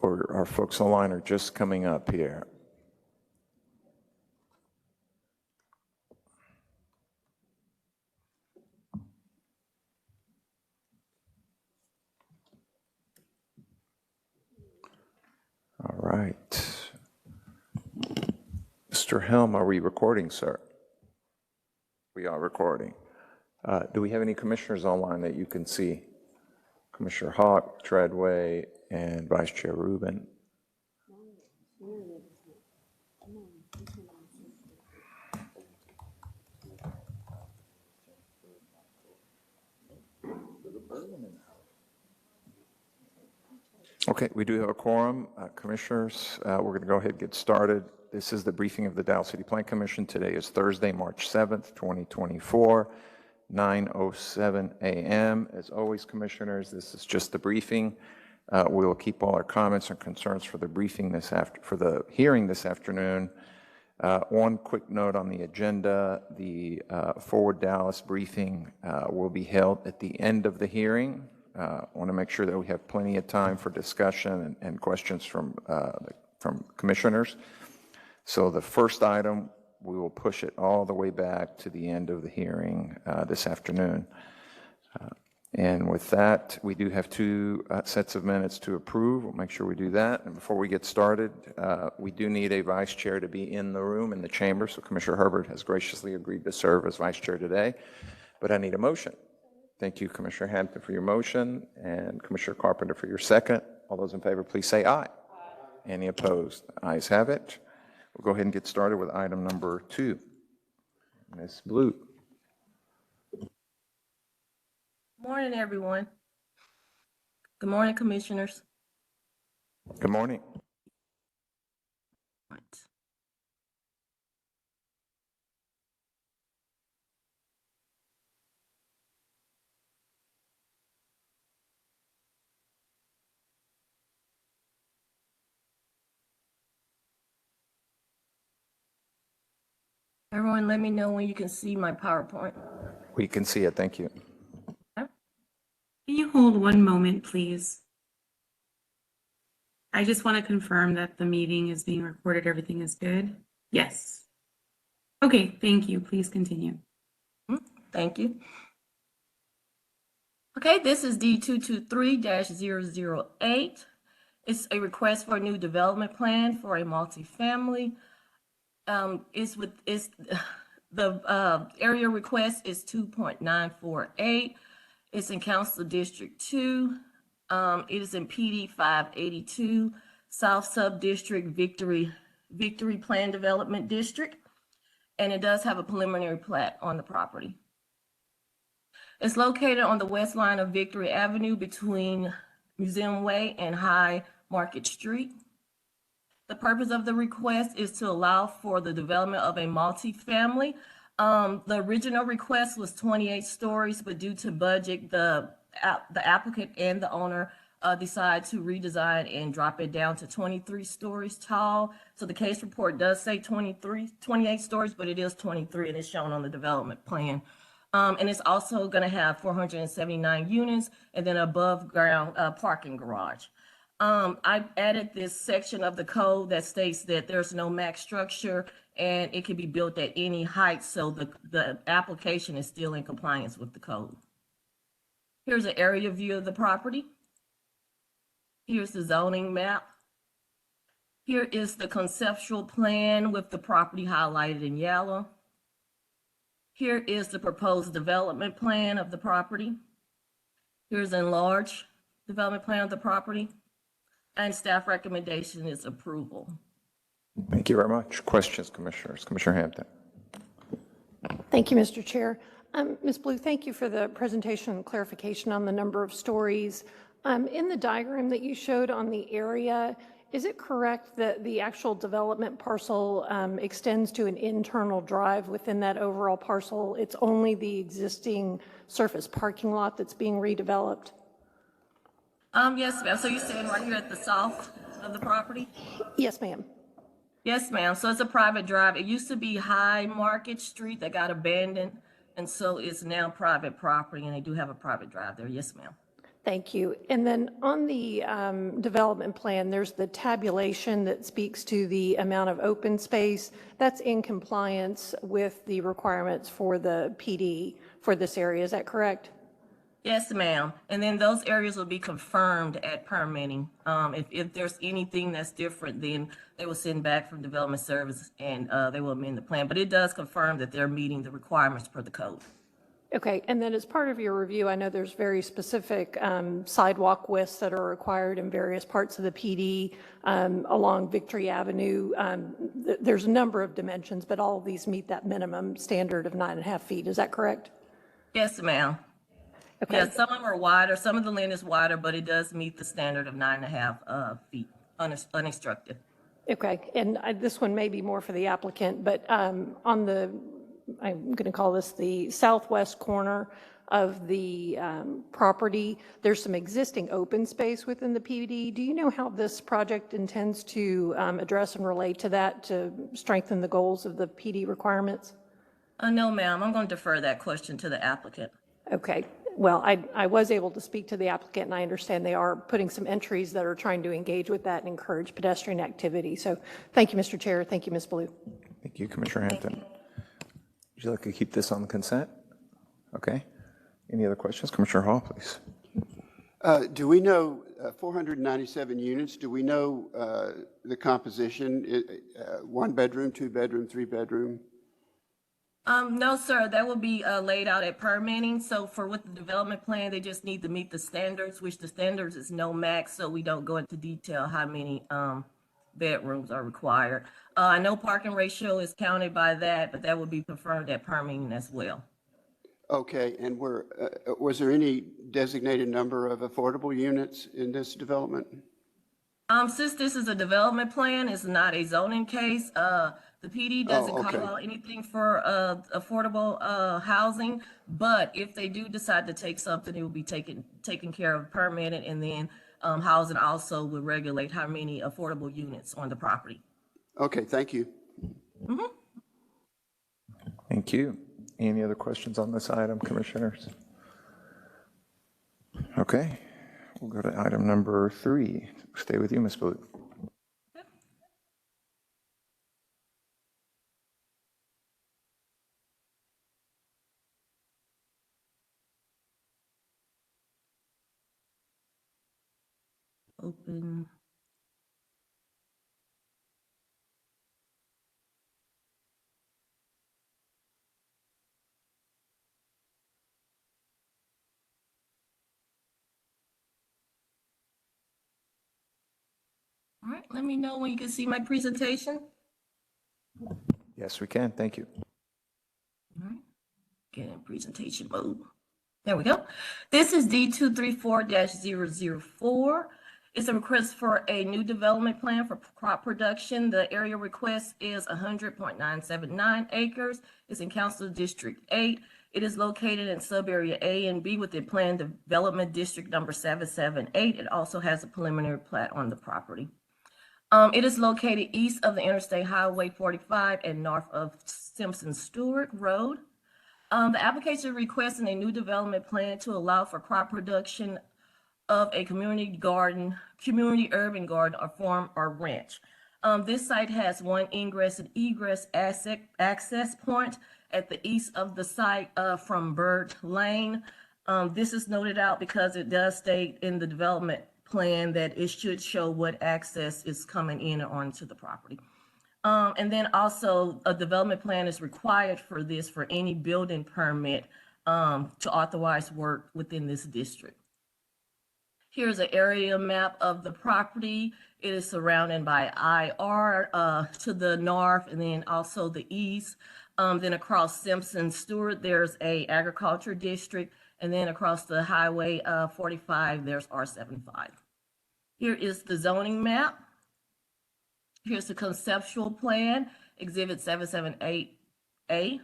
or our folks online are just coming up here. All right. Mr. Helm, are we recording, sir? We are recording. Do we have any commissioners online that you can see? Commissioner Hawk, Treadway, and Vice Chair Rubin. Okay, we do have a quorum. Commissioners, we're going to go ahead and get started. This is the briefing of the Dallas City Plan Commission. Today is Thursday, March 7th, 2024, 9:07 a.m. As always, Commissioners, this is just the briefing. We will keep all our comments and concerns for the briefing for the hearing this afternoon. One quick note on the agenda: the Forward Dallas briefing will be held at the end of the hearing. I want to make sure that we have plenty of time for discussion and questions from commissioners. So the first item, we will push it all the way back to the end of the hearing this afternoon. And with that, we do have two sets of minutes to approve. We'll make sure we do that. And before we get started, we do need a vice chair to be in the room, in the chamber. So Commissioner Herbert has graciously agreed to serve as vice chair today. But I need a motion. Thank you, Commissioner Hampton, for your motion, and Commissioner Carpenter for your second. All those in favor, please say aye. Aye. Any opposed? Ayes have it. We'll go ahead and get started with item number 2. Ms. Blue. Morning, everyone. Good morning, commissioners. Good morning. Right. Everyone, let me know when you can see my PowerPoint. We can see it. Thank you. Can you hold one moment, please? I just want to confirm that the meeting is being recorded. Everything is good? Yes. Okay, thank you. Please continue. Thank you. Okay, this is D223-008. It's a request for a new development plan for a multifamily. The area request is 2.948. It's in Council District 2. It is in PD 582, South Subdistrict Victory Plan Development District, and it does have a preliminary plat on the property. It's located on the west line of Victory Avenue between Museum Way and High Market Street. The purpose of the request is to allow for the development of a multifamily. The original request was 28 stories, but due to budget, the applicant and the owner decide to redesign and drop it down to 23 stories tall. So the case report does say 28 stories, but it is 23 and it's shown on the development plan. And it's also going to have 479 units and then above ground parking garage. I added this section of the code that states that there's no max structure and it can be built at any height, so the application is still in compliance with the code. Here's an area view of the property. Here's the zoning map. Here is the conceptual plan with the property highlighted in yellow. Here is the proposed development plan of the property. Here's an enlarged development plan of the property. And staff recommendation is approval. Thank you very much. Questions, Commissioners? Commissioner Hampton. Thank you, Mr. Chair. Ms. Blue, thank you for the presentation and clarification on the number of stories. In the diagram that you showed on the area, is it correct that the actual development parcel extends to an internal drive within that overall parcel? It's only the existing surface parking lot that's being redeveloped? Yes, ma'am. So you're saying right here at the south of the property? Yes, ma'am. Yes, ma'am. So it's a private drive. It used to be High Market Street that got abandoned, and so it's now private property, and they do have a private drive there. Yes, ma'am. Thank you. And then on the development plan, there's the tabulation that speaks to the amount of open space. That's in compliance with the requirements for the PD for this area. Is that correct? Yes, ma'am. And then those areas will be confirmed at permitting. If there's anything that's different, then they will send back from Development Service and they will amend the plan. But it does confirm that they're meeting the requirements per the code. Okay, and then as part of your review, I know there's very specific sidewalk widths that are required in various parts of the PD along Victory Avenue. There's a number of dimensions, but all of these meet that minimum standard of 9.5 feet. Is that correct? Yes, ma'am. Okay. Yeah, some of them are wider, some of the land is wider, but it does meet the standard of 9.5 feet unobstructed. Okay, and this one may be more for the applicant, but on the, I'm going to call this the southwest corner of the property, there's some existing open space within the PD. Do you know how this project intends to address and relate to that to strengthen the goals of the PD requirements? No, ma'am, I'm going to defer that question to the applicant. Okay, well, I was able to speak to the applicant, and I understand they are putting some entries that are trying to engage with that and encourage pedestrian activity. So thank you, Mr. Chair. Thank you, Ms. Blue. Thank you, Commissioner Hampton. Would you like to keep this on the consent? Okay. Any other questions? Commissioner Hall, please. Do we know 497 units? Do we know the composition? One bedroom, two bedroom, three bedroom? No, sir, that will be laid out at permitting. So with the development plan, they just need to meet the standards, which the standards is no max, so we don't go into detail how many bedrooms are required. I know parking ratio is counted by that, but that will be confirmed at permitting as well. Okay, and was there any designated number of affordable units in this development? Since this is a development plan, it's not a zoning case. The PD doesn't call out anything for affordable housing, but if they do decide to take something, it will be taken care of, permitted, and then housing also will regulate how many affordable units on the property. Okay, thank you. Mm-hmm. Thank you. Any other questions on this item, commissioners? Okay, we'll go to item number 3. Stay with you, Ms. Blue. Open. All right, let me know when you can see my presentation. Yes, we can. Thank you. All right, get in presentation mode. There we go. This is D234-004. It's a request for a new development plan for crop production. The area request is 100.979 acres. It's in Council District 8. It is located in sub-area A and B within Planned Development District number 778. It also has a preliminary plat on the property. It is located east of the Interstate Highway 45 and north of Simpson Stewart Road. The application requesting a new development plan to allow for crop production of a community urban garden or farm or ranch. This site has one ingress and egress access point at the east of the site from Bird Lane. This is noted out because it does state in the development plan that it should show what access is coming in or onto the property. And then also a development plan is required for this for any building permit to authorize work within this district. Here's an area map of the property. It is surrounded by IR to the north and then also the east. Then across Simpson Stewart, there's a agriculture district. And then across the highway 45, there's R75. Here is the zoning map. Here's the conceptual plan, Exhibit 778A.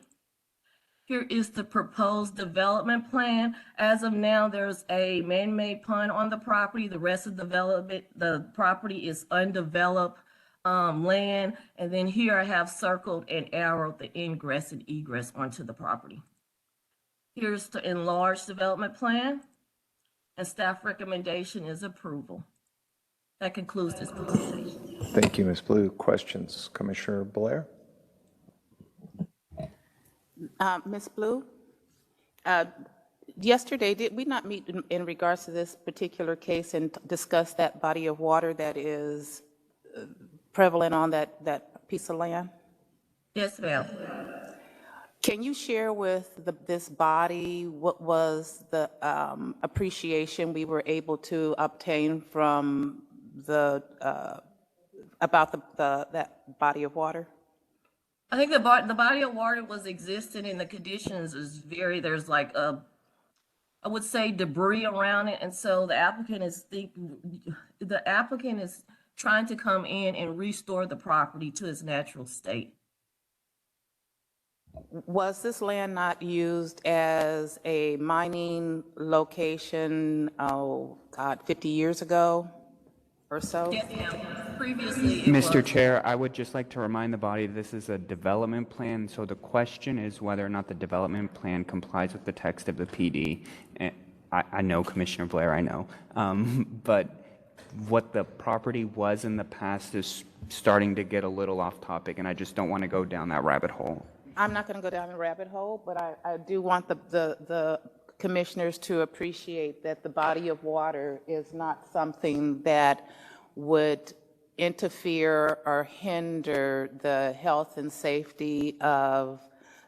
Here is the proposed development plan. As of now, there's a man-made pond on the property. The rest of the property is undeveloped land. And then here I have circled and arrowed the ingress and egress onto the property. Here's the enlarged development plan. and staff recommendation is approval. That concludes this presentation. Thank you, Ms. Blue. Questions, Commissioner Blair? Ms. Blue, yesterday, did we not meet in regards to this particular case and discuss that body of water that is prevalent on that piece of land? Yes, ma'am. Can you share with this body what was the appreciation we were able to obtain from about that body of water? I think the body of water was existing and the conditions is there's like I would say debris around it. And so the applicant is trying to come in and restore the property to its natural state. Was this land not used as a mining location, 50 years ago or so? Yes, ma'am. Previously, it Mr. was. Chair, I would just like to remind the body this is a development plan, so the question is whether or not the development plan complies with the text of the PD. And I know, Commissioner Blair, I know. But what the property was in the past is starting to get a little off topic, and I just don't want to go down that rabbit hole. I'm not going to go down the rabbit hole, but I do want the commissioners to appreciate that the body of water is not something that would interfere or hinder the health and safety of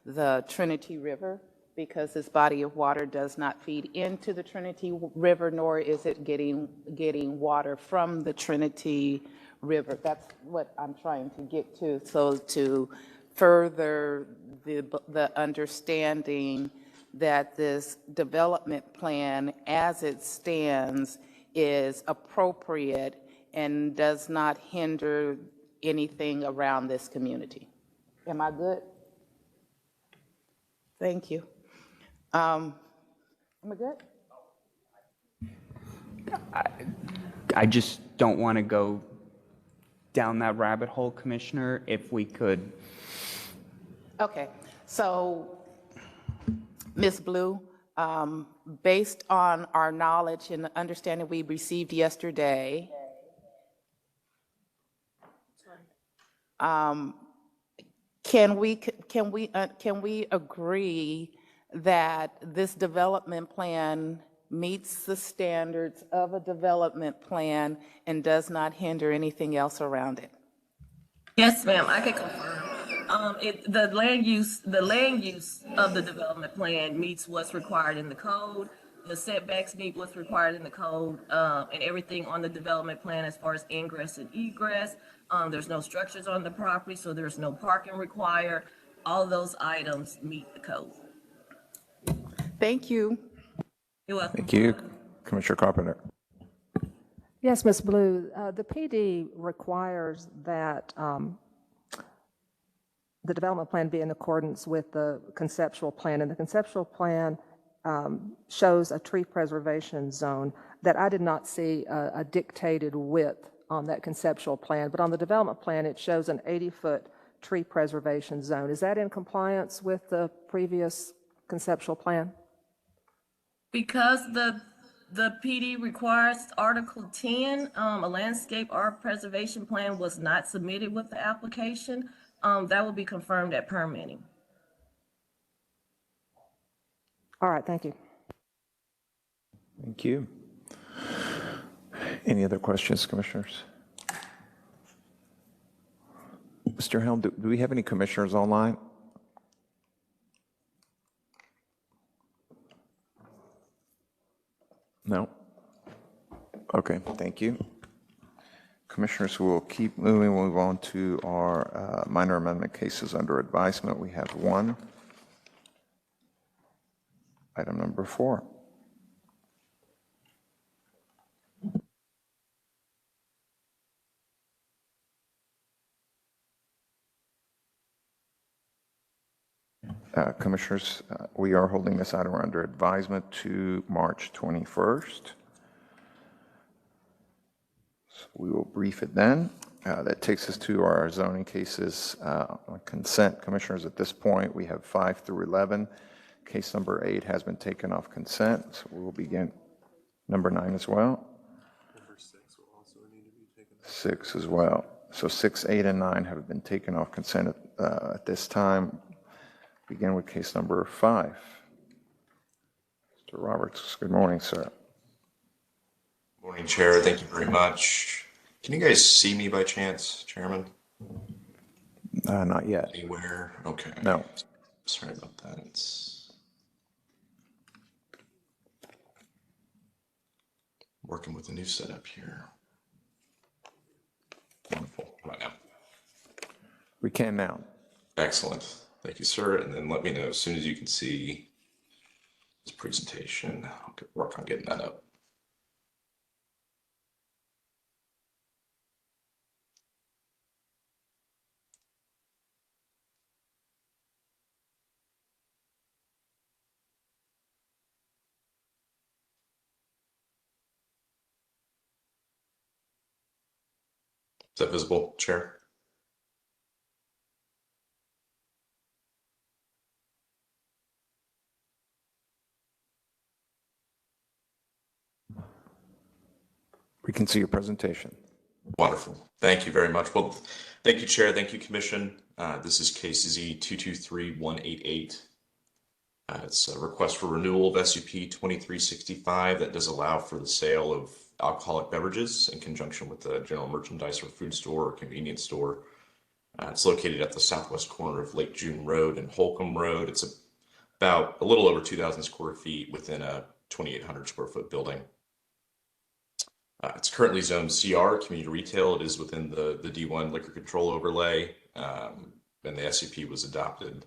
the Trinity River, because this body of water does not feed into the Trinity River, nor is it getting water from the Trinity River. That's what I'm trying to get to. So to further the understanding that this development plan as it stands is appropriate and does not hinder anything around this community. Am I good? Thank you. Am I good? I just don't want to go down that rabbit hole, Commissioner, if we could. Okay, so Ms. Blue, based on our knowledge and the understanding we received yesterday, can we agree that this development plan meets the standards of a development plan and does not hinder anything else around it? Yes, ma'am, I can confirm. The land use of the development plan meets what's required in the code. The setbacks meet what's required in the code, and everything on the development plan as far as ingress and egress. There's no structures on the property, so there's no parking required. All those items meet the code. Thank you. You're welcome. Thank you. Commissioner Carpenter. Yes, Ms. Blue, the PD requires that the development plan be in accordance with the conceptual plan, and the conceptual plan shows a tree preservation zone that I did not see a dictated width on that conceptual plan, but on the development plan, it shows an 80-foot tree preservation zone. Is that in compliance with the previous conceptual plan? Because the PD requires Article 10, a landscape art preservation plan was not submitted with the application. That will be confirmed at permitting. All right, thank you. Thank you. Any other questions, commissioners? Mr. Helm, do we have any commissioners online? No? Okay, thank you. Commissioners, we'll keep moving. We'll move on to our minor amendment cases under advisement. We have one. Item number 4. Commissioners, we are holding this item under advisement to March 21st. So we will brief it then. That takes us to our zoning cases on consent. Commissioners, at this point, we have 5 through 11. Case number 8 has been taken off consent, so we will begin. Number 9 as well? Number 6 will also need to be taken off. 6 as well. So 6, 8, and 9 have been taken off consent at this time. Begin with case number 5. Mr. Roberts, good morning, sir. Morning, Chair. Thank you very much. Can you guys see me by chance, Chairman? Not yet. Anywhere? Okay. No. Sorry about that. It's working with a new setup here. Wonderful. Right now. We can now. Excellent. Thank you, sir. And then let me know as soon as you can see this presentation. I'll work on getting that up. Is that visible, Chair? We can see your presentation. Wonderful. Thank you very much. Well, thank you, Chair. Thank you, Commission. This is case Z223188. It's a request for renewal of SUP 2365 that does allow for the sale of alcoholic beverages in conjunction with the general merchandise or food store or convenience store. It's located at the southwest corner of Lake June Road and Holcomb Road. It's about a little over 2,000 square feet within a 2,800 square foot building. It's currently zoned CR, community retail. It is within the D1 liquor control overlay, and the SUP was adopted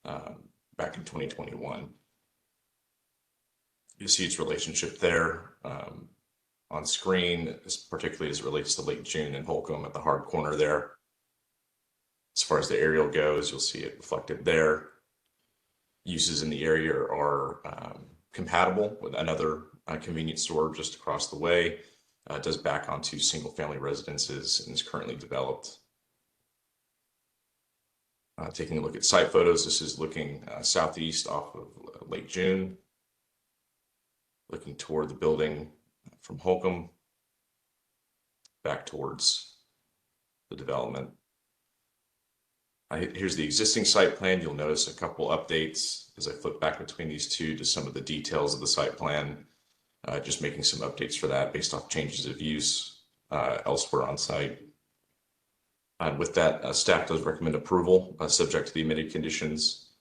back in 2021. You see its relationship there on screen, particularly as it relates to Lake June and Holcomb at the hard corner there. As far as the aerial goes, you'll see it reflected there. Uses in the area are compatible with another convenience store just across the way. It does back onto single-family residences and is currently developed. Taking a look at site photos, this is looking southeast off of Lake June, looking toward the building from Holcomb, back towards the development. Here's the existing site plan. You'll notice a couple updates as I flip back between these two to some of the details of the site plan. Just making some updates for that based off changes of use elsewhere on site. And with that, staff does recommend approval subject to the admitted conditions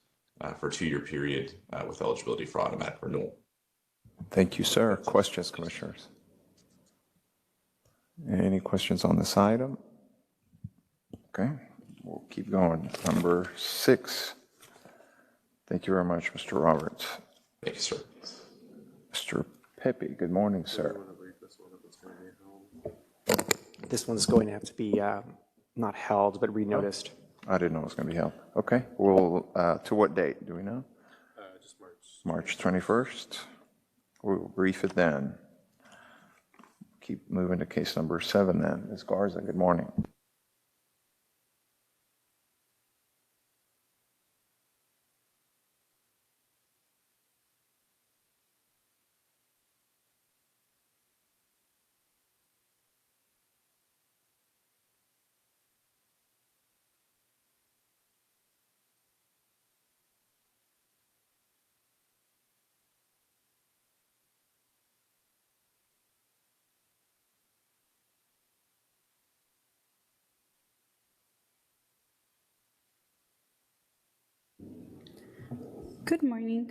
for a 2-year period with eligibility for automatic renewal. Thank you, sir. Questions, commissioners? Any questions on this item? Okay, we'll keep going. Number 6. Thank you very much, Mr. Roberts. Thank you, sir. Mr. Pepe, good morning, sir. This one's going to have to be not held, but renoticed. I didn't know it was going to be held. Okay, well, to what date, do we know? Just March 21st? We'll brief it then. Keep moving to case number 7 then. Ms. Garza, good morning. Good morning.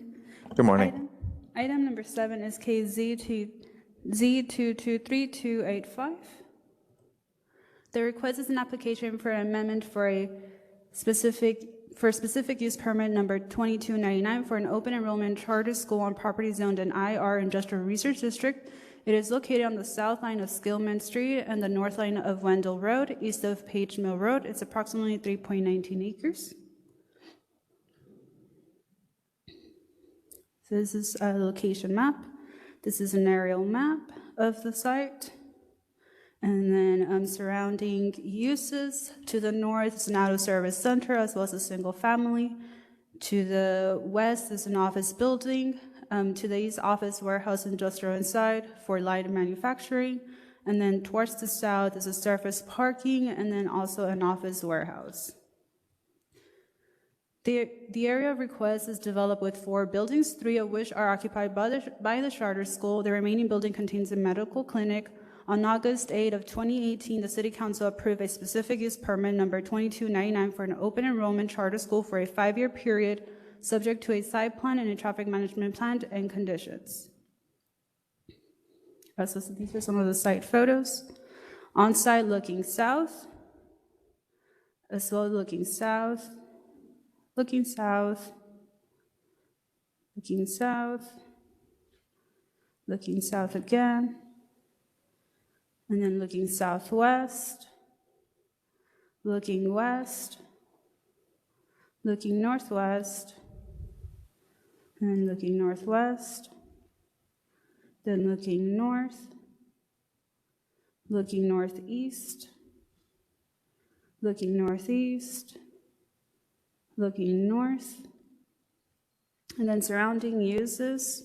Good morning. Item number 7 is case Z223285. The request is an application for an amendment for a specific use permit number 2299 for an open enrollment charter school on property zoned in IR Industrial Research District. It is located on the south line of Skillman Street and the north line of Wendell Road, east of Page Mill Road. It's approximately 3.19 acres. So this is a location map. This is an aerial map of the site. And then surrounding uses, to the north is an auto service center as well as a single family. To the west is an office building to the east, office, warehouse, industrial inside for light manufacturing. And then towards the south is a surface parking and then also an office warehouse. The area of request is developed with 4 buildings, 3 of which are occupied by the charter school. The remaining building contains a medical clinic. On August 8 of 2018, the City Council approved a specific use permit number 2299 for an open enrollment charter school for a 5-year period, subject to a site plan and a traffic management plan and conditions. So these are some of the site photos. On site looking south, as well looking south, looking south, looking south, looking south again, and then looking southwest, looking west, looking northwest, and then looking northwest, then looking north, looking northeast, looking northeast, looking north, and then surrounding uses,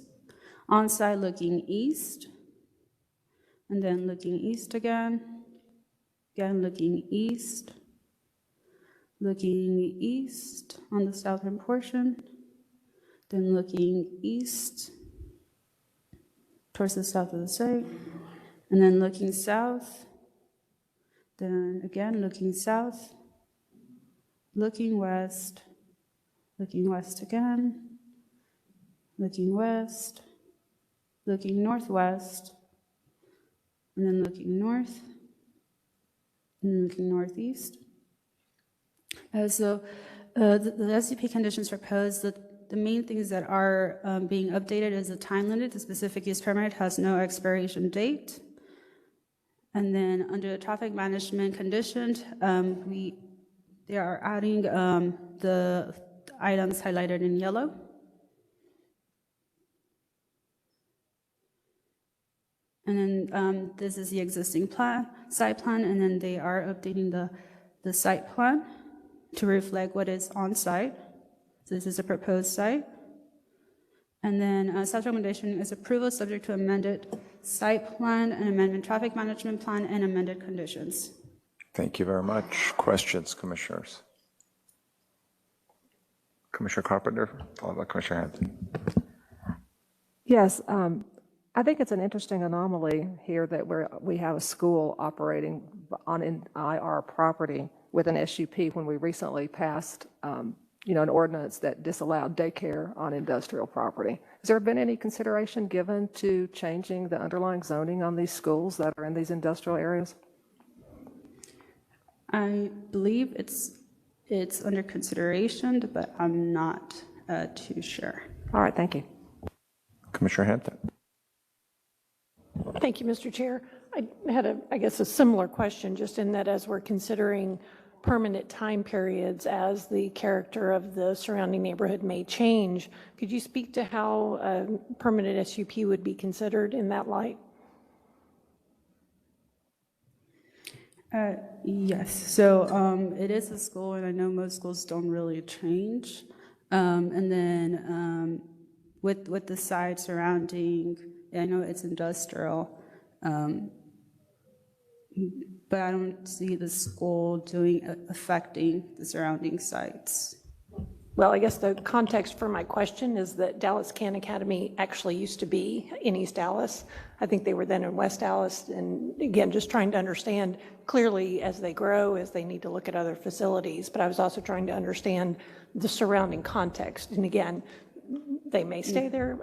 on-site looking east, and then looking east again looking east on the southern portion, then looking east towards the south of the site, and then looking south, then again looking south, looking west again, looking west, looking northwest, and then looking north, and then looking northeast. So the SUP conditions proposed that the main things that are being updated is the time limit. The specific use permit has no expiration date. And then under the traffic management conditions, they are adding the items highlighted in yellow. And then this is the existing site plan, and then they are updating the site plan to reflect what is on site. So this is a proposed site. And then staff recommendation is approval subject to amended site plan and amendment traffic management plan and amended conditions. Thank you very much. Questions, commissioners? Commissioner Carpenter, followed by Commissioner Hampton. Yes, I think it's an interesting anomaly here that we have a school operating on an IR property with an SUP when we recently passed, an ordinance that disallowed daycare on industrial property. Has there been any consideration given to changing the underlying zoning on these schools that are in these industrial areas? I believe it's under consideration, but I'm not too sure. All right, thank you. Commissioner Hampton. Thank you, Mr. Chair. I had, I guess, a similar question, just in that as we're considering permanent time periods as the character of the surrounding neighborhood may change, could you speak to how a permanent SUP would be considered in that light? Yes, so it is a school, and I know most schools don't really change. And then with the side surrounding, I know it's industrial, but I don't see the school affecting the surrounding sites. Well, I guess the context for my question is that Dallas Can Academy actually used to be in East Dallas. I think they were then in West Dallas. And again, just trying to understand clearly as they grow, as they need to look at other facilities. But I was also trying to understand the surrounding context. And again, they may stay there.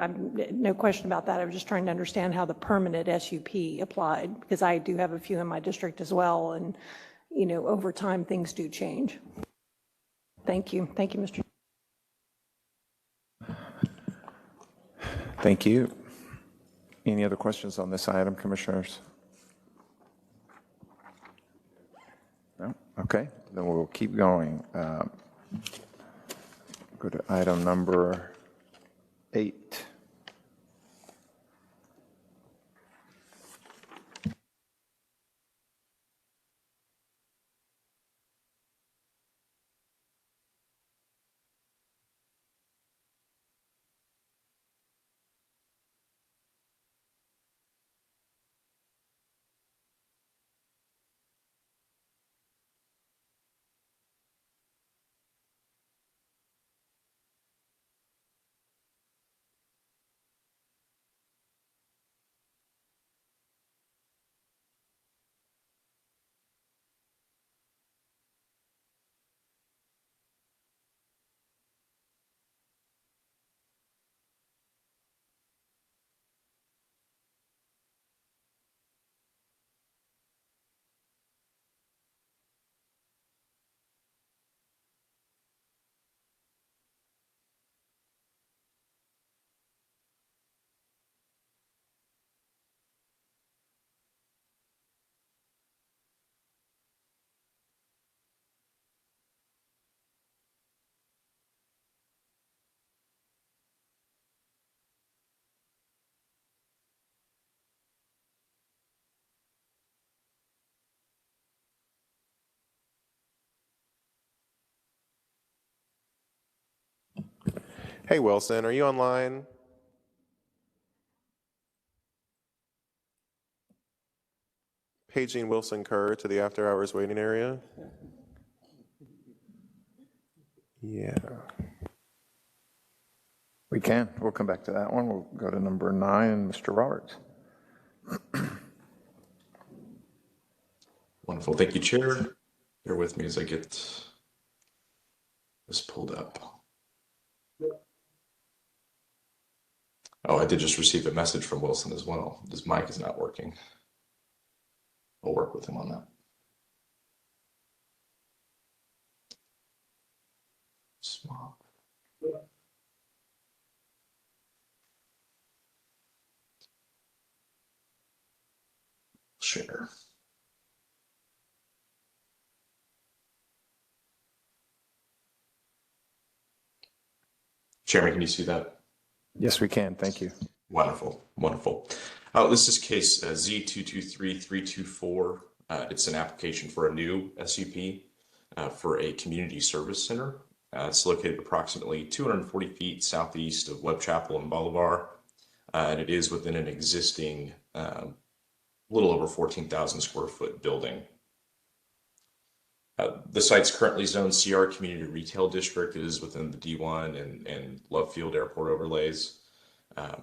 No question about that. I was just trying to understand how the permanent SUP applied, because I do have a few in my district as well. And, over time, things do change. Thank you. Thank you, Mr. Thank you. Any other questions on this item, commissioners? No? Okay, then we'll keep going. Go to item number 8. Hey, Wilson, are you online? Paging Wilson Kerr to the after hours waiting area. Yeah. We can. We'll come back to that one. We'll go to number 9, Mr. Roberts. Wonderful. Thank you, Chair. Bear with me as I get this pulled up. Oh, I did just receive a message from Wilson as well. His mic is not working. I'll work with him on that. Small. Share. Chairman, can you see that? Yes, we can. Thank you. Wonderful, wonderful. This is case Z223324. It's an application for a new SUP for a community service center. It's located approximately 240 feet southeast of Webb Chapel and Bolivar, and it is within an existing little over 14,000 square foot building. The site's currently zoned CR Community Retail District. It is within the D1 and Love Field Airport overlays.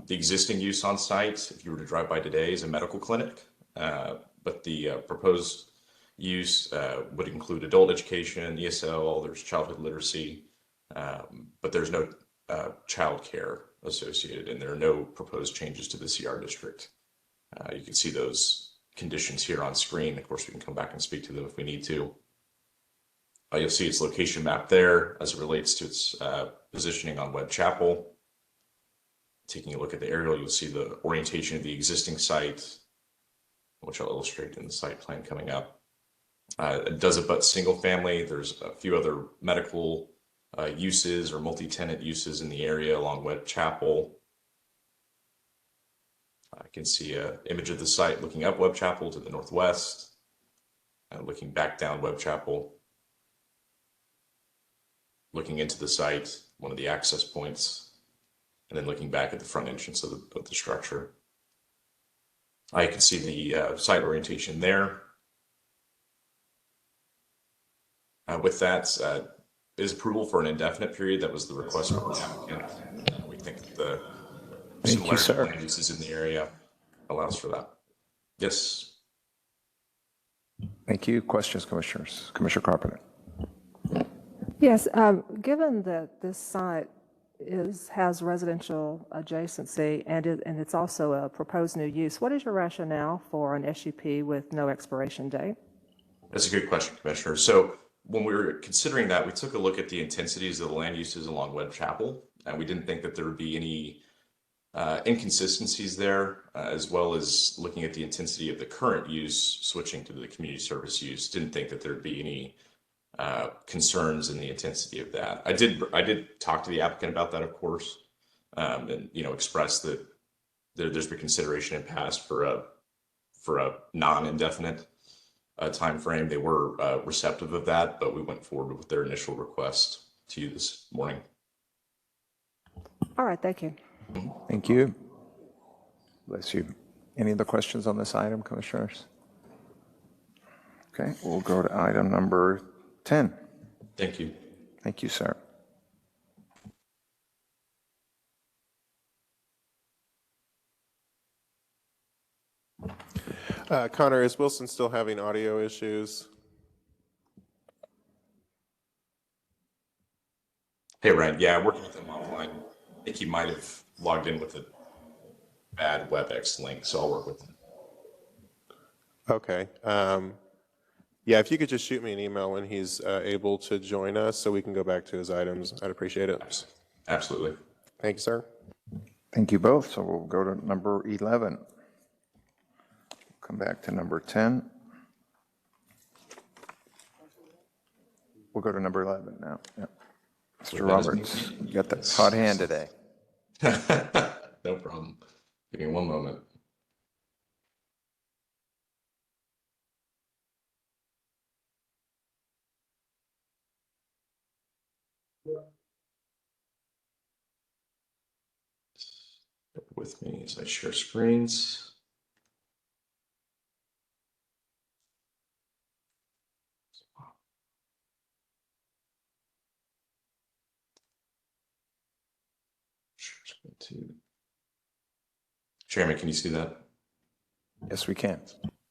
The existing use on site, if you were to drive by today, is a medical clinic, but the proposed use would include adult education, ESL, there's childhood literacy, but there's no child care associated, and there are no proposed changes to the CR district. You can see those conditions here on screen. Of course, we can come back and speak to them if we need to. You'll see its location map there as it relates to its positioning on Webb Chapel. Taking a look at the aerial, you'll see the orientation of the existing site, which I'll illustrate in the site plan coming up. It does abut single family. There's a few other medical uses or multi-tenant uses in the area along Webb Chapel. I can see an image of the site looking up Webb Chapel to the northwest, looking back down Webb Chapel, looking into the site, one of the access points, and then looking back at the front entrance of the structure. I can see the site orientation there. With that, is approval for an indefinite period. That was the request from the applicant. We think that the similarity of land uses in the area allows for that. Yes. Thank you. Questions, Commissioners? Commissioner Carpenter. Yes, given that this site has residential adjacency and it's also a proposed new use, what is your rationale for an SUP with no expiration date? That's a good question, Commissioner. So when we were considering that, we took a look at the intensities of the land uses along Webb Chapel, and we didn't think that there would be any inconsistencies there, as well as looking at the intensity of the current use switching to the community service use. Didn't think that there'd be any concerns in the intensity of that. I did talk to the applicant about that, of course, and express that there's been consideration in past for a non-indefinite time frame. They were receptive of that, but we went forward with their initial request to you this morning. All right, thank you. Thank you. Bless you. Any other questions on this item, Commissioners? Okay, we'll go to item number 10. Thank you. Thank you, sir. Connor, is Wilson still having audio issues? Hey, Ryan. Yeah, working with him offline. I think he might have logged in with a bad WebEx link, so I'll work with him. Okay. Yeah, if you could just shoot me an email when he's able to join us so we can go back to his items, I'd appreciate it. Absolutely. Thank you, sir. Thank you both. So we'll go to number 11. Come back to number 10. We'll go to number 11 now. Yeah. Mr. Roberts, you got the hot hand today. No problem. Give me one moment. with me as I share screens. Chairman, can you see that? Yes, we can.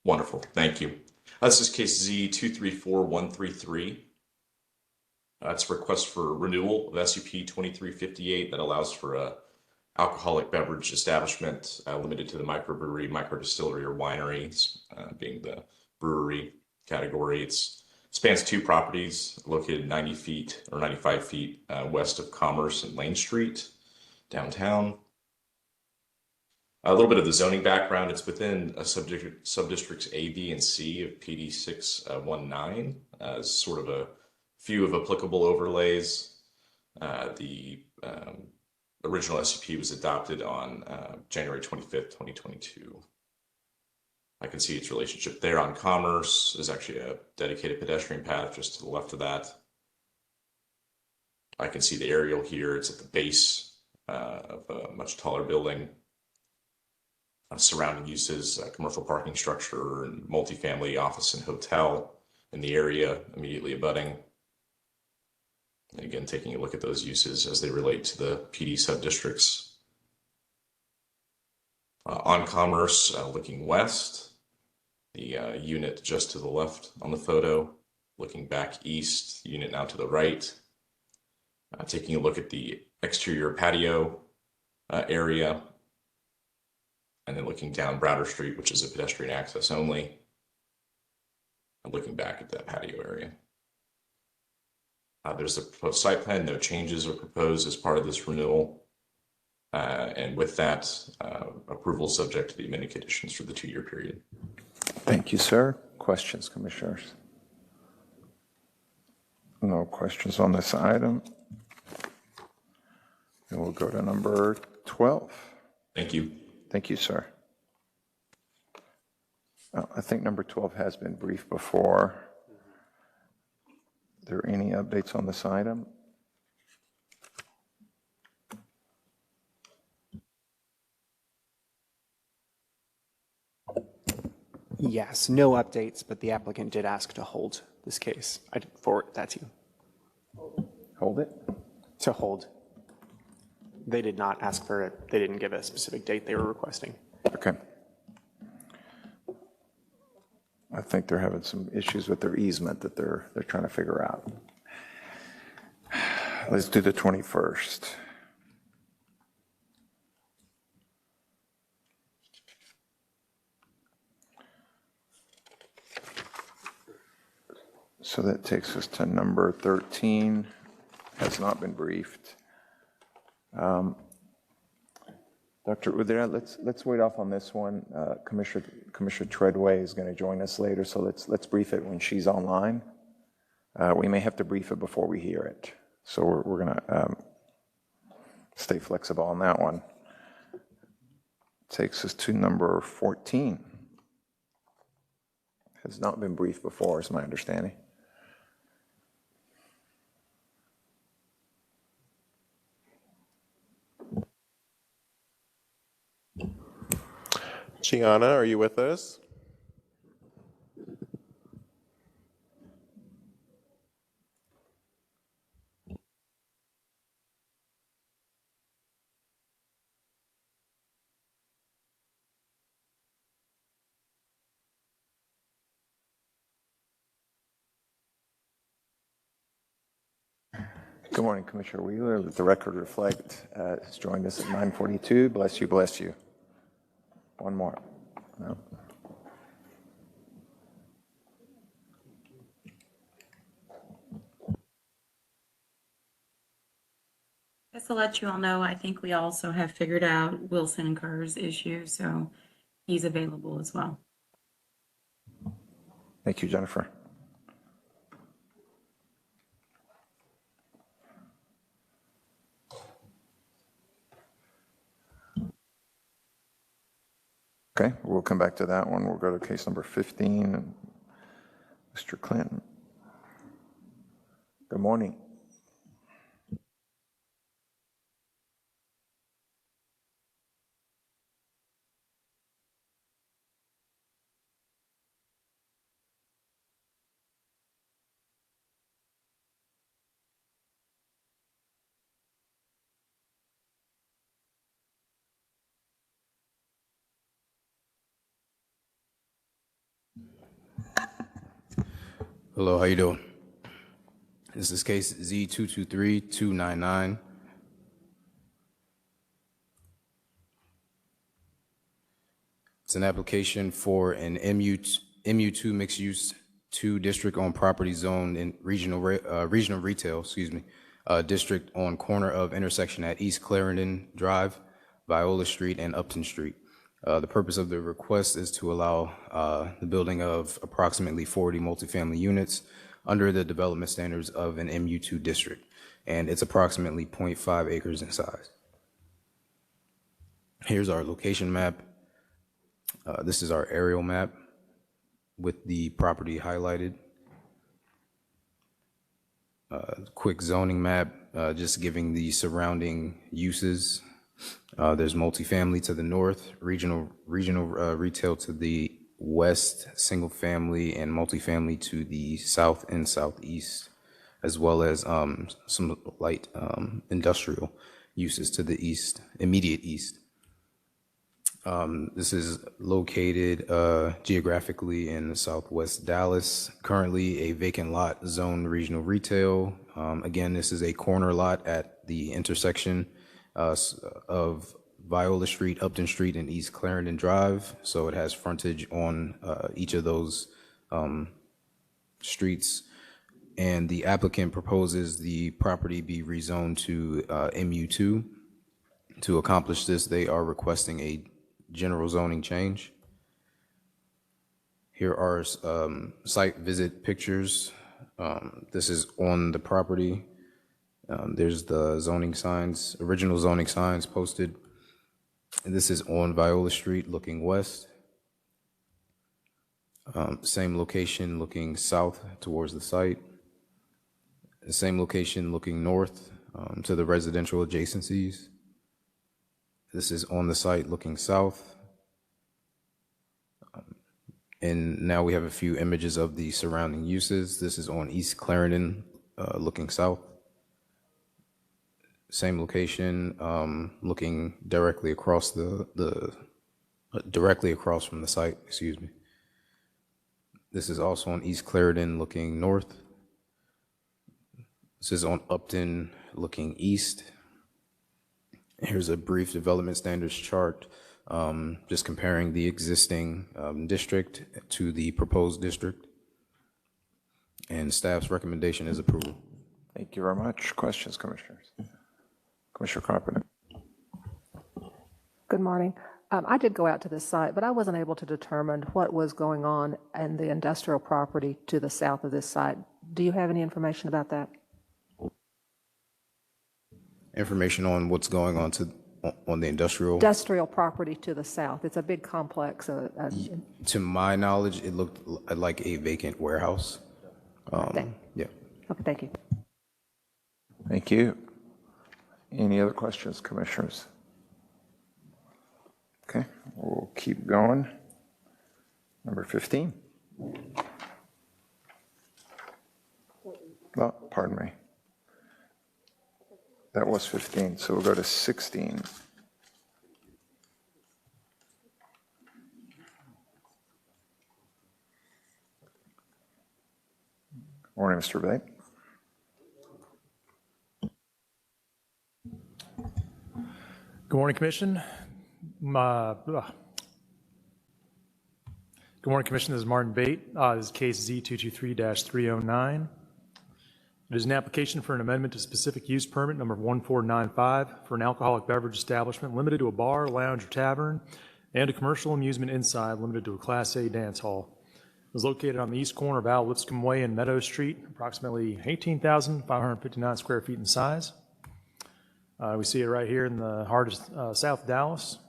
Wonderful, thank you. This is case Z 234133. It's a request for renewal of SUP 2358 that allows for a alcoholic beverage establishment limited to the microbrewery, microdistillery, or winery, being the brewery category. It spans 2 properties located 90 feet or 95 feet west of Commerce and Lane Street, downtown. A little bit of the zoning background. It's within subdistricts A, B, and C of PD 619. Sort of a few of applicable overlays. The original SUP was adopted on January 25th, 2022. I can see its relationship there on Commerce. There's actually a dedicated pedestrian path just to the left of that. I can see the aerial here. It's at the base of a much taller building. Surrounding uses, commercial parking structure, and multifamily office and hotel in the area immediately abutting. And again, taking a look at those uses as they relate to the PD subdistricts. On Commerce, looking west, the unit just to the left on the photo, looking back east, unit now to the right. Taking a look at the exterior patio area, and then looking down Browder Street, which is a pedestrian access only, and looking back at that patio area. There's a proposed site plan. No changes are proposed as part of this renewal. And with that, approval subject to the amended conditions for the 2-year period. Thank you, sir. Questions, commissioners? No questions on this item. And we'll go to number 12. Thank you. Thank you, sir. I think number 12 has been briefed before. Are there any updates on this item? Yes, no updates, but the applicant did ask to hold this case. I did forward that to you. Hold it? To hold. They did not ask for it. They didn't give a specific date they were requesting. Okay. I think they're having some issues with their easement that they're trying to figure out. Let's do the 21st. So that takes us to number 13. Has not been briefed. Dr. Udera, let's wait off on this one. Commissioner Treadway is going to join us later, so let's brief it when she's online. We may have to brief it before we hear it, so we're going to stay flexible on that one. Takes us to number 14. Has not been briefed before, is my understanding. Gianna, are you with us? Good morning, Commissioner Wheeler. Let the record reflect has joined us at 9:42. Bless you, bless you. One more. No. Just to let you all know, I think we also have figured out Wilson and Kerr's issue, so he's available as well. Thank you, Jennifer. Okay, we'll come back to that one. We'll go to case number 15. Mr. Clinton. Good morning. Hello, how you doing? This is case Z223299. It's an application for an MU2 mixed-use 2 district on property zone in regional retail, district on corner of intersection at East Clarendon Drive, Viola Street, and Upton Street. The purpose of the request is to allow the building of approximately 40 multifamily units under the development standards of an MU2 district, and it's approximately 0.5 acres in size. Here's our location map. This is our aerial map with the property highlighted. Quick zoning map, just giving the surrounding uses. There's multifamily to the north, regional retail to the west, single family and multifamily to the south and southeast, as well as some light industrial uses to the east, immediate east. This is located geographically in southwest Dallas, currently a vacant lot zoned regional retail. Again, this is a corner lot at the intersection of Viola Street, Upton Street, and East Clarendon Drive. So it has frontage on each of those streets. And the applicant proposes the property be rezoned to MU2. To accomplish this, they are requesting a general zoning change. Here are site visit pictures. This is on the property. There's the zoning signs, original zoning signs posted. And this is on Viola Street looking west. Same location looking south towards the site. The same location looking north to the residential adjacencies. This is on the site looking south. And now we have a few images of the surrounding uses. This is on East Clarendon looking south. Same location, looking directly across directly across from the site, excuse me. This is also on East Clarendon looking north. This is on Upton looking east. Here's a brief development standards chart, just comparing the existing district to the proposed district. And staff's recommendation is approval. Thank you very much. Questions, commissioners? Commissioner Carpenter. Good morning. I did go out to this site, but I wasn't able to determine what was going on in the industrial property to the south of this site. Do you have any information about that? Information on what's going on on the industrial Property to the south. It's a big complex. To my knowledge, it looked like a vacant warehouse. Yeah. Okay, thank you. Thank you. Any other questions, commissioners? Okay, we'll keep going. Number 15. Oh, pardon me. That was 15, so we'll go to 16. Morning, Mr. Babe. Good morning, Commission. Good morning, Commission. This is Martin Bate. This is case Z223-309. It is an application for an amendment to specific use permit number 1495 for an alcoholic beverage establishment limited to a bar, lounge, or tavern, and a commercial amusement inside limited to a Class A dance hall. It is located on the east corner of Al Lipscomb Way and Meadow Street, approximately 18,559 square feet in size. We see it right here in the heart of South Dallas.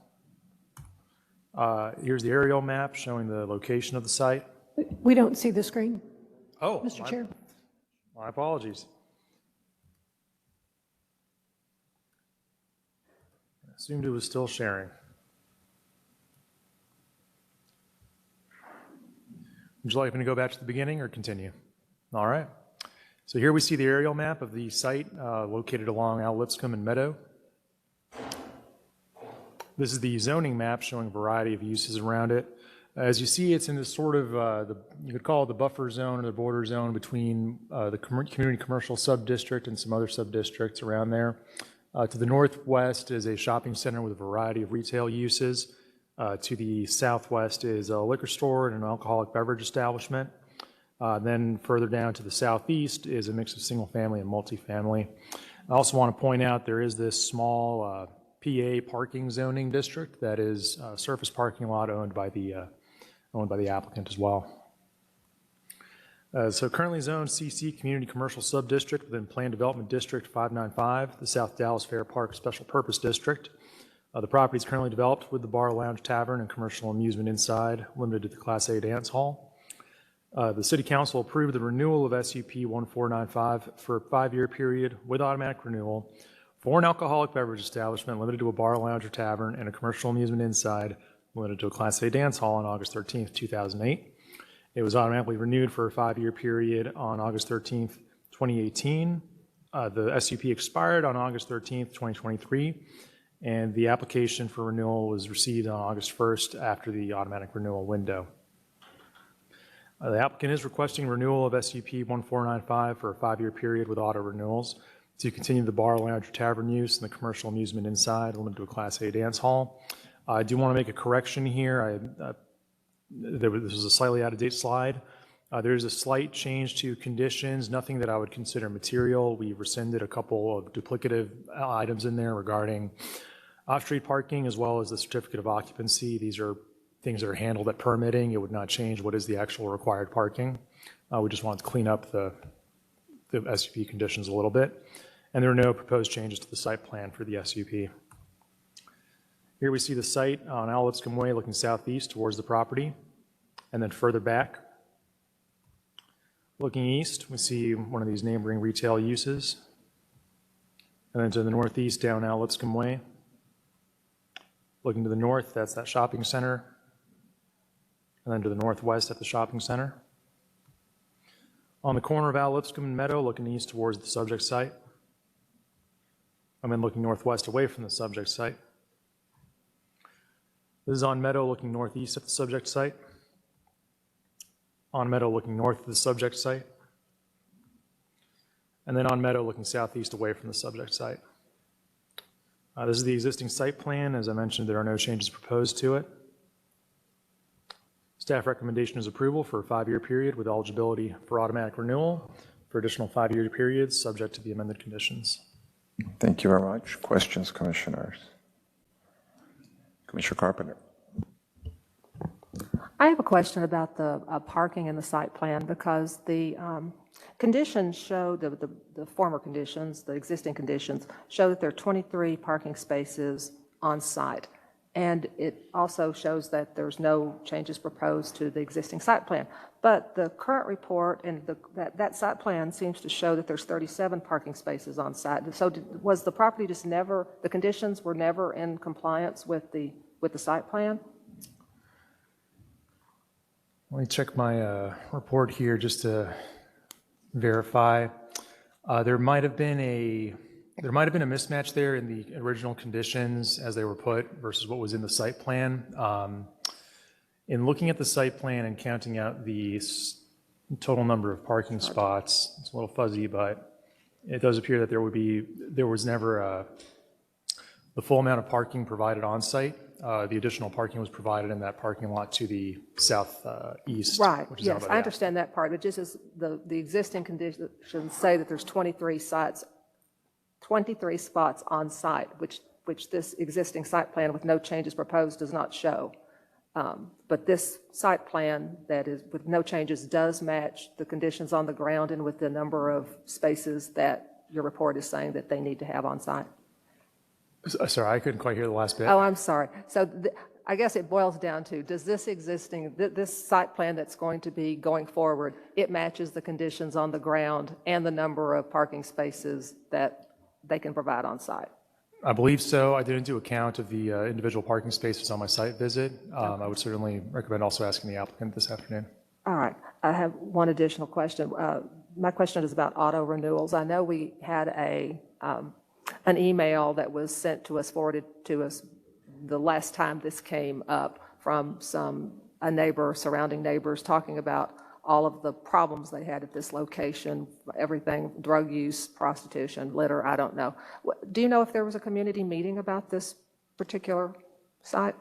Here's the aerial map showing the location of the site. We don't see the screen. Oh, Mr. Chair. My apologies. I assumed it was still sharing. Would you like me to go back to the beginning or continue? All right. So here we see the aerial map of the site located along Al Lipscomb and Meadow. This is the zoning map showing a variety of uses around it. As you see, it's in this sort of, you could call it the buffer zone or the border zone between the community commercial sub-district and some other sub-districts around there. To the northwest is a shopping center with a variety of retail uses. To the southwest is a liquor store and an alcoholic beverage establishment. Then further down to the southeast is a mix of single-family and multifamily. I also want to point out there is this small PA parking zoning district that is a surface parking lot owned by the applicant as well. So currently zoned CC Community Commercial Subdistrict within Planned Development District 595, the South Dallas Fair Park Special Purpose District. The property is currently developed with the bar, lounge, tavern, and commercial amusement inside, limited to the Class A dance hall. The City Council approved the renewal of SUP 1495 for a 5-year period with automatic renewal for an alcoholic beverage establishment limited to a bar, lounge, or tavern, and a commercial amusement inside, limited to a Class A dance hall on August 13th, 2008. It was automatically renewed for a 5-year period on August 13th, 2018. The SUP expired on August 13th, 2023, and the application for renewal was received on August 1st after the automatic renewal window. The applicant is requesting renewal of SUP 1495 for a 5-year period with auto renewals to continue the bar, lounge, or tavern use and the commercial amusement inside, limited to a Class A dance hall. I do want to make a correction here. This was a slightly out-of-date slide. There's a slight change to conditions, nothing that I would consider material. We rescinded a couple of duplicative items in there regarding off-street parking as well as the certificate of occupancy. These are things that are handled at permitting. It would not change what is the actual required parking. We just wanted to clean up the SUP conditions a little bit. And there are no proposed changes to the site plan for the SUP. Here we see the site on Al Lipscomb Way looking southeast towards the property. And then further back, looking east, we see one of these neighboring retail uses. And then to the northeast down Al Lipscomb Way. Looking to the north, that's that shopping center. And then to the northwest at the shopping center. On the corner of Al Lipscomb and Meadow, looking east towards the subject site. And then looking northwest away from the subject site. This is on Meadow looking northeast at the subject site. On Meadow looking north of the subject site. And then on Meadow looking southeast away from the subject site. This is the existing site plan. As I mentioned, there are no changes proposed to it. Staff recommendation is approval for a 5-year period with eligibility for automatic renewal for additional 5-year periods subject to the amended conditions. Thank you very much. Questions, commissioners? Commissioner Carpenter. I have a question about the parking in the site plan because the conditions show, the former conditions, the existing conditions, show that there are 23 parking spaces on site. And it also shows that there's no changes proposed to the existing site plan. But the current report and that site plan seems to show that there's 37 parking spaces on site. So was the property just never, the conditions were never in compliance with the site plan? Let me check my report here just to verify. There might have been a mismatch there in the original conditions as they were put versus what was in the site plan. In looking at the site plan and counting out the total number of parking spots, it's a little fuzzy, but it does appear that there was never the full amount of parking provided on site. The additional parking was provided in that parking lot to the southeast. Right, which is yes, I understand that part, but just as the existing conditions say that there's 23 spots on site, which this existing site plan with no changes proposed does not show. But this site plan that is with no changes does match the conditions on the ground and with the number of spaces that your report is saying that they need to have on site. Sorry, I couldn't quite hear the last bit. Oh, I'm sorry. So I guess it boils down to, does this existing, this site plan that's going to be going forward, it matches the conditions on the ground and the number of parking spaces that they can provide on site? I believe so. I didn't do a count of the individual parking spaces on my site visit. I would certainly recommend also asking the applicant this afternoon. All right. I have one additional question. My question is about auto renewals. I know we had an email that was sent to us, forwarded to us the last time this came up from some a neighbor, surrounding neighbors, talking about all of the problems they had at this location, everything, drug use, prostitution, litter, I don't know. Do you know if there was a community meeting about this particular site?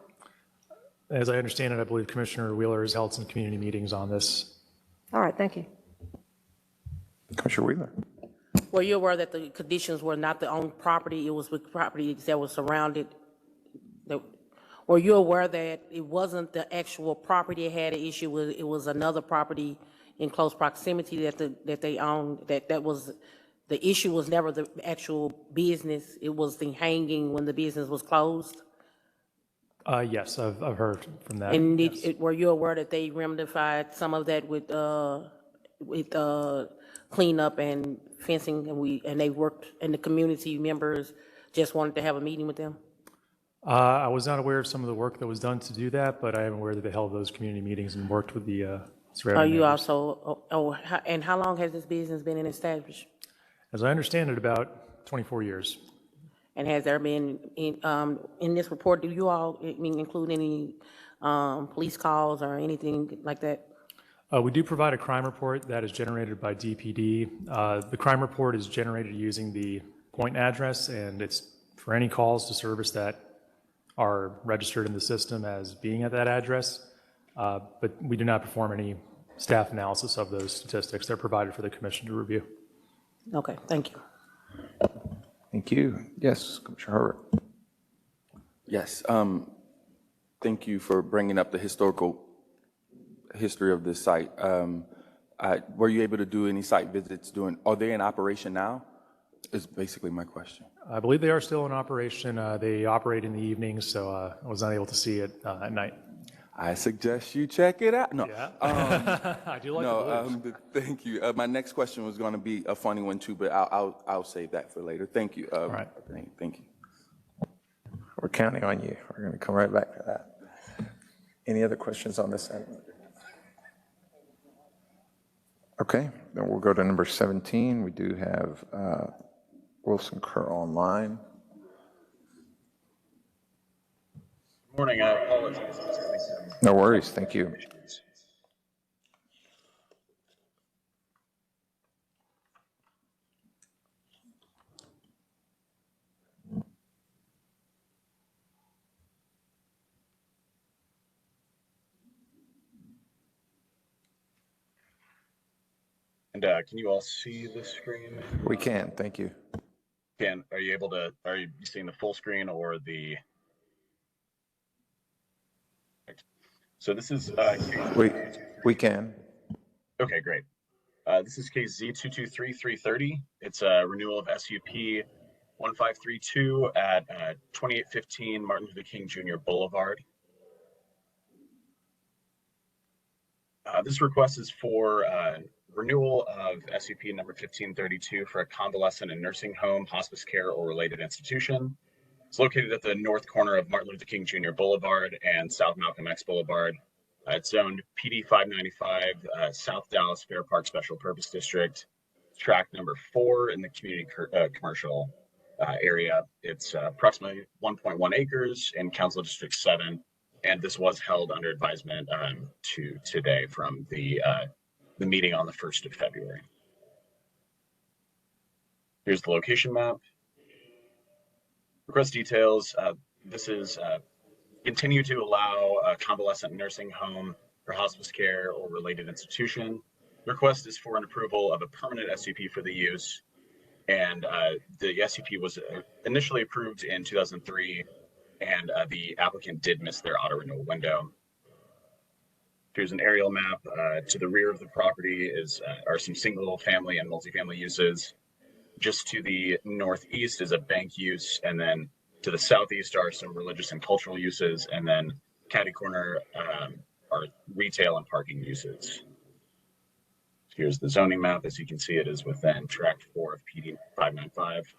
As I understand it, I believe Commissioner Wheeler has held some community meetings on this. All right, thank you. Commissioner Wheeler. Were you aware that the conditions were not the owned property, it was with properties that were surrounded? Were you aware that it wasn't the actual property that had an issue with, it was another property in close proximity that they owned, that was, the issue was never the actual business, it was the hanging when the business was closed? Yes, I've heard from that. And yes. were you aware that they remedied some of that with cleanup and fencing, and they worked, and the community members just wanted to have a meeting with them? I was not aware of some of the work that was done to do that, but I am aware that they held those community meetings and worked with the surrounding Are you neighbors. also, and how long has this business been established? As I understand it, about 24 years. And has there been, in this report, do you all include any police calls or anything like that? We do provide a crime report that is generated by DPD. The crime report is generated using the point address, and it's for any calls to service that are registered in the system as being at that address. But we do not perform any staff analysis of those statistics. They're provided for the commission to review. Okay, thank you. Thank you. Yes, Commissioner Herbert. Yes, thank you for bringing up the historical history of this site. Were you able to do any site visits are they in operation now? Is basically my question. I believe they are still in operation. They operate in the evenings, so I was not able to see it at night. I suggest you check it out. No, Yeah. I do like the Blues. Thank you. My next question was going to be a funny one too, but I'll save that for later. Thank you. All right. Thank you. We're counting on you. We're going to come right back to that. Any other questions on this end? Okay, then we'll go to number 17. We do have Wilson Kerr online. Morning, I apologize. No worries, thank you. And can you all see the screen? We can, thank you. Are you able to, are you seeing the full screen or the? So this is we can. Okay, great. This is case Z223330. It's a renewal of SUP 1532 at 2815 Martin Luther King Jr. Boulevard. This request is for renewal of SUP number 1532 for a convalescent and nursing home, hospice care, or related institution. It's located at the north corner of Martin Luther King Jr. Boulevard and South Malcolm X Boulevard. It's zoned PD 595, South Dallas Fair Park Special Purpose District, tract number 4 in the community commercial area. It's approximately 1.1 acres in Council District 7, and this was held under advisement to today from the meeting on the 1st of February. Here's the location map. Request details. This is continue to allow a convalescent nursing home or hospice care or related institution. The request is for an approval of a permanent SUP for the use. And the SUP was initially approved in 2003, and the applicant did miss their auto renewal window. Here's an aerial map. To the rear of the property are some single family and multifamily uses. Just to the northeast is a bank use, and then to the southeast are some religious and cultural uses, and then catty corner are retail and parking uses. Here's the zoning map. As you can see, it is within tract 4 of PD 595.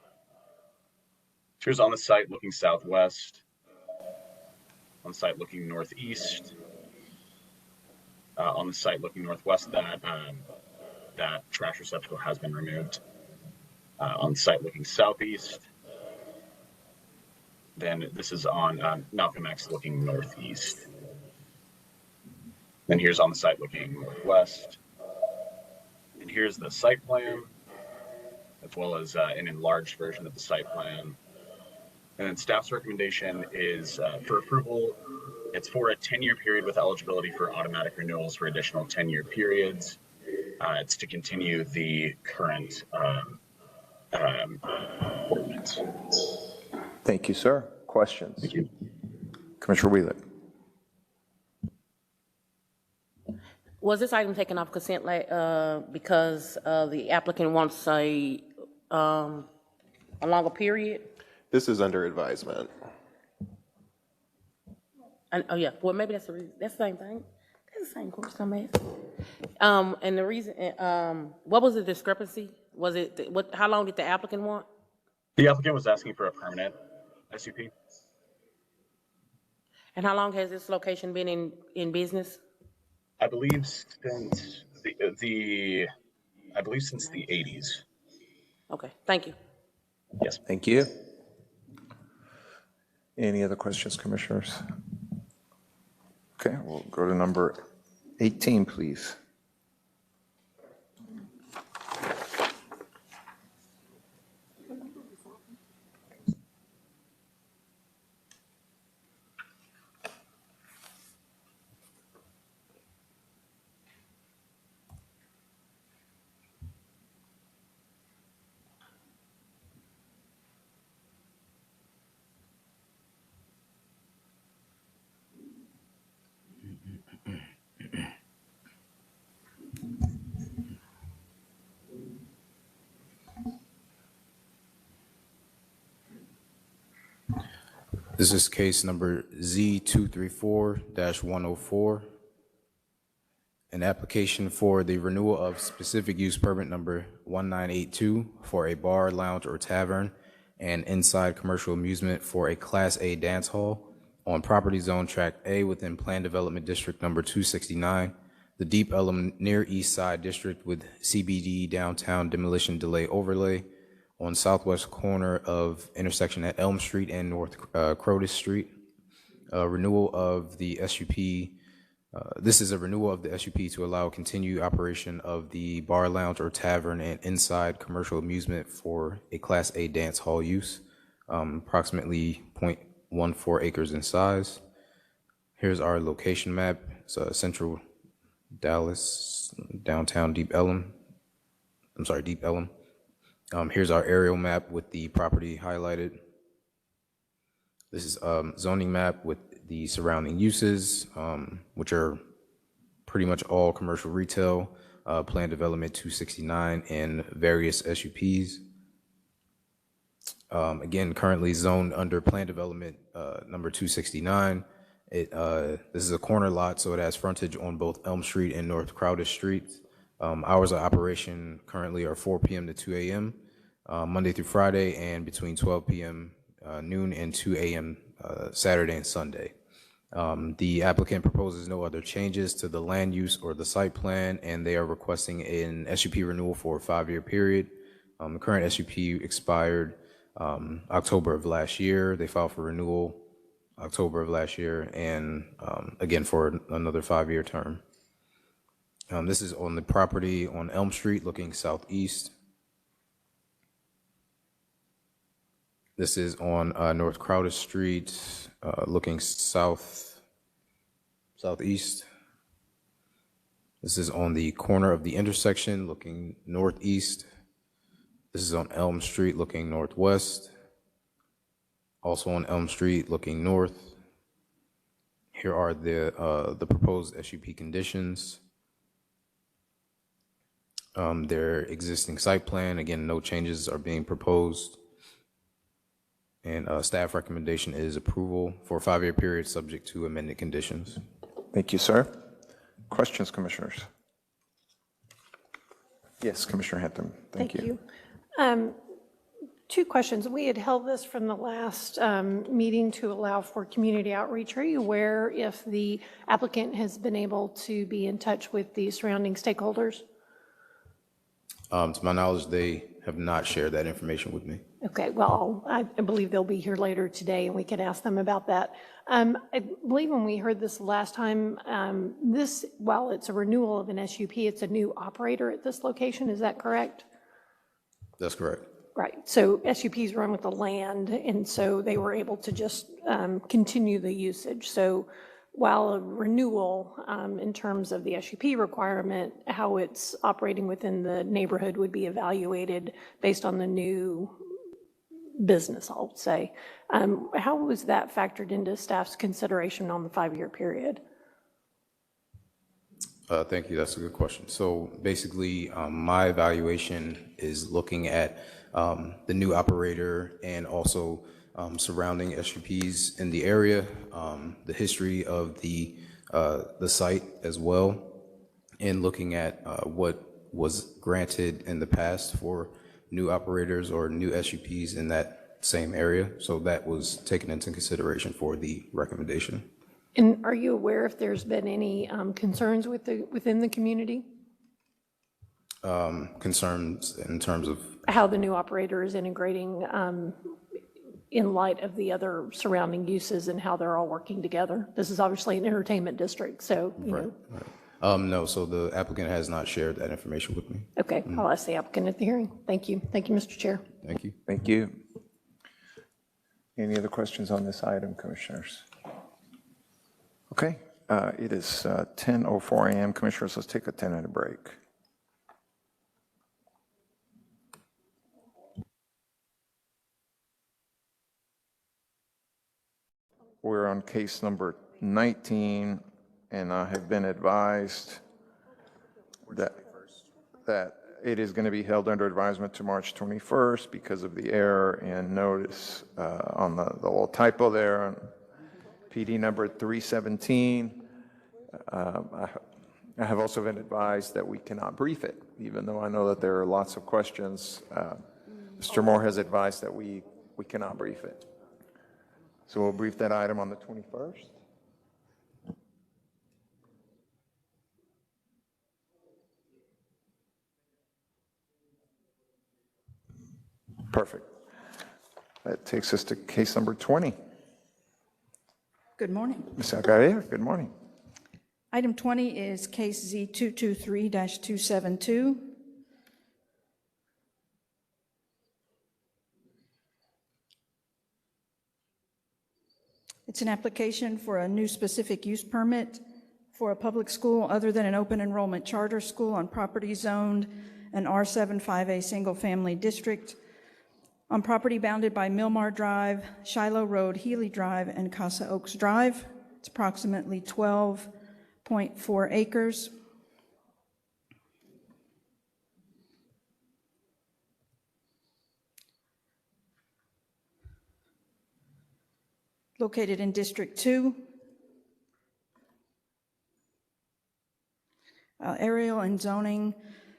Here's on the site looking southwest, on the site looking northeast, on the site looking northwest, that trash receptacle has been removed. On the site looking southeast, then this is on Malcolm X looking northeast. Then here's on the site looking northwest. And here's the site plan, as well as an enlarged version of the site plan. And then staff's recommendation is for approval. It's for a 10-year period with eligibility for automatic renewals for additional 10-year periods. It's to continue the current ordinance. Thank you, sir. Questions? Thank you. Commissioner Wheeler. Was this item taken off consent because the applicant wants a longer period? This is under advisement. And, oh, yeah, well, maybe that's the reason. That's the same thing. That's the same question I'm asking. And the reason, what was the discrepancy? Was it, how long did the applicant want? The applicant was asking for a permanent SUP. And how long has this location been in business? I believe since since the 80s. Okay, thank you. Yes. Thank you. Any other questions, commissioners? Okay, we'll go to number 18, please. This is case number Z234-104, an application for the renewal of specific use permit number 1982 for a bar, lounge, or tavern and inside commercial amusement for a Class A dance hall on property zone Tract A within Plan Development District number 269, the Deep Ellum Near East Side District with CBD Downtown Demolition Delay Overlay on southwest corner of intersection at Elm Street and North Crotus Street. Renewal of the SUP. This is a renewal of the SUP to allow continued operation of the bar, lounge, or tavern and inside commercial amusement for a Class A dance hall use, approximately 0.14 acres in size. Here's our location map. It's central Dallas, downtown Deep Ellum. Deep Ellum. Here's our aerial map with the property highlighted. This is zoning map with the surrounding uses, which are pretty much all commercial retail, Plan Development 269, and various SUPs. Again, currently zoned under Plan Development number 269. This is a corner lot, so it has frontage on both Elm Street and North Crowder Street. Hours of operation currently are 4 p.m. to 2 a.m. Monday through Friday, and between 12 p.m. Noon and 2 a.m. Saturday and Sunday. The applicant proposes no other changes to the land use or the site plan, and they are requesting an SUP renewal for a 5-year period. The current SUP expired October of last year. They filed for renewal October of last year, and again for another 5-year term. This is on the property on Elm Street looking southeast. This is on North Crowder Street looking southeast. This is on the corner of the intersection looking northeast. This is on Elm Street looking northwest. Also on Elm Street looking north. Here are the proposed SUP conditions. Their existing site plan, again, no changes are being proposed. And staff recommendation is approval for a 5-year period subject to amended conditions. Thank you, sir. Questions, commissioners? Yes, Commissioner Hampton. Thank you. 2 questions. We had held this from the last meeting to allow for community outreach. Are you aware if the applicant has been able to be in touch with the surrounding stakeholders? To my knowledge, they have not shared that information with me. Okay, well, I believe they'll be here later today, and we can ask them about that. I believe when we heard this last time, while it's a renewal of an SUP, it's a new operator at this location, is that correct? That's correct. Right, so SUPs run with the land, and so they were able to just continue the usage. So while a renewal in terms of the SUP requirement, how it's operating within the neighborhood would be evaluated based on the new business, I'll say. How was that factored into staff's consideration on the 5-year period? Thank you. That's a good question. So basically, my evaluation is looking at the new operator and also surrounding SUPs in the area, the history of the site as well, and looking at what was granted in the past for new operators or new SUPs in that same area. So that was taken into consideration for the recommendation. And are you aware if there's been any concerns within the community? Concerns in terms of? How the new operator is integrating in light of the other surrounding uses and how they're all working together? This is obviously an entertainment district, so, you know. Right. No, so the applicant has not shared that information with me. Okay, I'll ask the applicant at the hearing. Thank you. Thank you, Mr. Chair. Thank you. Thank you. Any other questions on this item, commissioners? Okay, it is 10:04 a.m. Commissioners, let's take a 10-minute break. We're on case number 19, and I have been advised that it is going to be held under advisement to March 21st because of the error in notice on the little typo there on PD number 317. I have also been advised that we cannot brief it, even though I know that there are lots of questions. Mr. Moore has advised that we cannot brief it. So we'll brief that item on the 21st. Perfect. That takes us to case number 20. Good morning. Ms. Algarria, good morning. Item 20 is case Z223-272. It's an application for a new specific use permit for a public school other than an open enrollment charter school on property zoned an R75A single-family district on property bounded by Milmar Drive, Shiloh Road, Healy Drive, and Casa Oaks Drive. It's approximately 12.4 acres. Located in District 2. Aerial and zoning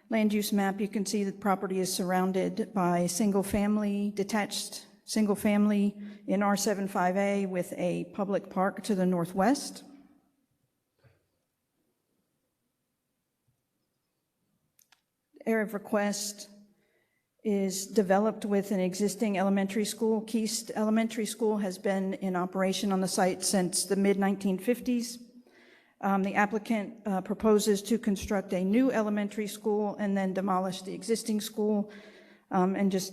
land use map, you can see that property is surrounded by single-family, detached single-family in R75A with a public park to the northwest. Area of request is developed with an existing elementary school. Keast Elementary School has been in operation on the site since the mid-1950s. The applicant proposes to construct a new elementary school and then demolish the existing school. And just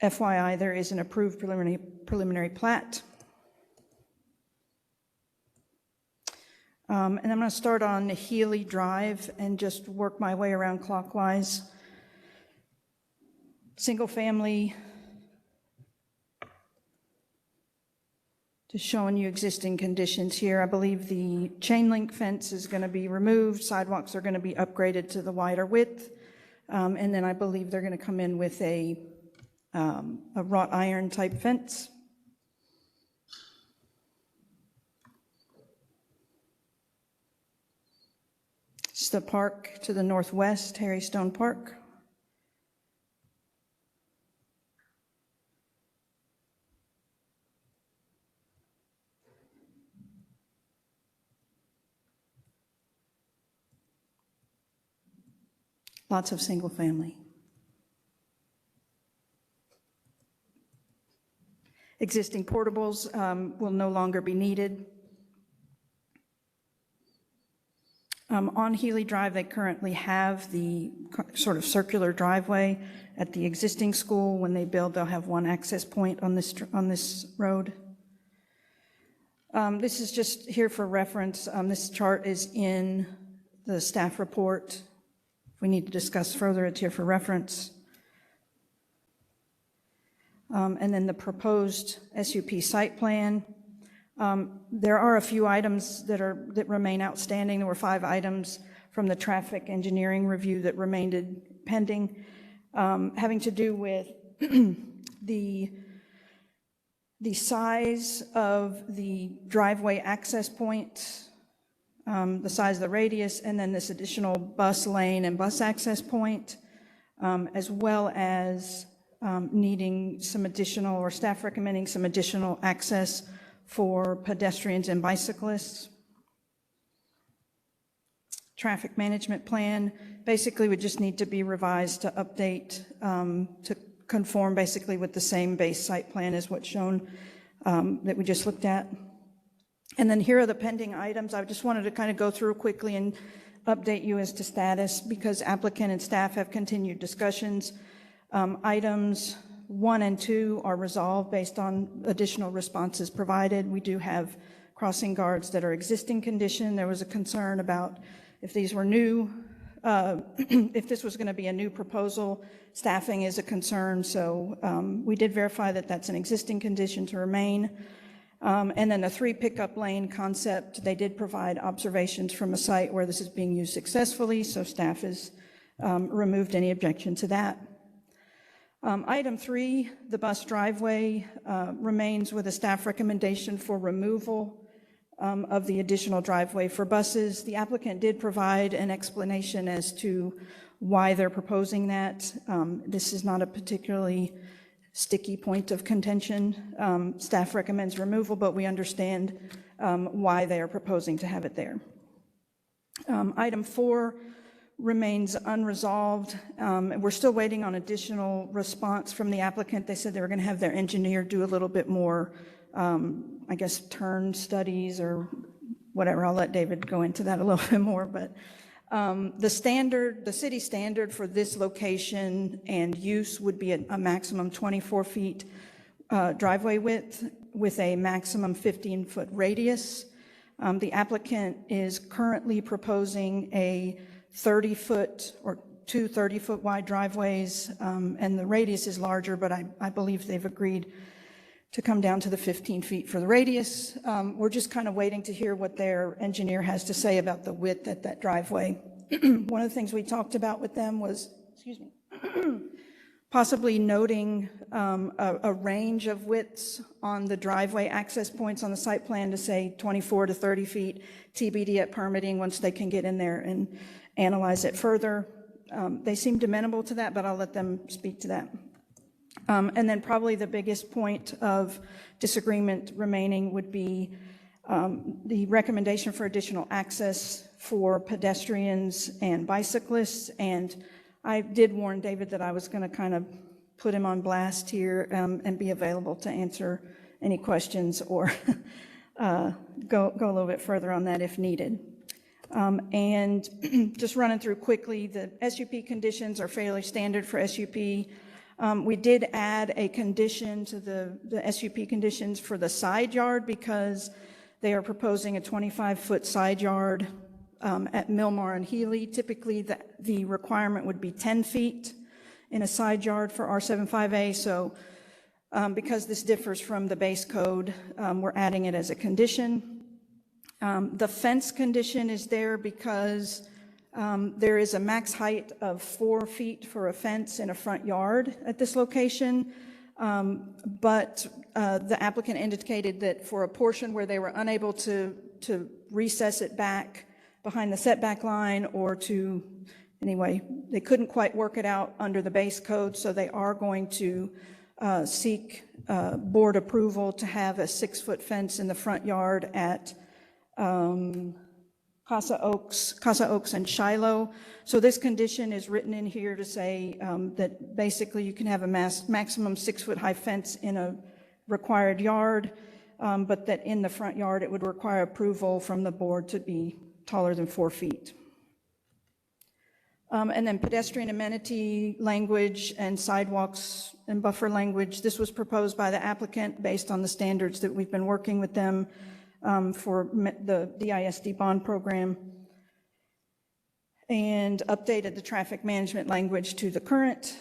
FYI, there is an approved preliminary plat. And I'm going to start on Healy Drive and just work my way around clockwise. Single family, just showing you existing conditions here. I believe the chain link fence is going to be removed. Sidewalks are going to be upgraded to the wider width. And then I believe they're going to come in with a wrought iron type fence. It's the park to the northwest, Harry Stone Park. Lots of single family. Existing portables will no longer be needed. On Healy Drive, they currently have the sort of circular driveway at the existing school. When they build, they'll have one access point on this road. This is just here for reference. This chart is in the staff report. If we need to discuss further, it's here for reference. And then the proposed SUP site plan. There are a few items that remain outstanding. There were 5 items from the traffic engineering review that remained pending, having to do with the size of the driveway access point, the size of the radius, and then this additional bus lane and bus access point, as well as needing some additional, or staff recommending some additional access for pedestrians and bicyclists. Traffic management plan basically would just need to be revised to update, to conform basically with the same base site plan as what's shown that we just looked at. And then here are the pending items. I just wanted to kind of go through quickly and update you as to status because applicant and staff have continued discussions. Items 1 and 2 are resolved based on additional responses provided. We do have crossing guards that are existing condition. There was a concern about if these were new, if this was going to be a new proposal. Staffing is a concern, so we did verify that that's an existing condition to remain. And then the 3 pickup lane concept, they did provide observations from a site where this is being used successfully, so staff has removed any objection to that. Item 3, the bus driveway remains with a staff recommendation for removal of the additional driveway for buses. The applicant did provide an explanation as to why they're proposing that. This is not a particularly sticky point of contention. Staff recommends removal, but we understand why they are proposing to have it there. Item 4 remains unresolved. We're still waiting on additional response from the applicant. They said they were going to have their engineer do a little bit more, I guess, turn studies or whatever. I'll let David go into that a little bit more. But the city standard for this location and use would be a maximum 24 feet driveway width with a maximum 15-foot radius. The applicant is currently proposing a 30-foot or 2 30-foot wide driveways, and the radius is larger, but I believe they've agreed to come down to the 15 feet for the radius. We're just kind of waiting to hear what their engineer has to say about the width at that driveway. One of the things we talked about with them was, excuse me, possibly noting a range of widths on the driveway access points on the site plan to say 24 to 30 feet, TBD at permitting once they can get in there and analyze it further. They seemed amenable to that, but I'll let them speak to that. And then probably the biggest point of disagreement remaining would be the recommendation for additional access for pedestrians and bicyclists. And I did warn David that I was going to kind of put him on blast here and be available to answer any questions or go a little bit further on that if needed. And just running through quickly, the SUP conditions are fairly standard for SUP. We did add a condition to the SUP conditions for the side yard because they are proposing a 25-foot side yard at Milmar and Healy. Typically, the requirement would be 10 feet in a side yard for R75A. So because this differs from the base code, we're adding it as a condition. The fence condition is there because there is a max height of 4 feet for a fence in a front yard at this location, but the applicant indicated that for a portion where they were unable to recess it back behind the setback line or to, anyway, they couldn't quite work it out under the base code, so they are going to seek board approval to have a 6-foot fence in the front yard at Casa Oaks and Shiloh. So this condition is written in here to say that basically you can have a maximum 6-foot high fence in a required yard, but that in the front yard, it would require approval from the board to be taller than 4 feet. And then pedestrian amenity language and sidewalks and buffer language. This was proposed by the applicant based on the standards that we've been working with them for the DISD bond program, and updated the traffic management language to the current.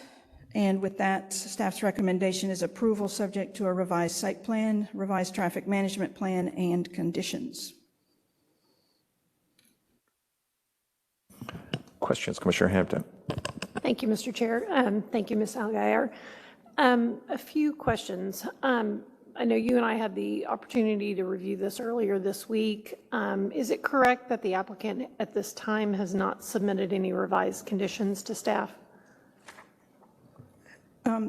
And with that, staff's recommendation is approval subject to a revised site plan, revised traffic management plan, and conditions. Questions, Commissioner Hampton? Thank you, Mr. Chair. Thank you, Ms. Algeier. A few questions. I know you and I had the opportunity to review this earlier this week. Is it correct that the applicant at this time has not submitted any revised conditions to staff?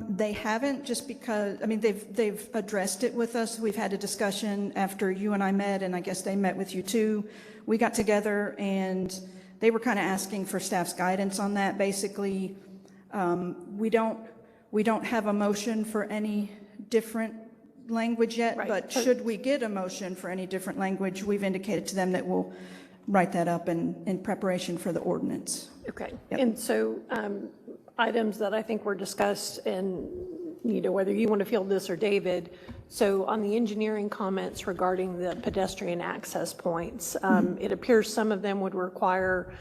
They haven't, just because, I mean, they've addressed it with us. We've had a discussion after you and I met, and I guess they met with you too. We got together and they were kind of asking for staff's guidance on that. Basically, we don't have a motion for any different language yet, Right. But should we get a motion for any different language, we've indicated to them that we'll write that up in preparation for the ordinance. Okay. Yep. And so items that I think were discussed, and whether you want to field this or David, so on the engineering comments regarding the pedestrian access points, it appears some of them would require,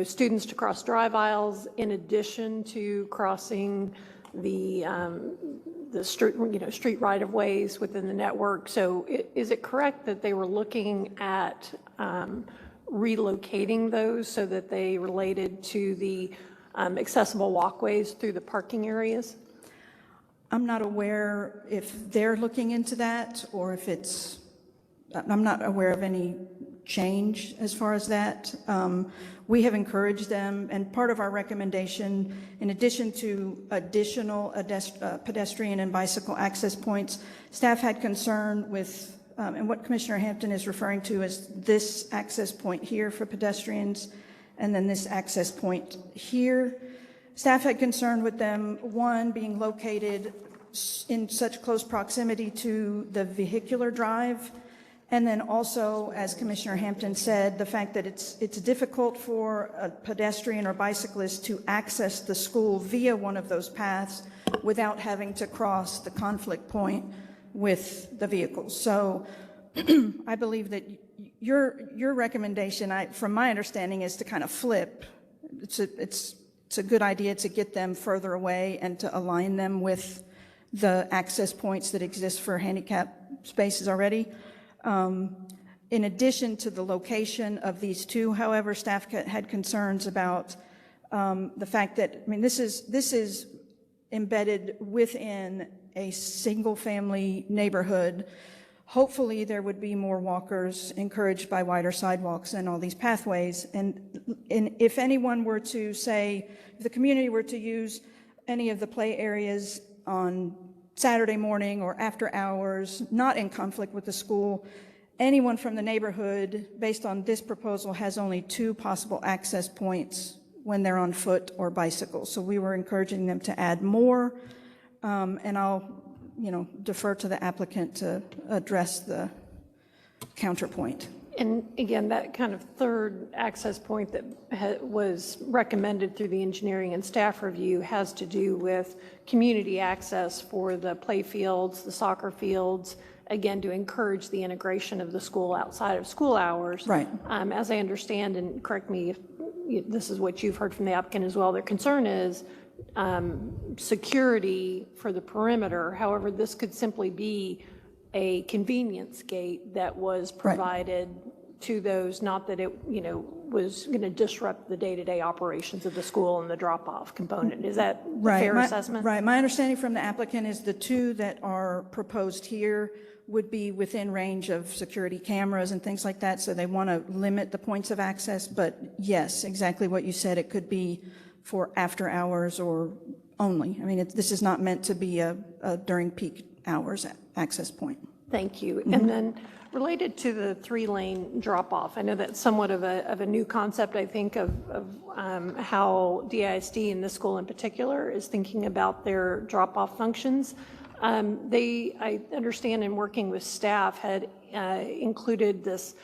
students to cross drive aisles in addition to crossing the street right-of-ways within the network. So is it correct that they were looking at relocating those so that they related to the accessible walkways through the parking areas? I'm not aware if they're looking into that or if I'm not aware of any change as far as that. We have encouraged them, and part of our recommendation, in addition to additional pedestrian and bicycle access points, staff had concern with, and what Commissioner Hampton is referring to is this access point here for pedestrians, and then this access point here. Staff had concern with them, one, being located in such close proximity to the vehicular drive, and then also, as Commissioner Hampton said, the fact that it's difficult for a pedestrian or bicyclist to access the school via one of those paths without having to cross the conflict point with the vehicles. So I believe that your recommendation, from my understanding, is to kind of flip. It's a good idea to get them further away and to align them with the access points that exist for handicap spaces already. In addition to the location of these two, however, staff had concerns about the fact that, this is embedded within a single-family neighborhood. Hopefully, there would be more walkers encouraged by wider sidewalks and all these pathways. And if anyone were to say, if the community were to use any of the play areas on Saturday morning or after hours, not in conflict with the school, anyone from the neighborhood, based on this proposal, has only 2 possible access points when they're on foot or bicycle. So we were encouraging them to add more, and I'll defer to the applicant to address the counterpoint. And again, that kind of third access point that was recommended through the engineering and staff review has to do with community access for the play fields, the soccer fields, again, to encourage the integration of the school outside of school hours. Right. As I understand, and correct me if this is what you've heard from the applicant as well, their concern is security for the perimeter. However, this could simply be a convenience gate that was provided to those, not that it, was going to disrupt the day-to-day operations of the school and the drop-off component. Is that a fair assessment? Right. My understanding from the applicant is the 2 that are proposed here would be within range of security cameras and things like that, so they want to limit the points of access. But yes, exactly what you said, it could be for after hours or only. This is not meant to be a during peak hours access point. Thank you. And then related to the 3-lane drop-off, I know that's somewhat of a new concept, I think, of how DISD and this school in particular is thinking about their drop-off functions. They, I understand in working with staff, had included this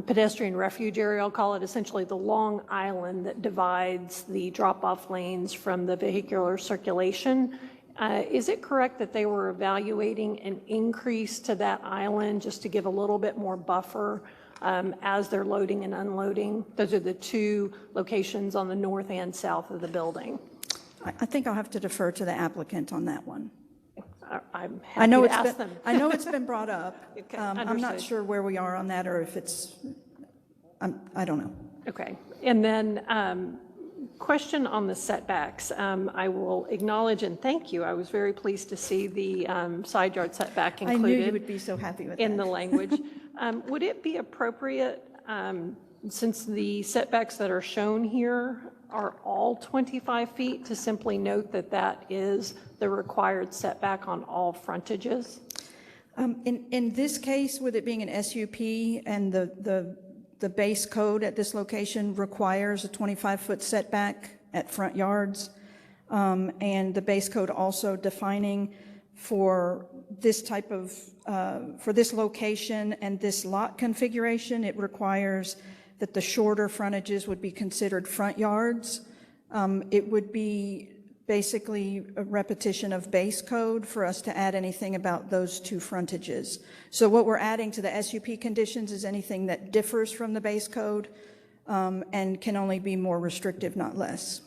pedestrian refuge area, I'll call it essentially the long island that divides the drop-off lanes from the vehicular circulation. Is it correct that they were evaluating an increase to that island just to give a little bit more buffer as they're loading and unloading? Those are the two locations on the north and south of the building. I think I'll have to defer to the applicant on that one. I'm I know happy it's to ask been, them. I know it's been brought up. Okay, I'm not understood. sure where we are on that or if it's, I don't know. Okay, and then question on the setbacks. I will acknowledge and thank you. I was very pleased to see the side yard setback I included. knew you would be so happy with in that. the language. Would it be appropriate, since the setbacks that are shown here are all 25 feet, to simply note that that is the required setback on all frontages? In this case, with it being an SUP and the base code at this location requires a 25-foot setback at front yards, and the base code also defining for this type of, for this location and this lot configuration, it requires that the shorter frontages would be considered front yards. It would be basically a repetition of base code for us to add anything about those two frontages. So what we're adding to the SUP conditions is anything that differs from the base code and can only be more restrictive, not less.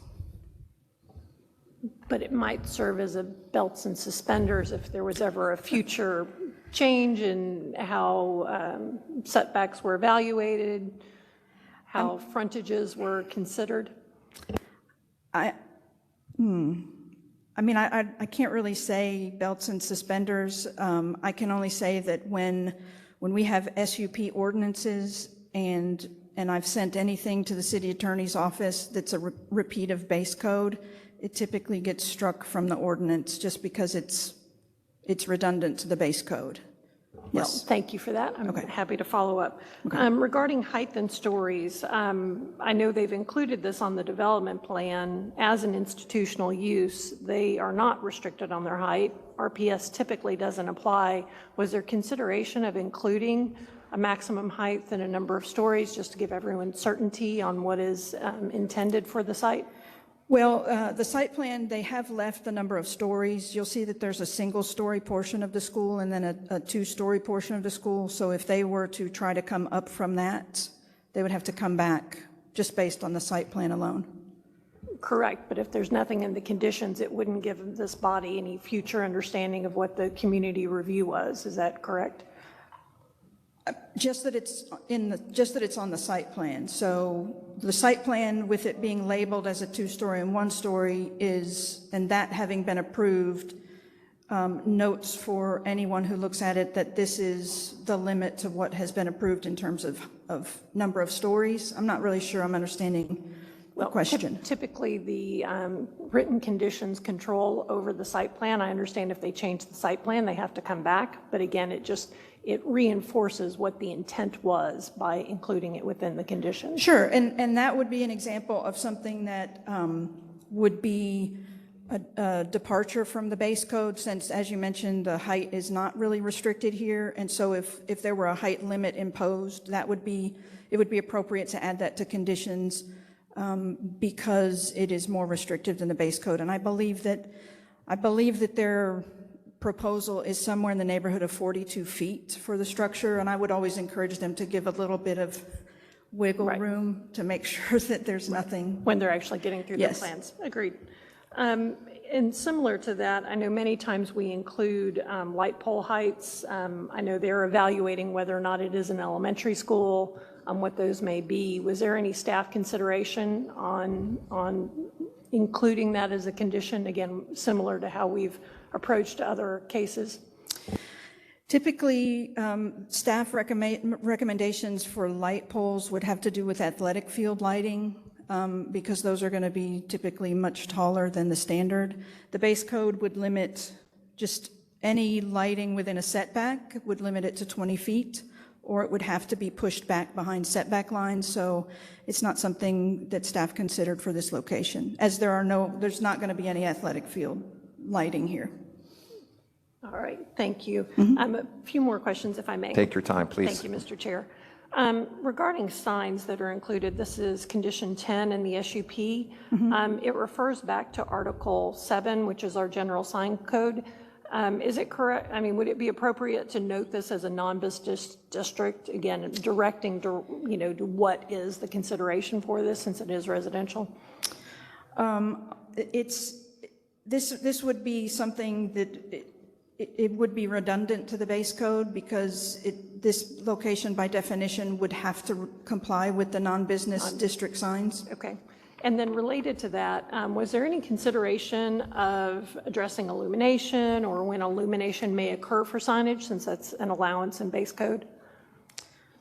But it might serve as a belts and suspenders if there was ever a future change in how setbacks were evaluated, how frontages were considered. I mean, I can't really say belts and suspenders. I can only say that when we have SUP ordinances and I've sent anything to the city attorney's office that's a repeat of base code, it typically gets struck from the ordinance just because it's redundant to the base code. Well, Yes. thank you for that. I'm happy to follow up. Regarding height and stories, I know they've included this on the development plan as an institutional use. They are not restricted on their height. RPS typically doesn't apply. Was there consideration of including a maximum height and a number of stories just to give everyone certainty on what is intended for the site? Well, the site plan, they have left the number of stories. You'll see that there's a single-story portion of the school and then a two-story portion of the school. So if they were to try to come up from that, they would have to come back just based on the site plan alone. Correct, but if there's nothing in the conditions, it wouldn't give this body any future understanding of what the community review was. Is that correct? Just that it's on the site plan. So the site plan, with it being labeled as a two-story and one-story, is, and that having been approved, notes for anyone who looks at it that this is the limit to what has been approved in terms of number of stories. I'm not really sure I'm understanding the question. Typically, the written conditions control over the site plan. I understand if they change the site plan, they have to come back. But again, it reinforces what the intent was by including it within the conditions. Sure, and that would be an example of something that would be a departure from the base code, since, as you mentioned, the height is not really restricted here. And so if there were a height limit imposed, it would be appropriate to add that to conditions because it is more restrictive than the base code. And I believe that their proposal is somewhere in the neighborhood of 42 feet for the structure, and I would always encourage them to give a little bit of wiggle room to make sure that there's nothing. When they're actually getting through their plans. Agreed. And similar to that, I know many times we include light pole heights. I know they're evaluating whether or not it is an elementary school, what those may be. Was there any staff consideration on including that as a condition, again, similar to how we've approached other cases? Typically, staff recommendations for light poles would have to do with athletic field lighting because those are going to be typically much taller than the standard. The base code would limit just any lighting within a setback, would limit it to 20 feet, or it would have to be pushed back behind setback lines. So it's not something that staff considered for this location, as there's not going to be any athletic field lighting here. All right, thank you. Mm-hmm. A few more questions, if I may. Take your time, please. Thank you, Mr. Chair. Regarding signs that are included, this is condition 10 in the SUP. Mm-hmm. It refers back to Article 7, which is our general sign code. Is it correct? I mean, would it be appropriate to note this as a non-business district? Again, directing to, to what is the consideration for this since it is residential? This would be something that it would be redundant to the base code because this location by definition would have to comply with the non-business district signs. Okay. And then related to that, was there any consideration of addressing illumination or when illumination may occur for signage since that's an allowance in base code?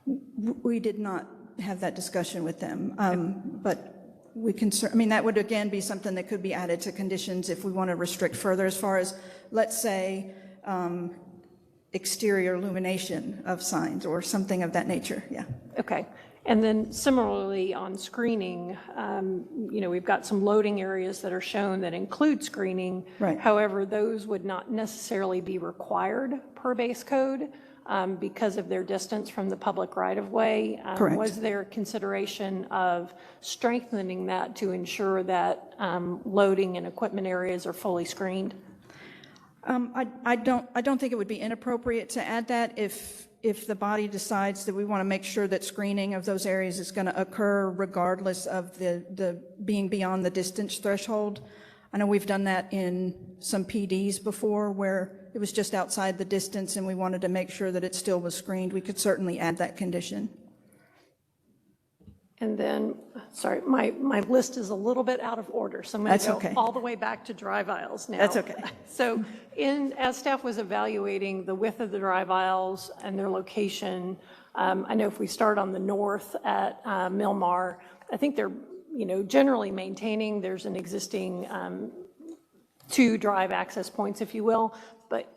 We did not have that discussion with them, but we can, that would again be something that could be added to conditions if we want to restrict further as far as, let's say, exterior illumination of signs or something of that nature, yeah. Okay. And then similarly on screening, we've got some loading areas that are shown that include screening. Right. However, those would not necessarily be required per base code because of their distance from the public right-of-way. Correct. Was there consideration of strengthening that to ensure that loading and equipment areas are fully screened? I don't think it would be inappropriate to add that if the body decides that we want to make sure that screening of those areas is going to occur regardless of the being beyond the distance threshold. I know we've done that in some PDs before where it was just outside the distance and we wanted to make sure that it still was screened. We could certainly add that condition. And then, sorry, my list is a little bit out of order, so I'm going to go all the way back to drive aisles now. That's okay. So as staff was evaluating the width of the drive aisles and their location, I know if we start on the north at Milmar, I think they're, generally maintaining, there's an existing 2 drive access points, if you will, but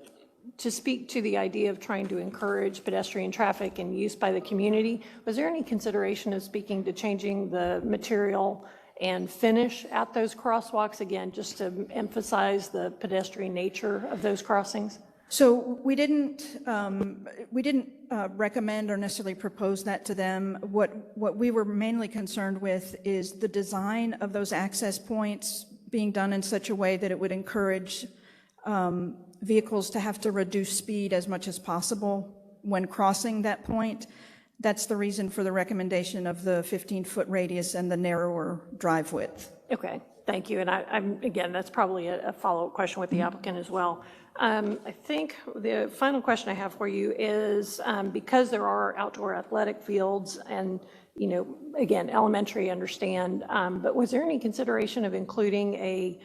to speak to the idea of trying to encourage pedestrian traffic and use by the community, was there any consideration of speaking to changing the material and finish at those crosswalks, again, just to emphasize the pedestrian nature of those crossings? So we didn't recommend or necessarily propose that to them. What we were mainly concerned with is the design of those access points being done in such a way that it would encourage vehicles to have to reduce speed as much as possible when crossing that point. That's the reason for the recommendation of the 15-foot radius and the narrower drive width. Okay, thank you. And I'm again, that's probably a follow-up question with the applicant as well. I think the final question I have for you is because there are outdoor athletic fields and, again, elementary, understand, but was there any consideration of including a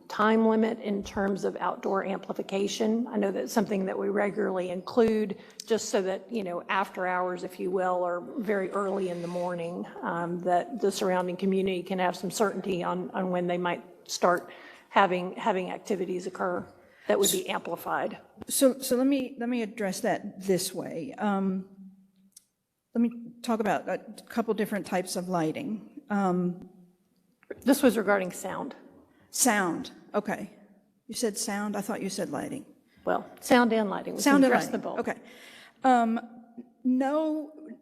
time limit in terms of outdoor amplification? I know that's something that we regularly include just so that, after hours, if you will, or very early in the morning, that the surrounding community can have some certainty on when they might start having activities occur that would be amplified. So let me address that this way. Let me talk about a couple different types of lighting. This was regarding sound. Sound, okay. You said sound, I thought you said lighting. Well, sound and lighting, we Sound can and address lighting, them both. okay.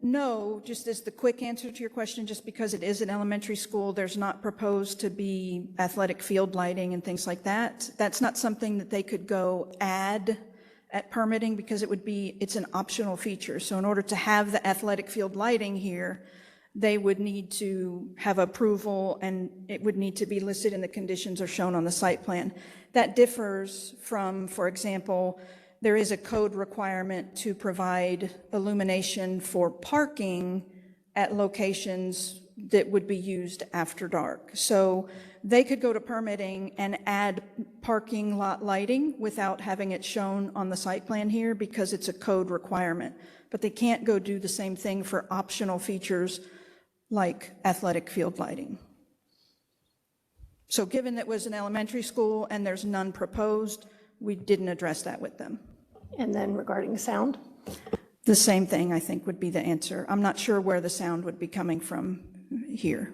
No, just as the quick answer to your question, just because it is an elementary school, there's not proposed to be athletic field lighting and things like that. That's not something that they could go add at permitting because it's an optional feature. So in order to have the athletic field lighting here, they would need to have approval and it would need to be listed in the conditions or shown on the site plan. That differs from, for example, there is a code requirement to provide illumination for parking at locations that would be used after dark. So they could go to permitting and add parking lot lighting without having it shown on the site plan here because it's a code requirement. But they can't go do the same thing for optional features like athletic field lighting. So given that it was an elementary school and there's none proposed, we didn't address that with them. And then regarding sound? The same thing, I think, would be the answer. I'm not sure where the sound would be coming from here.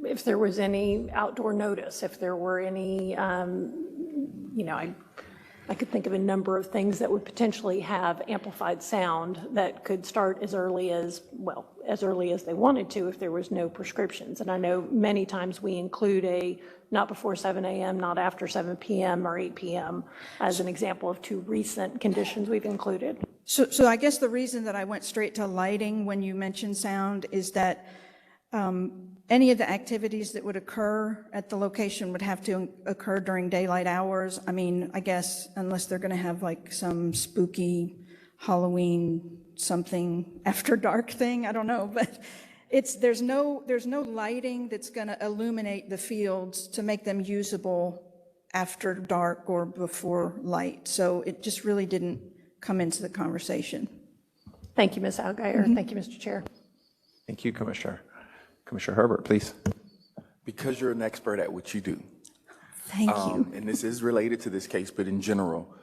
If there was any outdoor notice, if there were any, I could think of a number of things that would potentially have amplified sound that could start as early as, well, as early as they wanted to if there was no prescriptions. And I know many times we include a not before 7 a.m., not after 7 p.m. or 8 p.m. as an example of two recent conditions we've included. So I guess the reason that I went straight to lighting when you mentioned sound is that any of the activities that would occur at the location would have to occur during daylight hours. I mean, I guess unless they're going to have like some spooky Halloween something after dark thing, I don't know, but there's no lighting that's going to illuminate the fields to make them usable after dark or before light. So it just really didn't come into the conversation. Thank you, Ms. Algier. Thank you, Mr. Chair. Thank you, Commissioner. Commissioner Herbert, please. Because you're an expert at what you do. Thank you. And this is related to this case, but in general,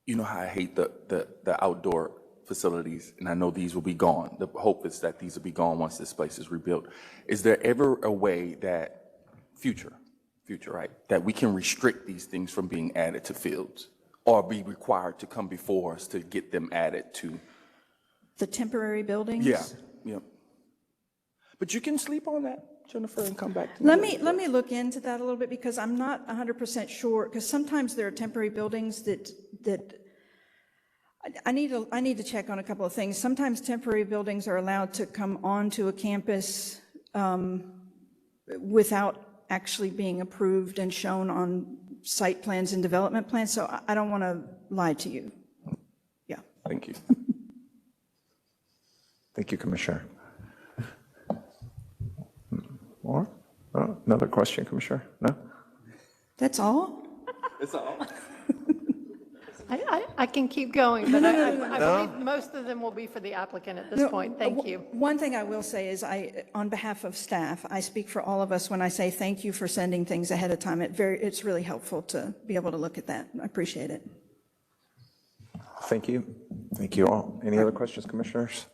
you know how I hate the outdoor facilities, and I know these will be gone. The hope is that these will be gone once this place is rebuilt. Is there ever a way that future, right, that we can restrict these things from being added to fields or be required to come before us to get them added to? The temporary buildings? Yeah. But you can sleep on that, Jennifer, and come back to Let me look into that a little bit because I'm not 100% sure, because sometimes there are temporary buildings that I need to check on a couple of things. Sometimes temporary buildings are allowed to come onto a campus without actually being approved and shown on site plans and development plans, so I don't want to lie to you. Yeah. Thank you. Thank you, Commissioner. More? Oh, another question, Commissioner? No? That's all? That's all. I can keep going, but I believe most of them will be for the applicant at this point. Thank you. One thing I will say is on behalf of staff, I speak for all of us when I say thank you for sending things ahead of time. It's really helpful to be able to look at that. I appreciate it. Thank you. Thank you all. Any other questions, Commissioners?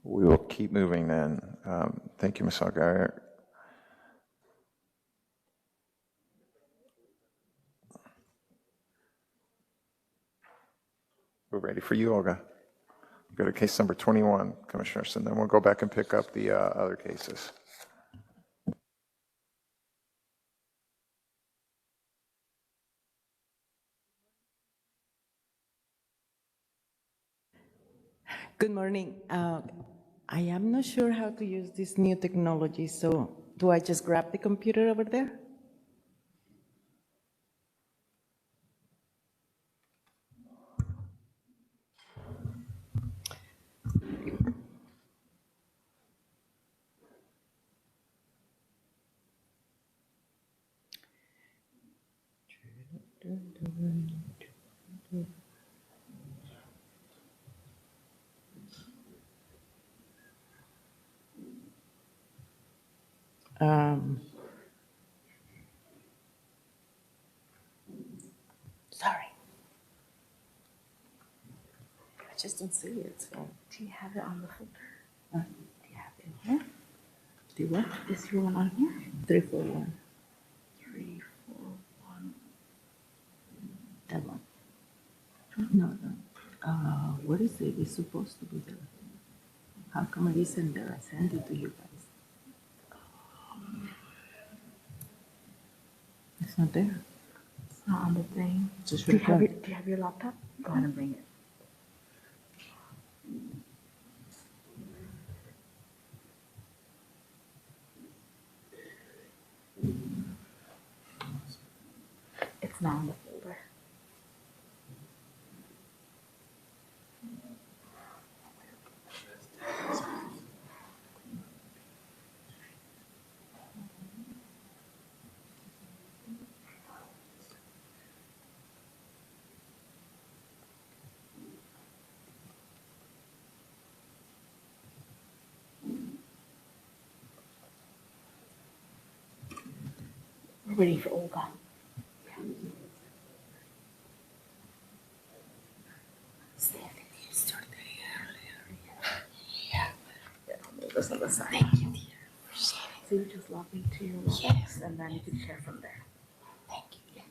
We will keep moving then. Thank you, Ms. Algier. We're ready for you, Olga. Go to case number 21, Commissioners, and then we'll go back and pick up the other cases. Good morning. I am not sure how to use this new technology, so do I just grab the computer over there? Sorry. I just don't see it. So. Do you have it on the folder? Do you have it in here? Do you what? Is your one on here? 341. 341. That one. No. What is it? It's supposed to be there. How come it isn't there? I sent it to you guys. It's not there. It's not on the thing. Just do you have your laptop? Go ahead and bring it. It's not on the folder. We're waiting for Olga. Those on the side. Thank you, dear. So you just log into your Webex and then you can share from there. Thank you.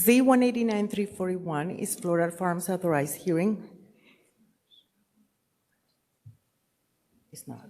Z-189-341 is Floral Farms authorized hearing. It's not.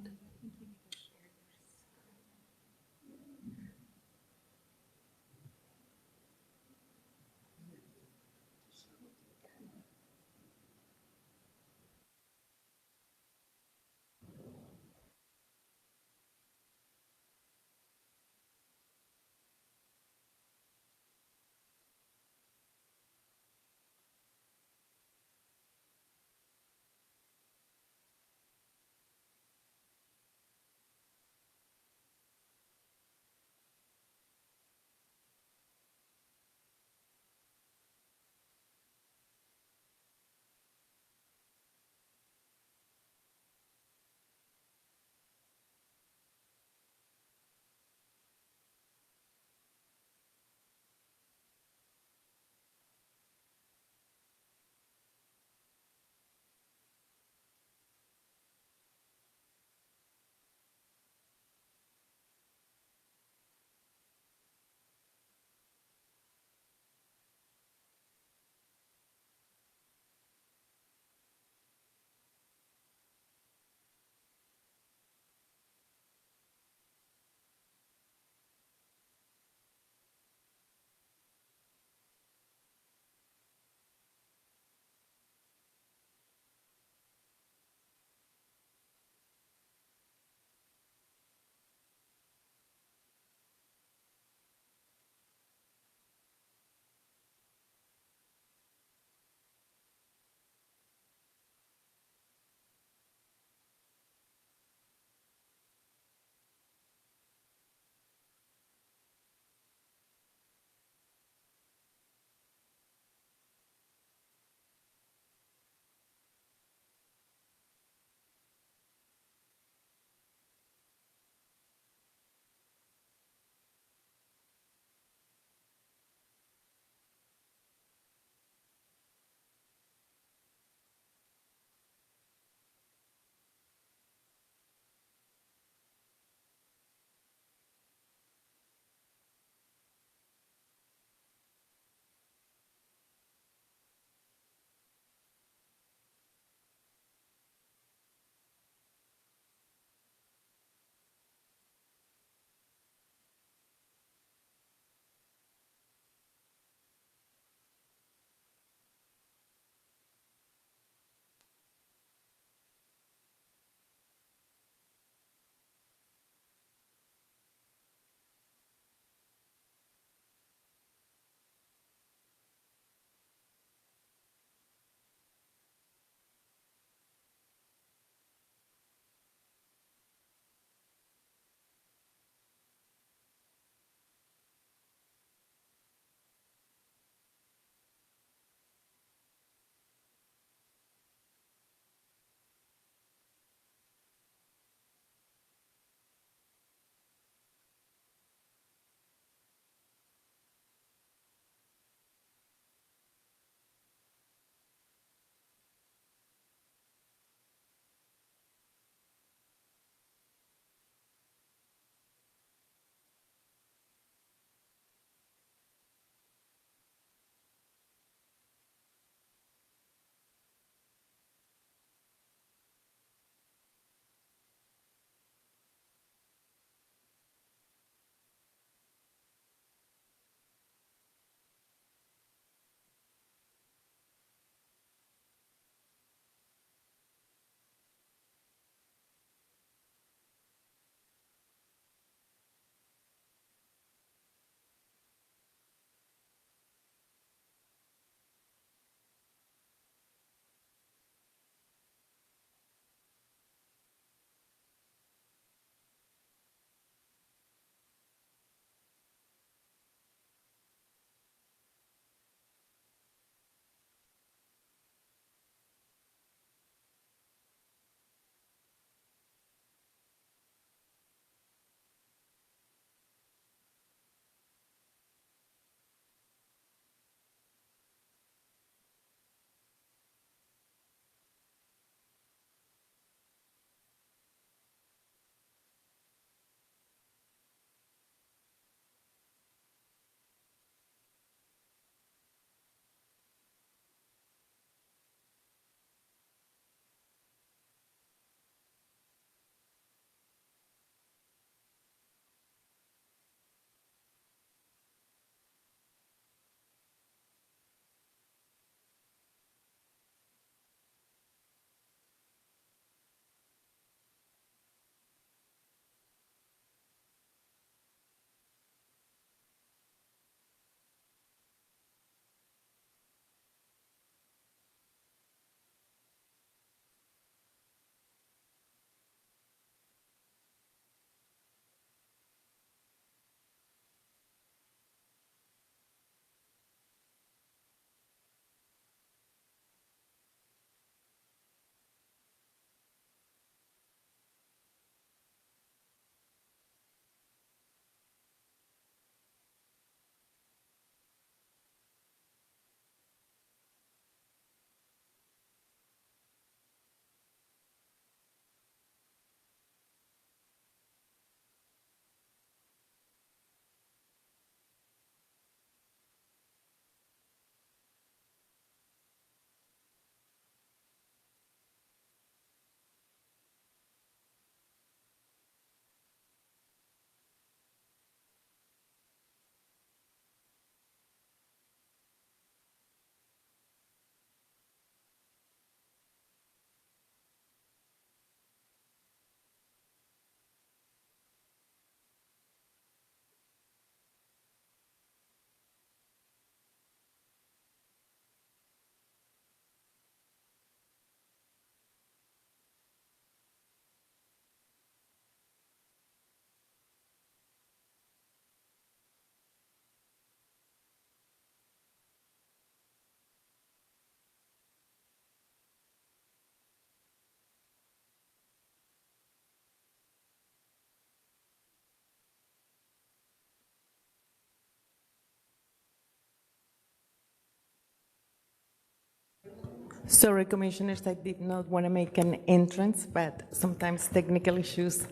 Sorry, Commissioners, I did not want to make an entrance, but sometimes technical issues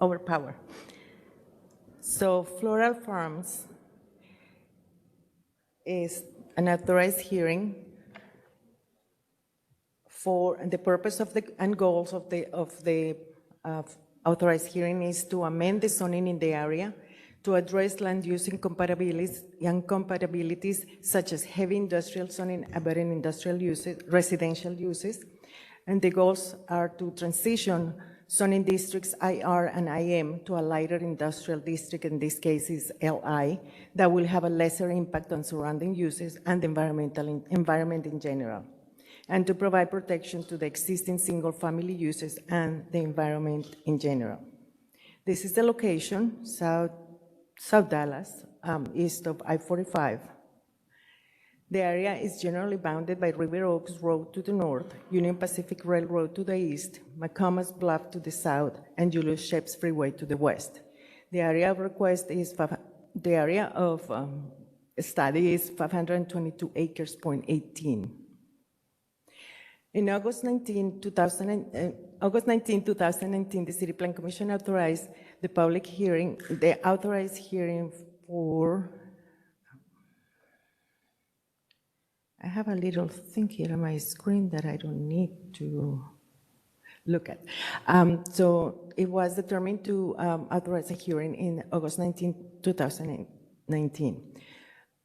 overpower. So Floral Farms is an authorized hearing for the purpose of the and goals of the authorized hearing is to amend the zoning in the area to address land use incompatibilities such as heavy industrial zoning, abutting industrial uses, residential uses, and the goals are to transition zoning districts IR and IM to a lighter industrial district, in this case is LI, that will have a lesser impact on surrounding uses and the environment in general, and to provide protection to the existing single-family uses and the environment in general. This is the location, South Dallas, east of I-45. The area is generally bounded by River Oaks Road to the north, Union Pacific Railroad to the east, McComas Bluff to the south, and Julius Shapes Freeway to the west. The area of request is, the area of study is 522 acres, 0.18. In August 19, 2019, the City Plan Commission authorized the public hearing, the authorized hearing for, I have a little thing here on my screen that I don't need to look at. So it was determined to authorize a hearing in August 19, 2019.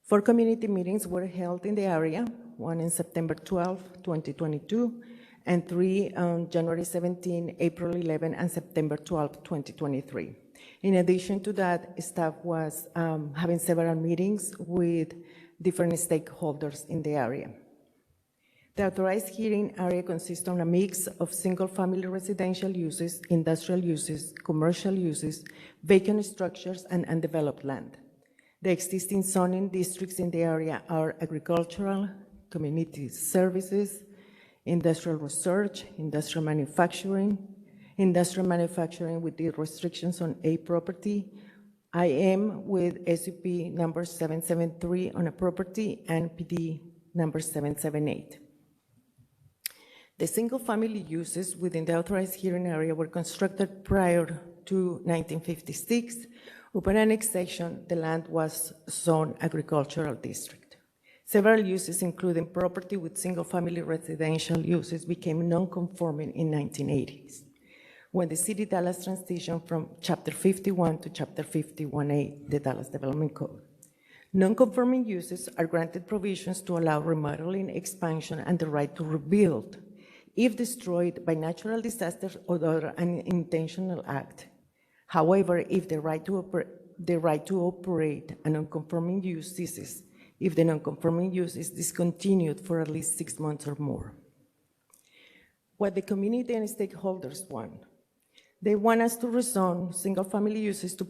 4 community meetings were held in the area, one in September 12, 2022, and 3 on January 17, April 11, and September 12, 2023. In addition to that, staff was having several meetings with different stakeholders in the area. The authorized hearing area consists of a mix of single-family residential uses, industrial uses, commercial uses, vacant structures, and undeveloped land. The existing zoning districts in the area are agricultural, community services, industrial research, industrial manufacturing with the restrictions on A property, IM with SUP number 773 on a property, and PD number 778. The single-family uses within the authorized hearing area were constructed prior to 1956. Upon annexation, the land was zoned agricultural district. Several uses, including property with single-family residential uses, became non-conforming in 1980s, when the City Dallas transitioned from Chapter 51 to Chapter 51A, the Dallas Development Code. Non-conforming uses are granted provisions to allow remodeling, expansion, and the right to rebuild if destroyed by natural disasters or other unintentional act. However, if the right to operate a non-conforming use ceases, if the non-conforming use is discontinued for at least 6 months or more. What the community and stakeholders want. They want us to rezone single-family uses to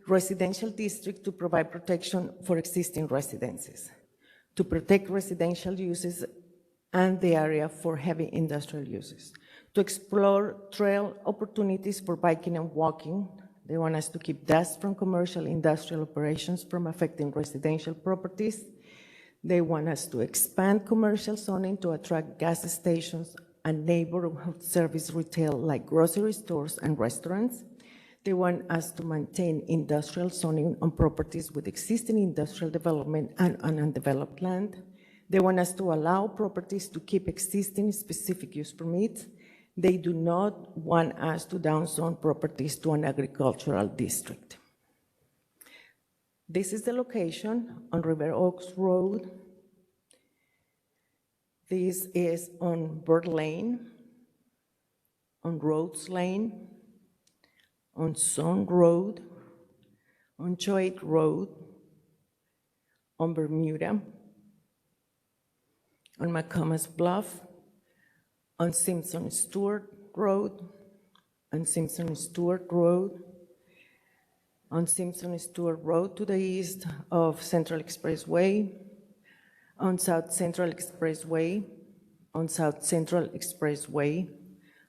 residential districts to provide protection for existing residences, to protect residential uses and the area for heavy industrial uses, to explore trail opportunities for biking and walking. They want us to keep dust from commercial industrial operations from affecting residential properties. They want us to expand commercial zoning to attract gas stations and neighborhood service retail like grocery stores and restaurants. They want us to maintain industrial zoning on properties with existing industrial development and on undeveloped land. They want us to allow properties to keep existing specific use permits. They do not want us to downzone properties to an agricultural district. This is the location on River Oaks Road. This is on Bird Lane, on Rhodes Lane, on Zone Road, on Choate Road, on Bermuda, on McComas Bluff, on Simpson Stewart Road, on Simpson Stewart Road, on Simpson Stewart Road to the east of Central Expressway, on South Central Expressway, on South Central Expressway,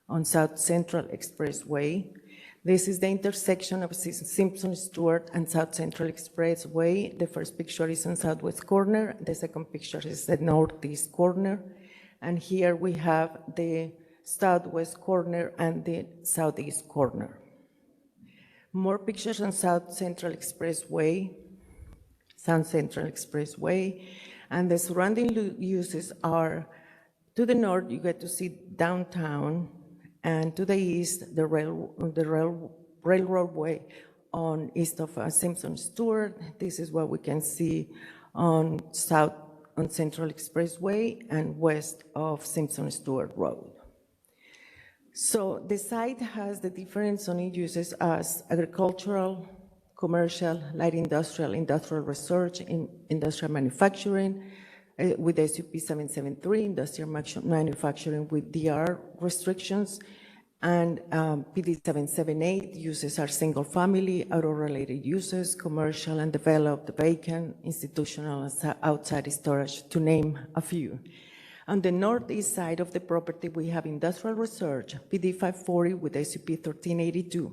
on South Central Expressway. This is the intersection of Simpson Stewart and South Central Expressway. The first picture is on southwest corner. The second picture is the northeast corner. And here we have the southwest corner and the southeast corner. More pictures on South Central Expressway, and the surrounding uses are, to the north, you get to see downtown, and to the east, the railroad way on east of Simpson Stewart. This is what we can see on Central Expressway and west of Simpson Stewart Road. So the site has the different zoning uses as agricultural, commercial, light industrial, industrial research, industrial manufacturing, with SUP 773, industrial manufacturing with DR restrictions, and PD 778 uses are single family, auto-related uses, commercial and developed, vacant, institutional, and outside storage, to name a few. On the northeast side of the property, we have industrial research, PD 540 with SUP 1382.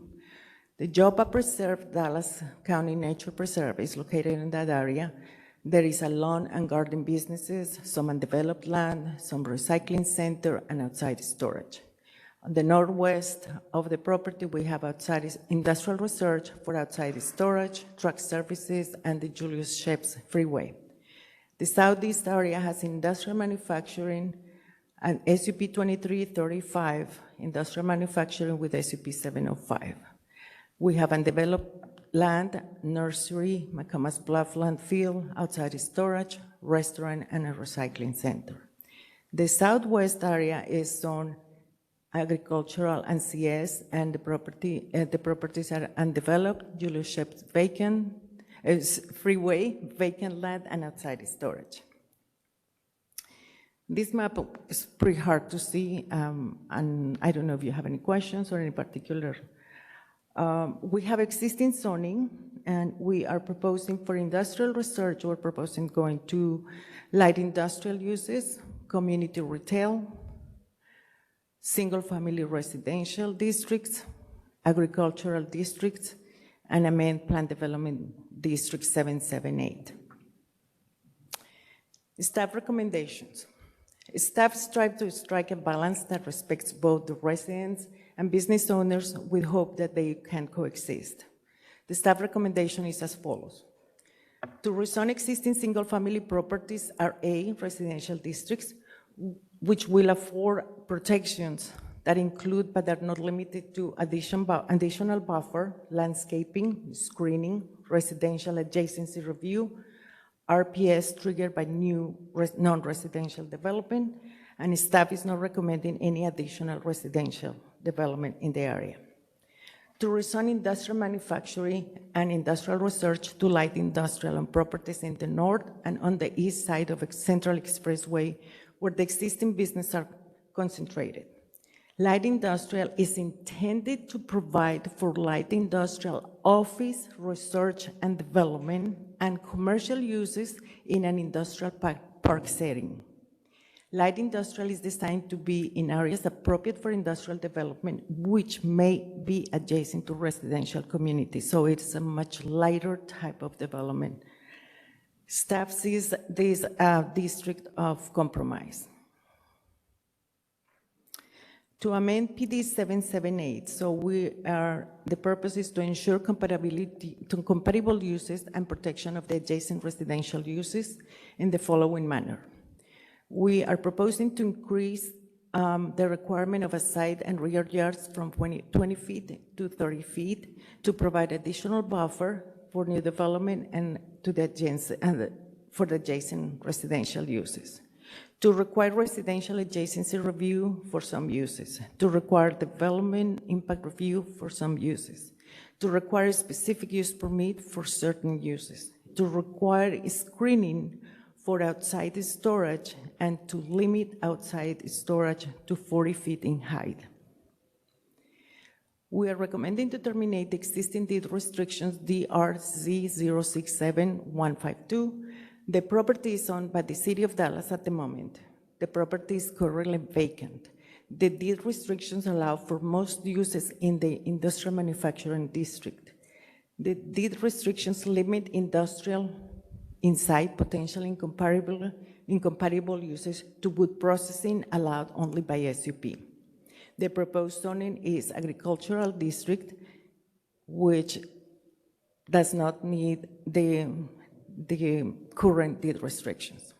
The Jopa Preserve, Dallas County Nature Preserve, is located in that area. There is a lawn and garden businesses, some undeveloped land, some recycling center, and outside storage. On the northwest of the property, we have outside industrial research for outside storage, truck services, and the Julius Shapes Freeway. The southeast area has industrial manufacturing and SUP 2335, industrial manufacturing with SUP 705. We have undeveloped land, nursery, McComas Bluff landfill, outside storage, restaurant, and a recycling center. The southwest area is on agricultural and CS, and the properties are undeveloped, Julius Shapes vacant, freeway, vacant land, and outside storage. This map is pretty hard to see, and I don't know if you have any questions or any particular. We have existing zoning, and we are proposing for industrial research, we're proposing going to light industrial uses, community retail, single-family residential districts, agricultural districts, and amend Plan Development District 778. Staff recommendations. Staff strive to strike a balance that respects both the residents and business owners with hope that they can coexist. The staff recommendation is as follows. To rezone existing single-family properties RA residential districts, which will afford protections that include but are not limited to additional buffer, landscaping, screening, residential adjacency review, RPS triggered by new non-residential development, and staff is not recommending any additional residential development in the area. To rezone industrial manufacturing and industrial research to light industrial on properties in the north and on the east side of Central Expressway where the existing businesses are concentrated. Light industrial is intended to provide for light industrial office, research and development, and commercial uses in an industrial park setting. Light industrial is designed to be in areas appropriate for industrial development, which may be adjacent to residential communities. So it's a much lighter type of development. Staff sees this district of compromise. To amend PD 778, so the purpose is to ensure compatible uses and protection of the adjacent residential uses in the following manner. We are proposing to increase the requirement of a side and rear yards from 20 feet to 30 feet to provide additional buffer for new development and to the for the adjacent residential uses. To require residential adjacency review for some uses, to require development impact review for some uses, to require specific use permit for certain uses, to require screening for outside storage, and to limit outside storage to 40 feet in height. We are recommending to terminate the existing deed restrictions DRZ 067152. The property is owned by the City of Dallas at the moment. The property is currently vacant. The deed restrictions allow for most uses in the industrial manufacturing district. The deed restrictions limit industrial inside potentially incompatible incompatible uses to wood processing allowed only by SUP. The proposed zoning is agricultural district, which does not need the current deed restrictions.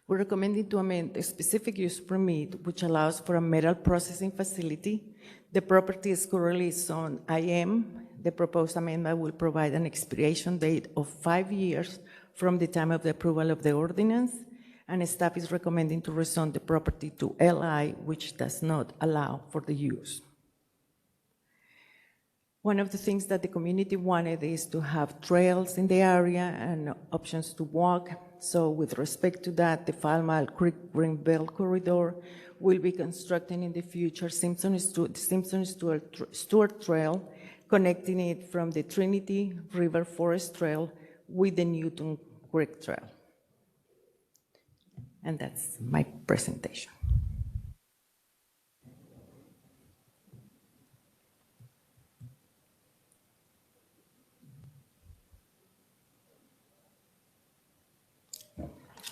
We're recommending to amend the specific use permit, which allows for a metal processing facility. The property is currently zoned IM. The proposed amendment will provide an expiration date of 5 years from the time of the approval of the ordinance, and staff is recommending to rezone the property to LI, which does not allow for the use. One of the things that the community wanted is to have trails in the area and options to walk. So with respect to that, the 5 Mile Creek Greenbelt Corridor will be constructed in the future Simpson Stewart Trail, connecting it from the Trinity River Forest Trail with the Newton Creek Trail. And that's my presentation.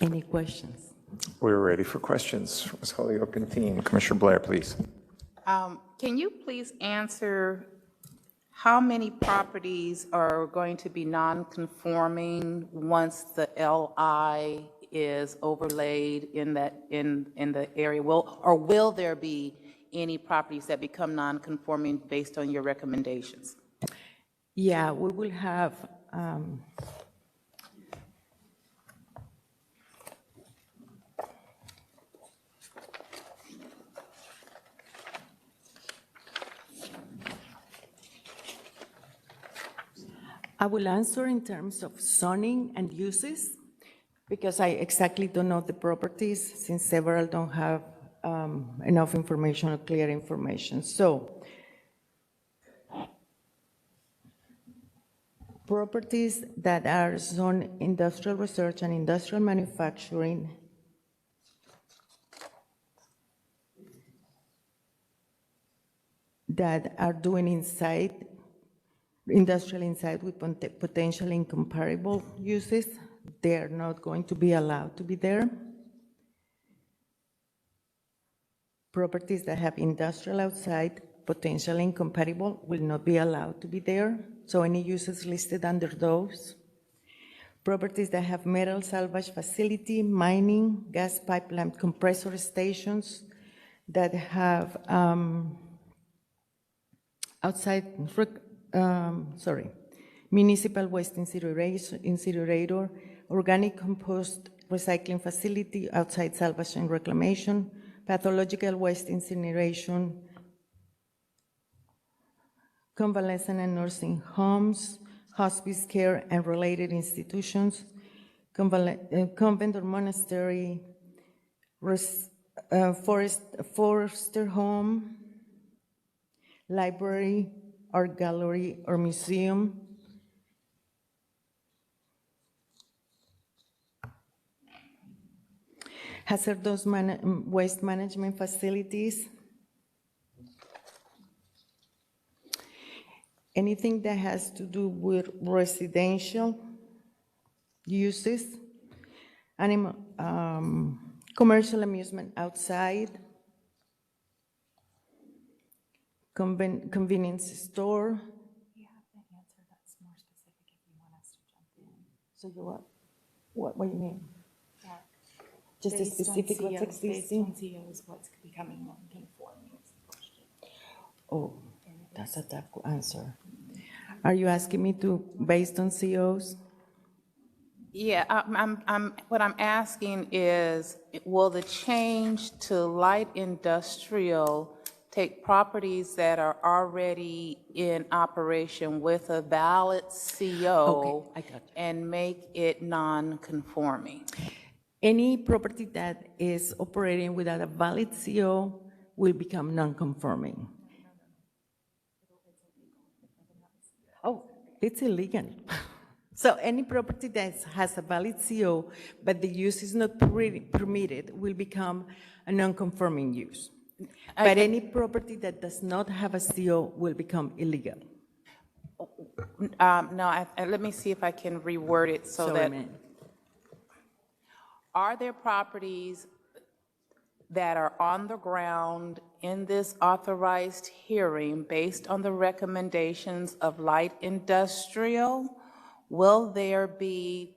Any questions? We're ready for questions. Ms. Holyoke and team. Commissioner Blair, please. Can you please answer how many properties are going to be non-conforming once the LI is overlaid in the area? Will there be any properties that become non-conforming based on your recommendations? Yeah, we will have I will answer in terms of zoning and uses, because I exactly don't know the properties, since several don't have enough information or clear information. So, properties that are zoned industrial research and industrial manufacturing that are doing industrial inside with potentially incomparable uses, they're not going to be allowed to be there. Properties that have industrial outside, potentially incompatible, will not be allowed to be there. So any uses listed under those. Properties that have metal salvage facility, mining, gas pipeline compressor stations that have municipal waste incinerator, organic compost recycling facility, outside salvage and reclamation, pathological waste incineration, convalescent and nursing homes, hospice care and related institutions, convent or monastery, forester home, library, art gallery, or museum. Hazardous waste management facilities. Anything that has to do with residential uses, commercial amusement outside, convenience store. You have to answer that's more specific if you want us to jump in. So what do you mean? Yeah. Just a specific what's existing? Based on COs, what's becoming non-conforming is the question. Oh, that's a tough answer. Are you asking me to, based on COs? Yeah, what I'm asking is, will the change to light industrial take properties that are already in operation with a valid CO and make it non-conforming? Any property that is operating without a valid CO will become non-conforming. Oh, it's illegal. So any property that has a valid CO, but the use is not permitted, will become a non-conforming use. But any property that does not have a CO will become illegal. No, let me see if I can reword it so that. Are there properties that are on the ground in this authorized hearing based on the recommendations of light industrial? Will there be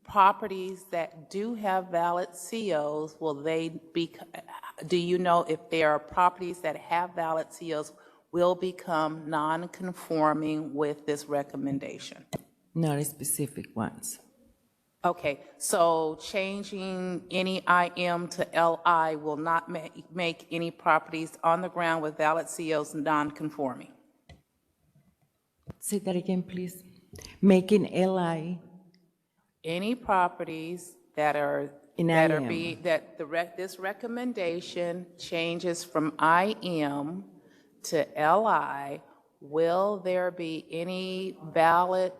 properties that do have valid COs? Will they be, do you know if there are properties that have valid COs will become non-conforming with this recommendation? Not specific ones. Okay, so changing any IM to LI will not make any properties on the ground with valid COs non-conforming? Say that again, please. Making LI. Any properties that are In that are IM. being that this recommendation changes from IM to LI, will there be any valid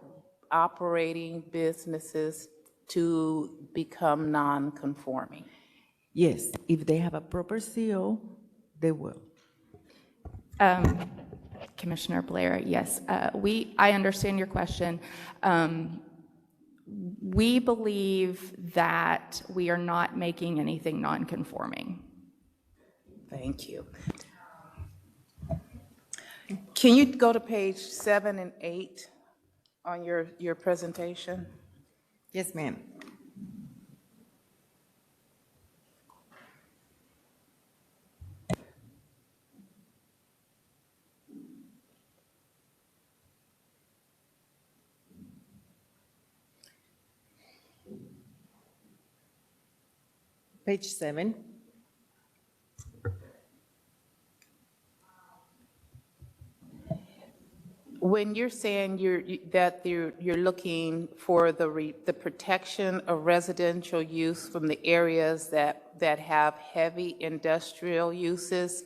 operating businesses to become non-conforming? Yes, if they have a proper CO, they will. Commissioner Blair, yes. I understand your question. We believe that we are not making anything non-conforming. Thank you. Can you go to page 7 and 8 on your presentation? Yes, ma'am. Page 7. When you're saying you're looking for the protection of residential use from the areas that have heavy industrial uses,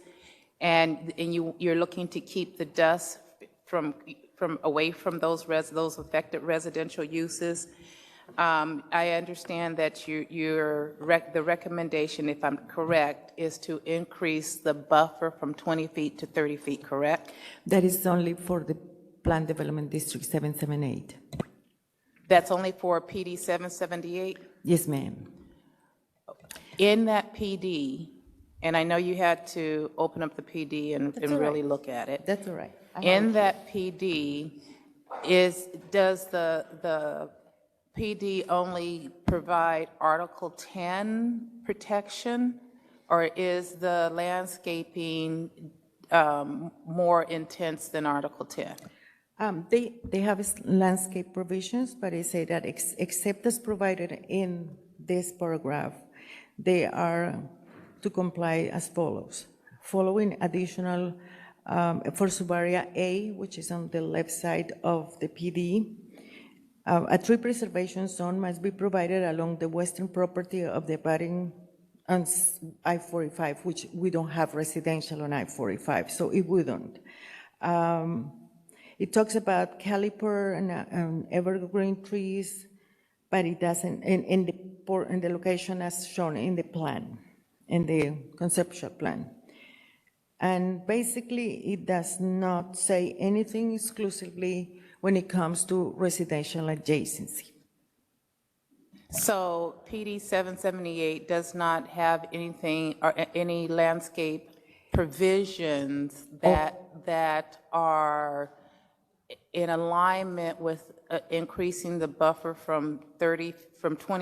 and you're looking to keep the dust from away from those affected residential uses, I understand that the recommendation, if I'm correct, is to increase the buffer from 20 feet to 30 feet, correct? That is only for the Plan Development District 778. That's only for PD 778? Yes, ma'am. In that PD, and I know you had to open up the PD and really look at it. That's all right. In that PD, does the PD only provide Article 10 protection, or is the landscaping more intense than Article 10? They have landscape provisions, but they say that except as provided in this paragraph, they are to comply as follows. Following additional, for sub-area A, which is on the left side of the PD, a tree preservation zone must be provided along the western property of the abutting on I-45, which we don't have residential on I-45, so it wouldn't. It talks about caliper and evergreen trees, but it doesn't, in the location as shown in the plan, in the conceptual plan. And basically, it does not say anything exclusively when it comes to residential adjacency. So PD 778 does not have anything or any landscape provisions that are in alignment with increasing the buffer from 20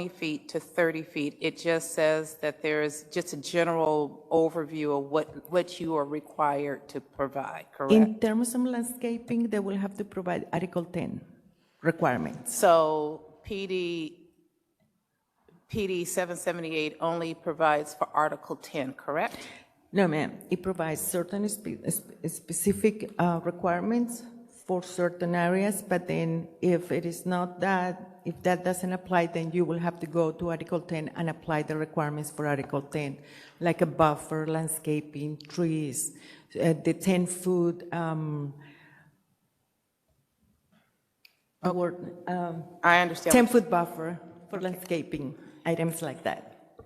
feet to 30 feet. It just says that there is just a general overview of what you are required to provide, correct? In terms of landscaping, they will have to provide Article 10 requirements. So PD 778 only provides for Article 10, correct? No, ma'am. It provides certain specific requirements for certain areas, but then if it is not that, if that doesn't apply, then you will have to go to Article 10 and apply the requirements for Article 10, like a buffer, landscaping, trees, the 10-foot I understand. 10-foot buffer for landscaping, items like that.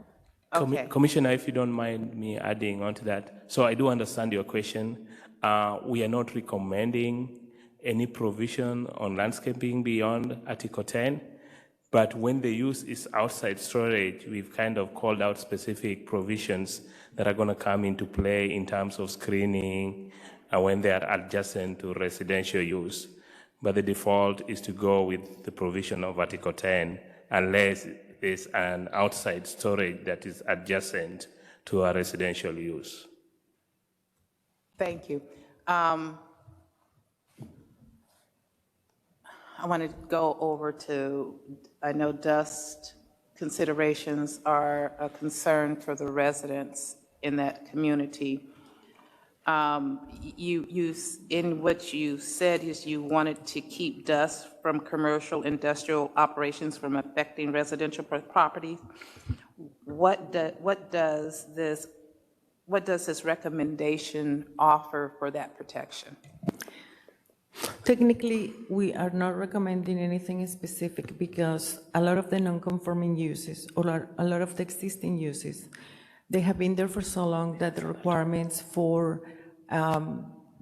Okay. Commissioner, if you don't mind me adding on to that. So I do understand your question. We are not recommending any provision on landscaping beyond Article 10. But when the use is outside storage, we've kind of called out specific provisions that are going to come into play in terms of screening when they are adjacent to residential use. But the default is to go with the provision of Article 10 unless there's an outside storage that is adjacent to a residential use. Thank you. I want to go over to, I know dust considerations are a concern for the residents in that community. In what you said is you wanted to keep dust from commercial industrial operations from affecting residential properties. What does this recommendation offer for that protection? Technically, we are not recommending anything specific because a lot of the non-conforming uses or a lot of the existing uses, they have been there for so long that the requirements for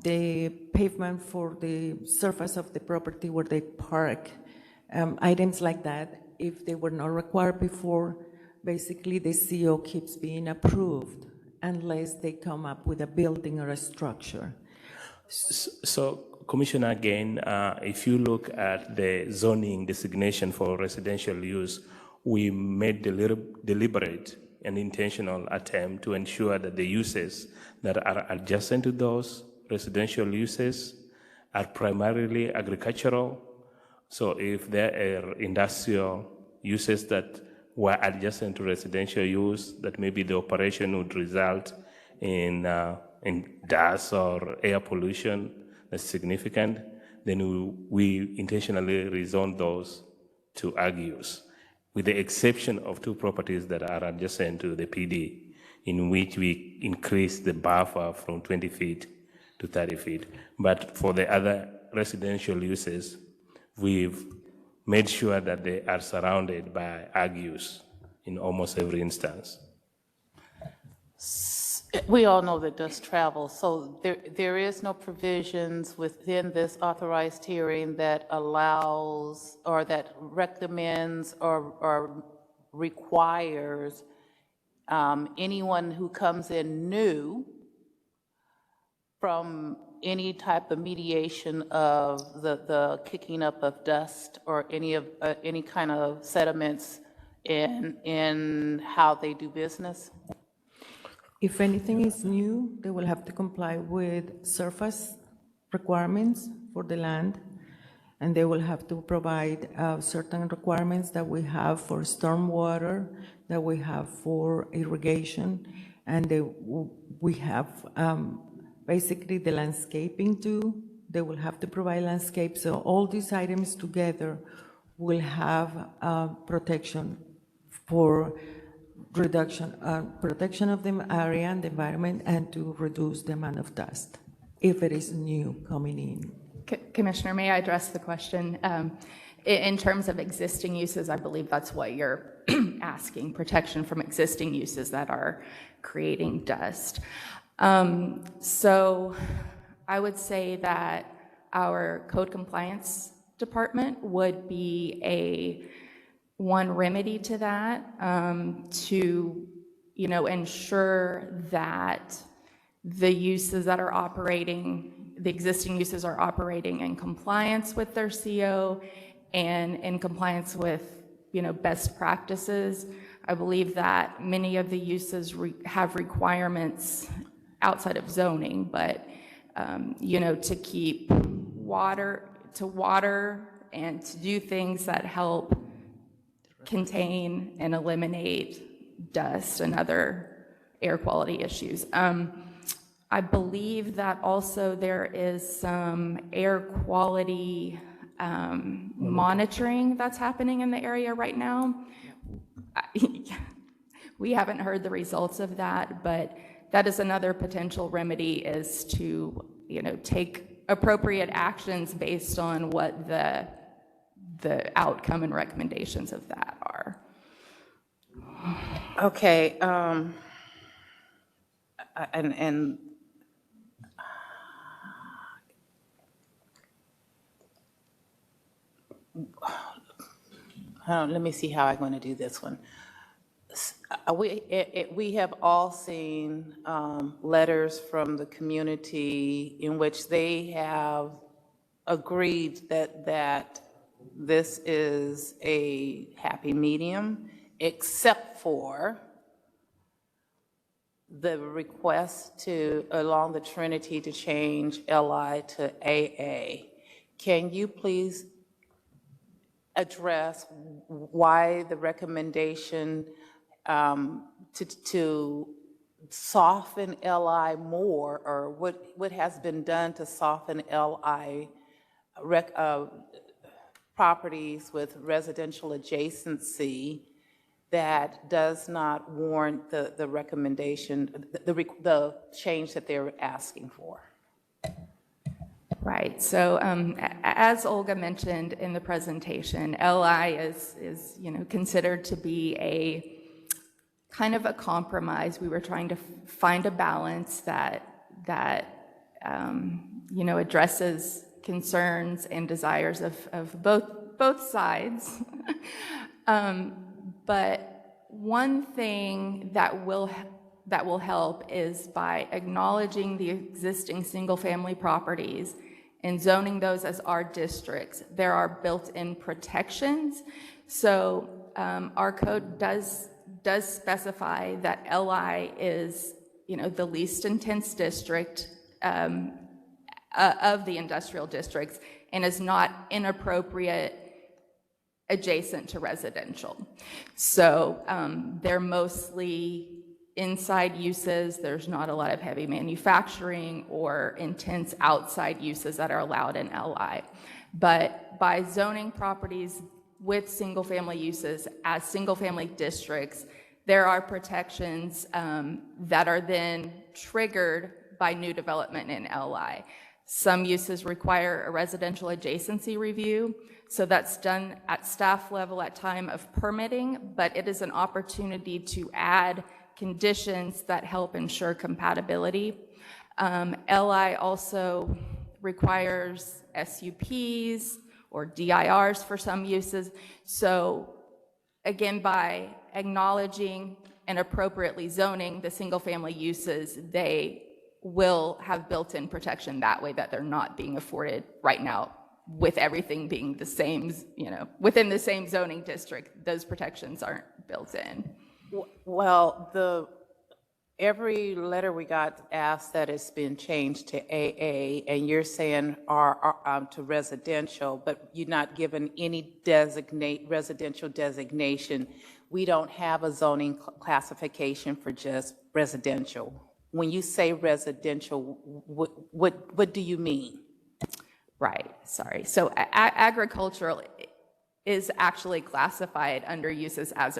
the pavement, for the surface of the property where they park, items like that, if they were not required before, basically the CO keeps being approved unless they come up with a building or a structure. So, Commissioner, again, if you look at the zoning designation for residential use, we made deliberate and intentional attempt to ensure that the uses that are adjacent to those residential uses are primarily agricultural. So if there are industrial uses that were adjacent to residential use, that maybe the operation would result in dust or air pollution that's significant, then we intentionally rezone those to ag use, with the exception of 2 properties that are adjacent to the PD, in which we increase the buffer from 20 feet to 30 feet. But for the other residential uses, we've made sure that they are surrounded by ag use in almost every instance. We all know that dust travels, so there is no provisions within this authorized hearing that allows or that recommends or requires anyone who comes in new from any type of mediation of the kicking up of dust or any kind of sediments in how they do business? If anything is new, they will have to comply with surface requirements for the land, and they will have to provide certain requirements that we have for stormwater, that we have for irrigation, and we have basically the landscaping too. They will have to provide landscape. So all these items together will have protection for protection of the area and the environment, and to reduce the amount of dust if it is new coming in. Commissioner, may I address the question? In terms of existing uses, I believe that's what you're asking, protection from existing uses that are creating dust. So I would say that our code compliance department would be one remedy to that, to ensure that the uses that are operating, the existing uses are operating in compliance with their CO and in compliance with best practices. I believe that many of the uses have requirements outside of zoning, but to keep water and to do things that help contain and eliminate dust and other air quality issues. I believe that also there is some air quality monitoring that's happening in the area right now. We haven't heard the results of that, but that is another potential remedy, is to take appropriate actions based on what the outcome and recommendations of that are. Okay, and let me see how I'm going to do this one. We have all seen letters from the community in which they have agreed that this is a happy medium, except for the request along the Trinity to change LI to AA. Can you please address why the recommendation to soften LI more, or what has been done to soften LI properties with residential adjacency that does not warrant the recommendation, the change that they're asking for? Right. So as Olga mentioned in the presentation, LI is considered to be a kind of a compromise. We were trying to find a balance that addresses concerns and desires of both sides. But one thing that will help is by acknowledging the existing single-family properties and zoning those as R districts. There are built-in protections. So our code does specify that LI is, the least intense district of the industrial districts and is not inappropriate adjacent to residential. So they're mostly inside uses. There's not a lot of heavy manufacturing or intense outside uses that are allowed in LI. But by zoning properties with single-family uses as single-family districts, there are protections that are then triggered by new development in LI. Some uses require a residential adjacency review, so that's done at staff level at time of permitting, but it is an opportunity to add conditions that help ensure compatibility. LI also requires SUPs or DIRs for some uses. So again, by acknowledging and appropriately zoning the single-family uses, they will have built-in protection that way that they're not being afforded right now with everything being the same, within the same zoning district. Those protections aren't built in. Well, every letter we got asked that it's been changed to AA, and you're saying to residential, but you're not given any residential designation. We don't have a zoning classification for just residential. When you say residential, what do you mean? Right, sorry. So agricultural is actually classified under uses as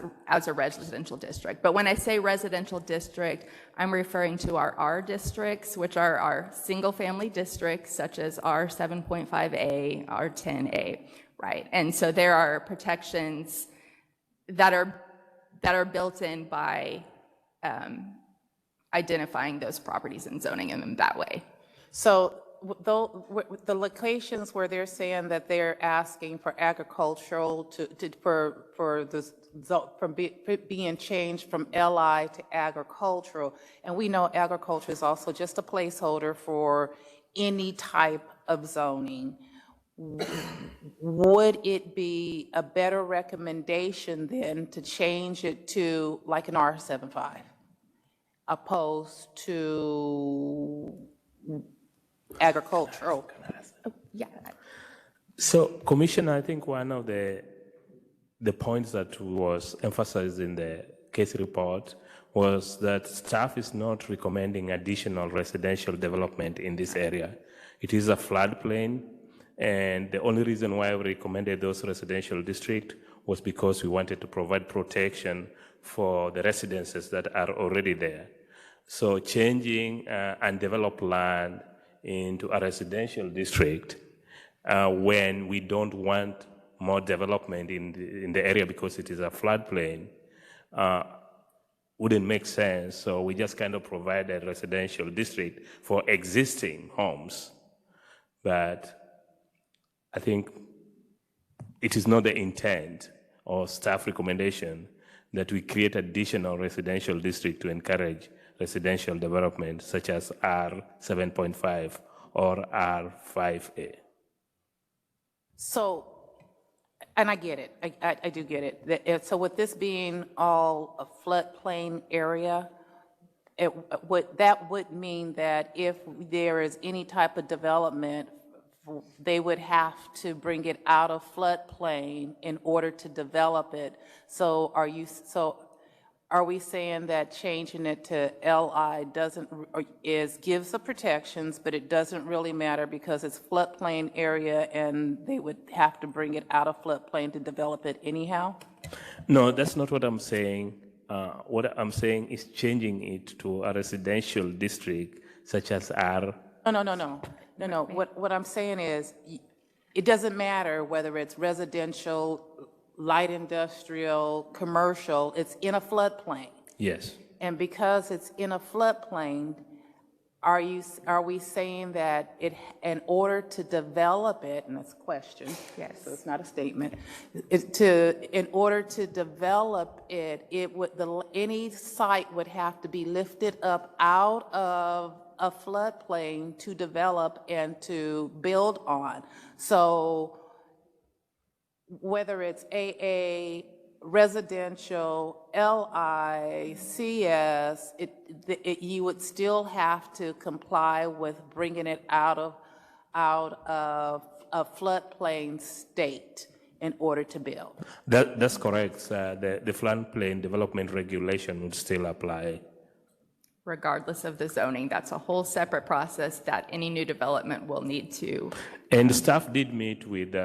a residential district. But when I say residential district, I'm referring to our R districts, which are our single-family districts, such as R7.5A, R10A, right? And so there are protections that are built in by identifying those properties and zoning in them that way. So the locations where they're saying that they're asking for agricultural being changed from LI to agricultural, and we know agriculture is also just a placeholder for any type of zoning. Would it be a better recommendation then to change it to like an R75 opposed to agricultural? Yeah. So, Commissioner, I think one of the points that was emphasized in the case report was that staff is not recommending additional residential development in this area. It is a floodplain, and the only reason why we recommended those residential districts was because we wanted to provide protection for the residences that are already there. So changing undeveloped land into a residential district when we don't want more development in the area because it is a floodplain wouldn't make sense. So we just kind of provide a residential district for existing homes. But I think it is not the intent or staff recommendation that we create additional residential district to encourage residential development such as R7.5 or R5A. So, and I get it, I do get it. So with this being all a floodplain area, that would mean that if there is any type of development, they would have to bring it out of floodplain in order to develop it. So are we saying that changing it to LI gives the protections, but it doesn't really matter because it's floodplain area and they would have to bring it out of floodplain to develop it anyhow? No, that's not what I'm saying. What I'm saying is changing it to a residential district such as R. No. What I'm saying is, it doesn't matter whether it's residential, light industrial, commercial, it's in a floodplain. Yes. And because it's in a floodplain, are we saying that in order to develop it, and that's a question, yes, so it's not a statement, in order to develop it, any site would have to be lifted up out of a floodplain to develop and to build on. So whether it's AA, residential, LI, CS, you would still have to comply with bringing it out of a floodplain state in order to build. That's correct. The floodplain development regulation would still apply. Regardless of the zoning, that's a whole separate process that any new development will need to. And the staff did meet with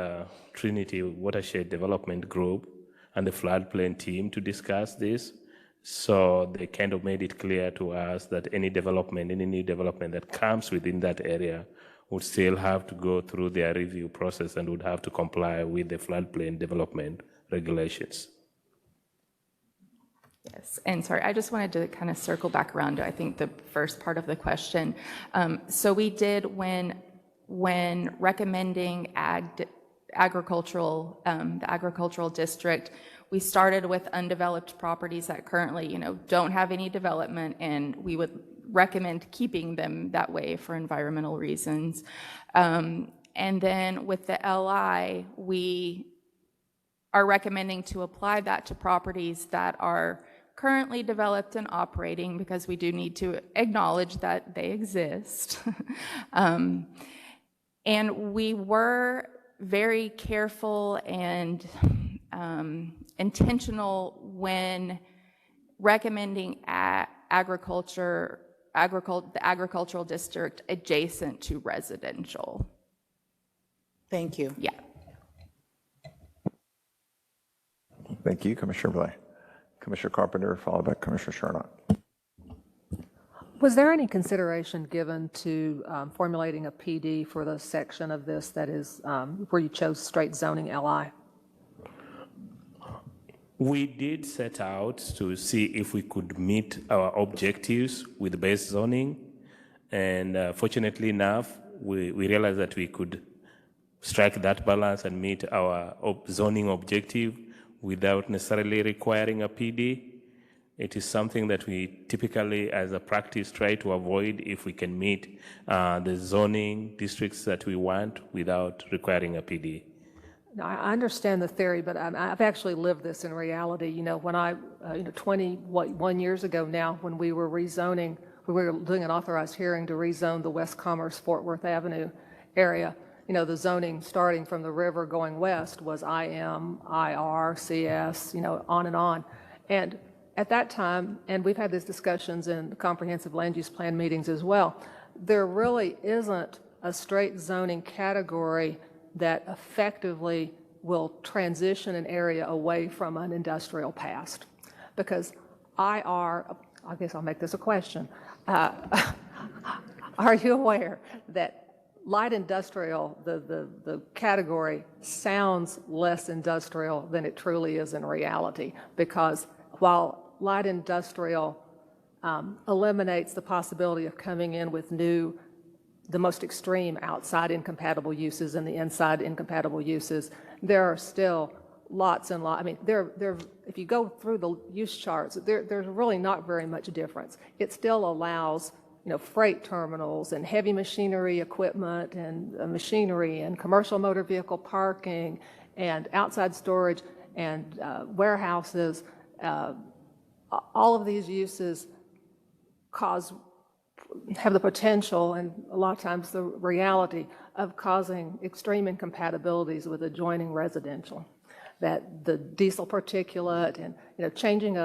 Trinity Watershed Development Group and the floodplain team to discuss this. So they kind of made it clear to us that any new development that comes within that area would still have to go through their review process and would have to comply with the floodplain development regulations. Yes, and sorry, I just wanted to kind of circle back around to, I think, the first part of the question. So we did, when recommending the agricultural district, we started with undeveloped properties that currently, don't have any development, and we would recommend keeping them that way for environmental reasons. And then with the LI, we are recommending to apply that to properties that are currently developed and operating, because we do need to acknowledge that they exist. And we were very careful and intentional when recommending the agricultural district adjacent to residential. Thank you. Yeah. Thank you, Commissioner Blais. Commissioner Carpenter, followed by Commissioner Shernock. Was there any consideration given to formulating a PD for the section of this that is where you chose straight zoning LI? We did set out to see if we could meet our objectives with base zoning, and fortunately enough, we realized that we could strike that balance and meet our zoning objective without necessarily requiring a PD. It is something that we typically, as a practice, try to avoid if we can meet the zoning districts that we want without requiring a PD. Now, I understand the theory, but I've actually lived this in reality. When 21 years ago now, when we were rezoning, we were doing an authorized hearing to rezone the West Commerce Fort Worth Avenue area. The zoning starting from the river going west was IM, IR, CS, on and on. And at that time, and we've had these discussions in the comprehensive land use plan meetings as well, there really isn't a straight zoning category that effectively will transition an area away from an industrial past. Because IR, I guess I'll make this a question. Are you aware that light industrial, the category sounds less industrial than it truly is in reality? Because while light industrial eliminates the possibility of coming in with the most extreme outside incompatible uses and the inside incompatible uses, there are still lots and lots. I mean, if you go through the use charts, there's really not very much difference. It still allows, freight terminals and heavy machinery equipment and machinery and commercial motor vehicle parking and outside storage and warehouses. All of these uses have the potential, and a lot of times the reality, of causing extreme incompatibilities with adjoining residential. That the diesel particulate and, changing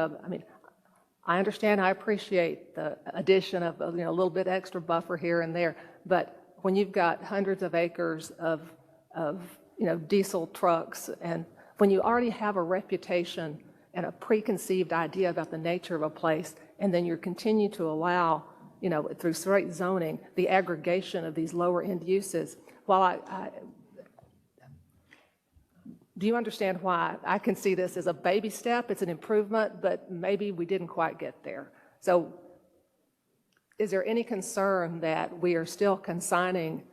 I understand, I appreciate the addition of, a little bit extra buffer here and there, but when you've got hundreds of acres of diesel trucks, and when you already have a reputation and a preconceived idea about the nature of a place, and then you continue to allow, through straight zoning, the aggregation of these lower end uses, while do you understand why I can see this as a baby step? It's an improvement, but maybe we didn't quite get there. So is there any concern that we are still consigning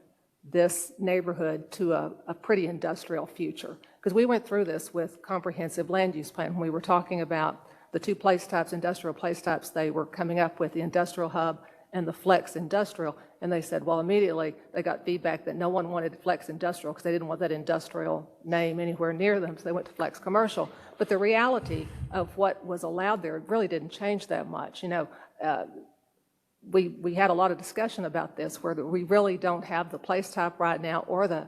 this neighborhood to a pretty industrial future? Because we went through this with comprehensive land use plan when we were talking about the two place types, industrial place types they were coming up with, the industrial hub and the flex industrial. And they said, well, immediately they got feedback that no one wanted flex industrial because they didn't want that industrial name anywhere near them, so they went to flex commercial. But the reality of what was allowed there really didn't change that much. We had a lot of discussion about this, where we really don't have the place type right now or the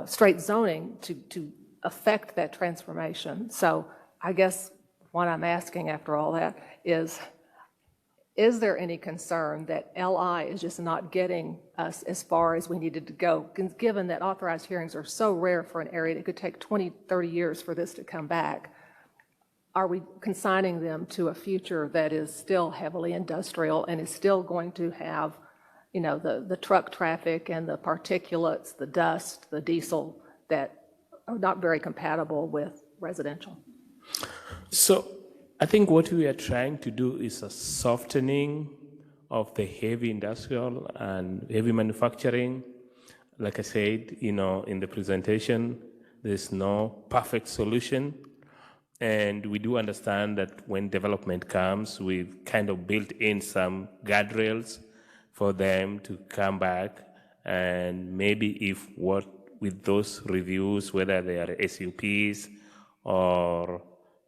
straight zoning to affect that transformation. So I guess what I'm asking after all that is there any concern that LI is just not getting us as far as we needed to go, given that authorized hearings are so rare for an area that could take 20, 30 years for this to come back? Are we consigning them to a future that is still heavily industrial and is still going to have, the truck traffic and the particulates, the dust, the diesel that are not very compatible with residential? So I think what we are trying to do is a softening of the heavy industrial and heavy manufacturing. Like I said, in the presentation, there's no perfect solution. And we do understand that when development comes, we've kind of built in some guardrails for them to come back. And maybe if with those reviews, whether they are SUPs or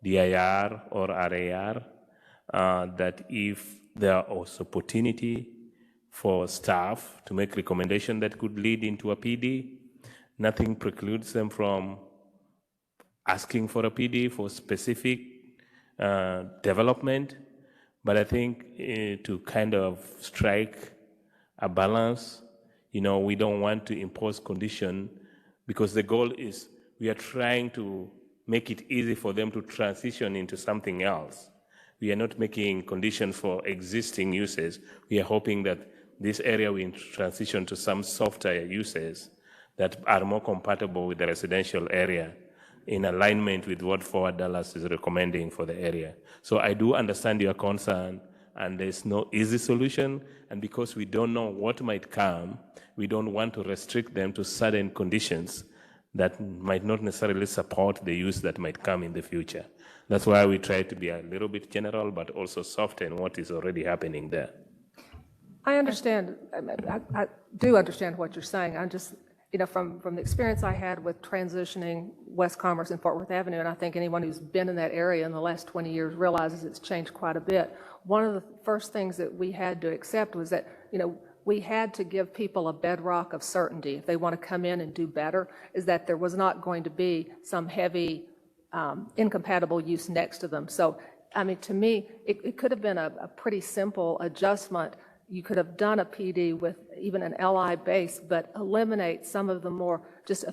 DIR or RAR, that if there are also opportunity for staff to make recommendation that could lead into a PD, nothing precludes them from asking for a PD for specific development. But I think to kind of strike a balance, we don't want to impose condition, because the goal is we are trying to make it easy for them to transition into something else. We are not making conditions for existing uses. We are hoping that this area will transition to some softer uses that are more compatible with the residential area, in alignment with what Forward Dallas is recommending for the area. So I do understand your concern, and there's no easy solution. And because we don't know what might come, we don't want to restrict them to certain conditions that might not necessarily support the use that might come in the future. That's why we try to be a little bit general, but also soften what is already happening there. I understand. I do understand what you're saying. I'm just, from the experience I had with transitioning West Commerce and Fort Worth Avenue, and I think anyone who's been in that area in the last 20 years realizes it's changed quite a bit. One of the first things that we had to accept was that, we had to give people a bedrock of certainty if they want to come in and do better, is that there was not going to be some heavy incompatible use next to them. So, to me, it could have been a pretty simple adjustment. You could have done a PD with even an LI base, but eliminate some of the more, just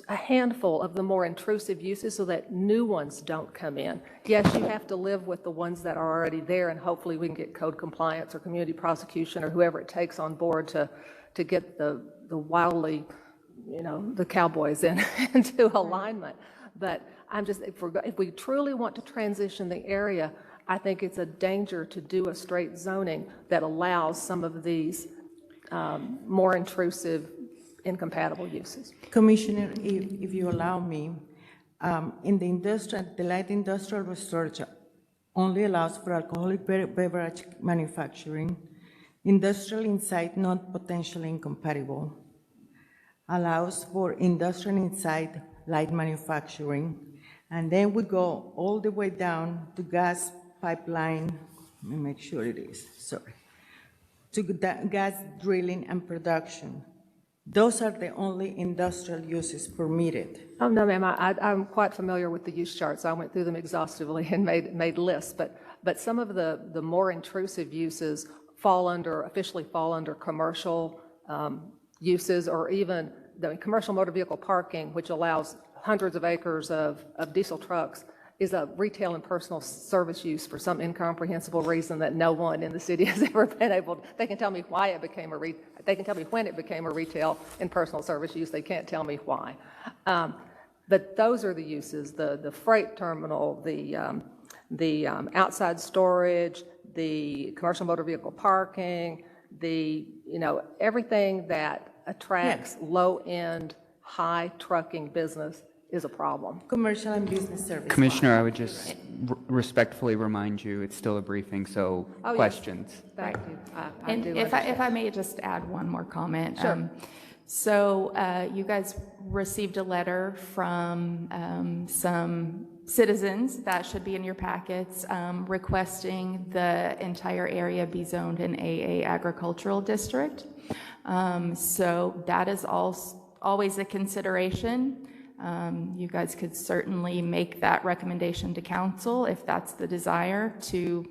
a handful of the more intrusive uses so that new ones don't come in. Yes, you have to live with the ones that are already there, and hopefully we can get code compliance or community prosecution or whoever it takes on board to get the wildly, the cowboys into alignment. But if we truly want to transition the area, I think it's a danger to do a straight zoning that allows some of these more intrusive incompatible uses. Commissioner, if you allow me, in the industrial, the light industrial research only allows for alcoholic beverage manufacturing, industrial inside not potentially incompatible, allows for industrial inside light manufacturing, and then we go all the way down to gas pipeline, let me make sure it is, sorry, to gas drilling and production. Those are the only industrial uses permitted. Oh, no, ma'am, I'm quite familiar with the use charts. I went through them exhaustively and made lists, but some of the more intrusive uses officially fall under commercial uses, or even the commercial motor vehicle parking, which allows hundreds of acres of diesel trucks, is a retail and personal service use for some incomprehensible reason that no one in the city has ever been able to. They can tell me why it became they can tell me when it became a retail and personal service use. They can't tell me why. But those are the uses: the freight terminal, the outside storage, the commercial motor vehicle parking, everything that attracts low-end, high trucking business is a problem. Commercial and business service. Commissioner, I would just respectfully remind you, it's still a briefing, so questions. Yes. Thank you. And if I may just add one more comment. Sure. So you guys received a letter from some citizens that should be in your packets requesting the entire area be zoned an AA agricultural district. So that is always a consideration. You guys could certainly make that recommendation to council if that's the desire to,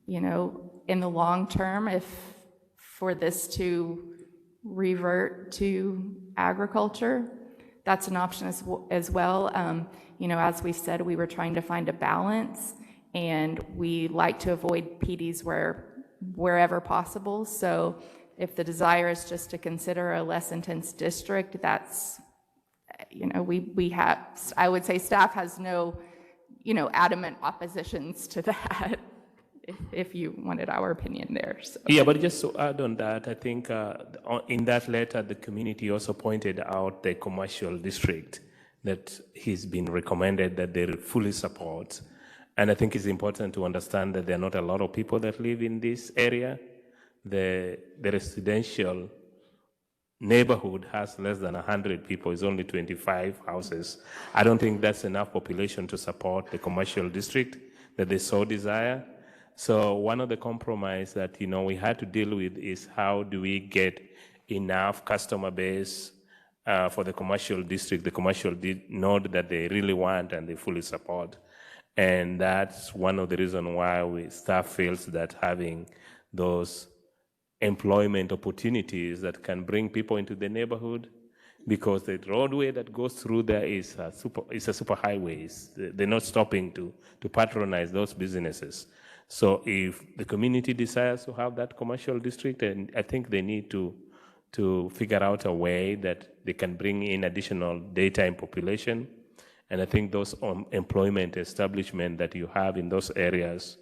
in the long term, if for this to revert to agriculture, that's an option as well. As we said, we were trying to find a balance, and we like to avoid PDs wherever possible. So if the desire is just to consider a less intense district, that's, we have, I would say staff has no, adamant oppositions to that, if you wanted our opinion there. So. Yeah, but just to add on that, I think in that letter, the community also pointed out the commercial district that has been recommended that they fully support. And I think it's important to understand that there are not a lot of people that live in this area. The residential neighborhood has less than 100 people. It's only 25 houses. I don't think that's enough population to support the commercial district that they so desire. So one of the compromise that we had to deal with is how do we get enough customer base for the commercial district, the commercial node that they really want and they fully support. And that's one of the reasons why staff feels that having those employment opportunities that can bring people into the neighborhood, because the roadway that goes through there is a super highway. They're not stopping to patronize those businesses. So if the community desires to have that commercial district, and I think they need to figure out a way that they can bring in additional daytime population. And I think those employment establishment that you have in those areas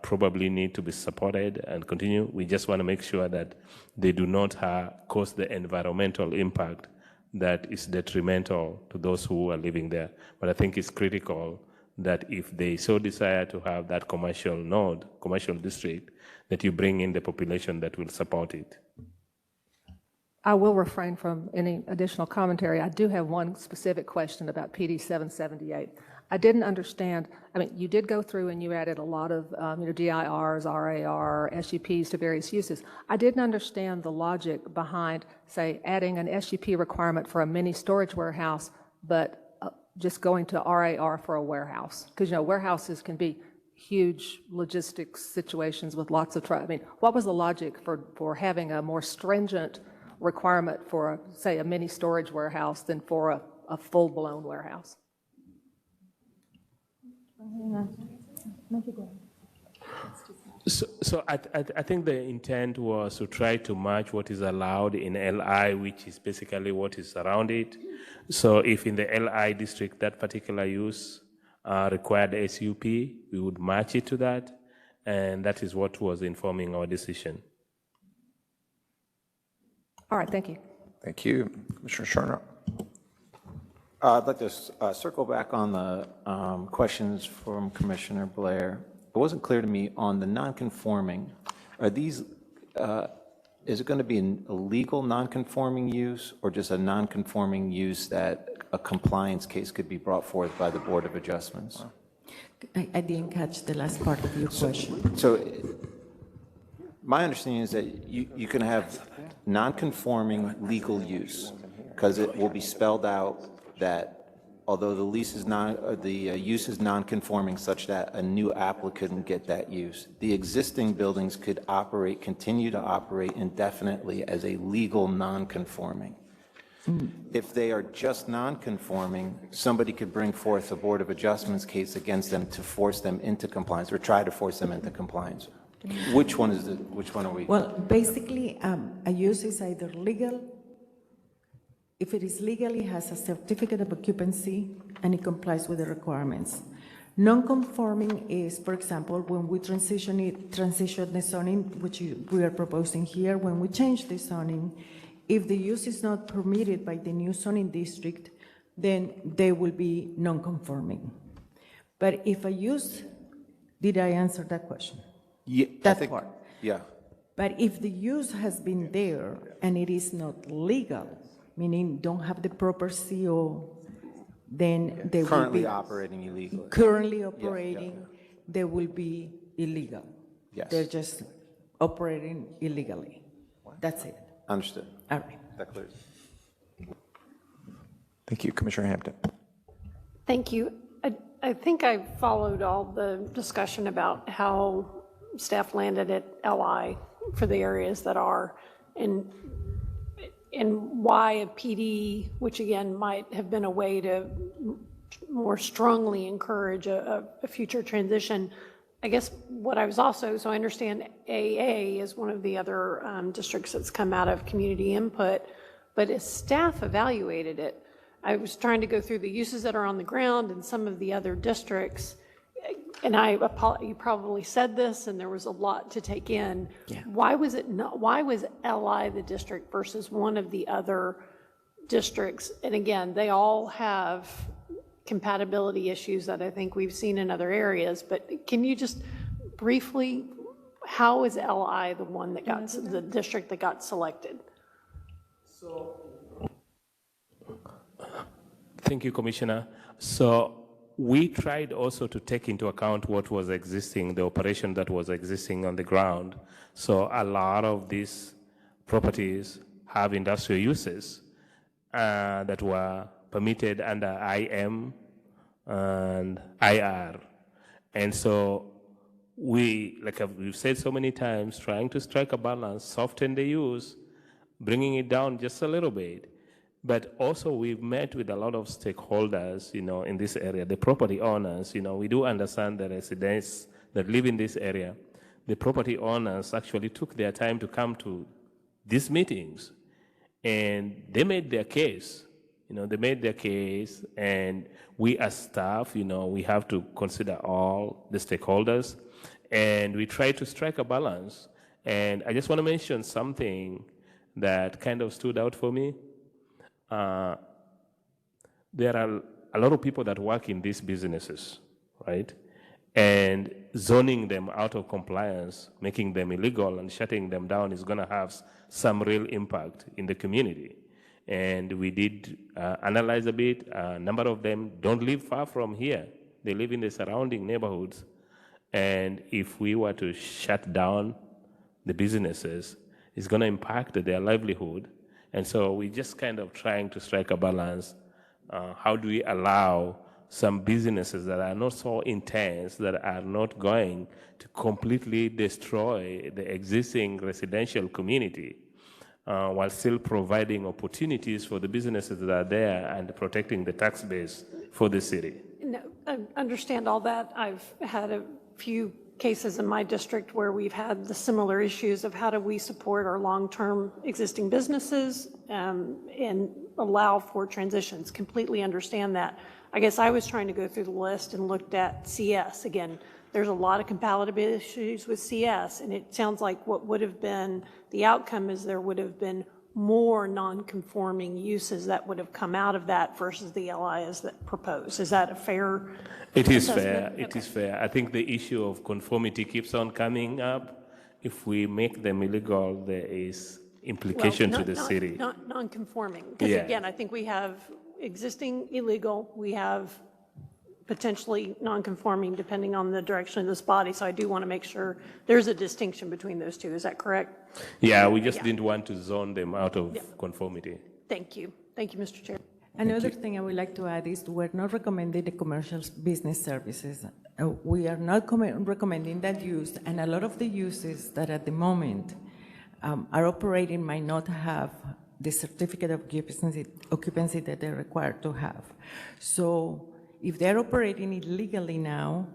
probably need to be supported and continue. We just want to make sure that they do not cause the environmental impact that is detrimental to those who are living there. But I think it's critical that if they so desire to have that commercial node, commercial district, that you bring in the population that will support it. I will refrain from any additional commentary. I do have one specific question about PD 778. I didn't understand, you did go through and you added a lot of DIRs, RAR, SUPs to various uses. I didn't understand the logic behind, say, adding an SUP requirement for a mini storage warehouse, but just going to RAR for a warehouse. Because, warehouses can be huge logistics situations with lots of trucks. What was the logic for having a more stringent requirement for, say, a mini storage warehouse than for a full-blown warehouse? So I think the intent was to try to match what is allowed in LI, which is basically what is around it. So if in the LI district that particular use required SUP, we would match it to that, and that is what was informing our decision. All right, thank you. Thank you. Commissioner Shernock. I'd like to circle back on the questions from Commissioner Blair. It wasn't clear to me on the non-conforming. Are these, is it going to be a legal non-conforming use or just a non-conforming use that a compliance case could be brought forth by the Board of Adjustments? I didn't catch the last part of your question. So my understanding is that you can have non-conforming legal use because it will be spelled out that although the lease is use is non-conforming such that a new applicant can get that use, the existing buildings could continue to operate indefinitely as a legal non-conforming. If they are just non-conforming, somebody could bring forth a Board of Adjustments case against them to force them into compliance or try to force them into compliance. Which one are we? Well, basically, a use is either legal. If it is legal, it has a certificate of occupancy and it complies with the requirements. Non-conforming is, for example, when we transition the zoning, which we are proposing here, when we change the zoning, if the use is not permitted by the new zoning district, then they will be non-conforming. But if a use, did I answer that question? Yeah, that part. Yeah. But if the use has been there and it is not legal, meaning don't have the proper CO, then they will be currently operating illegally. Currently operating, they will be illegal. Yes. They're just operating illegally. That's it. Understood. All right. That clears. Thank you, Commissioner Hampton. Thank you. I think I followed all the discussion about how staff landed at LI for the areas that are, and why a PD, which again might have been a way to more strongly encourage a future transition. I guess what I was also, so I understand AA is one of the other districts that's come out of community input, but as staff evaluated it, I was trying to go through the uses that are on the ground and some of the other districts, and you probably said this, and there was a lot to take in. Yeah. Why was it not? Why was LI the district versus one of the other districts? And again, they all have compatibility issues that I think we've seen in other areas. But can you just briefly, how is LI the one that got the district that got selected? Thank you, Commissioner. So we tried also to take into account what was existing, the operation that was existing on the ground. So a lot of these properties have industrial uses that were permitted under IM and IR. And so we, like we've said so many times, trying to strike a balance, soften the use, bringing it down just a little bit. But also we've met with a lot of stakeholders, in this area, the property owners. We do understand the residents that live in this area. The property owners actually took their time to come to these meetings, and they made their case. They made their case, and we as staff, we have to consider all the stakeholders, and we try to strike a balance. And I just want to mention something that kind of stood out for me. There are a lot of people that work in these businesses, right? And zoning them out of compliance, making them illegal and shutting them down is going to have some real impact in the community. And we did analyze a bit. A number of them don't live far from here. They live in the surrounding neighborhoods. And if we were to shut down the businesses, it's going to impact their livelihood. And so we're just kind of trying to strike a balance. How do we allow some businesses that are not so intense, that are not going to completely destroy the existing residential community, while still providing opportunities for the businesses that are there and protecting the tax base for the city? No, I understand all that. I've had a few cases in my district where we've had the similar issues of how do we support our long-term existing businesses and allow for transitions. Completely understand that. I guess I was trying to go through the list and looked at CS. Again, there's a lot of compatibility issues with CS, and it sounds like what would have been the outcome is there would have been more non-conforming uses that would have come out of that versus the LIs that proposed. Is that a fair It is assessment? fair. It is fair. I think the issue of conformity keeps on coming up. If we make them illegal, there is implication to the city. Not non-conforming, because Yeah. again, I think we have existing illegal, we have potentially non-conforming depending on the direction of this body, so I do want to make sure there's a distinction between those two. Is that correct? Yeah, we just didn't want to zone them out of conformity. Thank you. Thank you, Mr. Chair. Another thing I would like to add is we're not recommending the commercial business services. We are not recommending that use, and a lot of the uses that at the moment are operating might not have the certificate of occupancy that they're required to have. So if they're operating illegally now,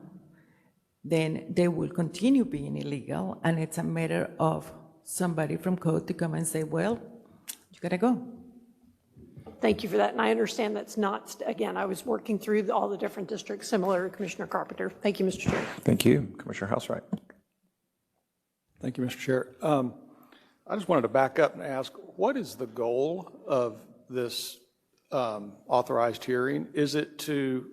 then they will continue being illegal, and it's a matter of somebody from code to come and say, well, you gotta go. Thank you for that, and I understand that's not, again, I was working through all the different districts, similar to Commissioner Carpenter. Thank you, Mr. Chair. Thank you. Commissioner Housewright. Thank you, Mr. Chair. I just wanted to back up and ask, what is the goal of this authorized hearing? Is it to,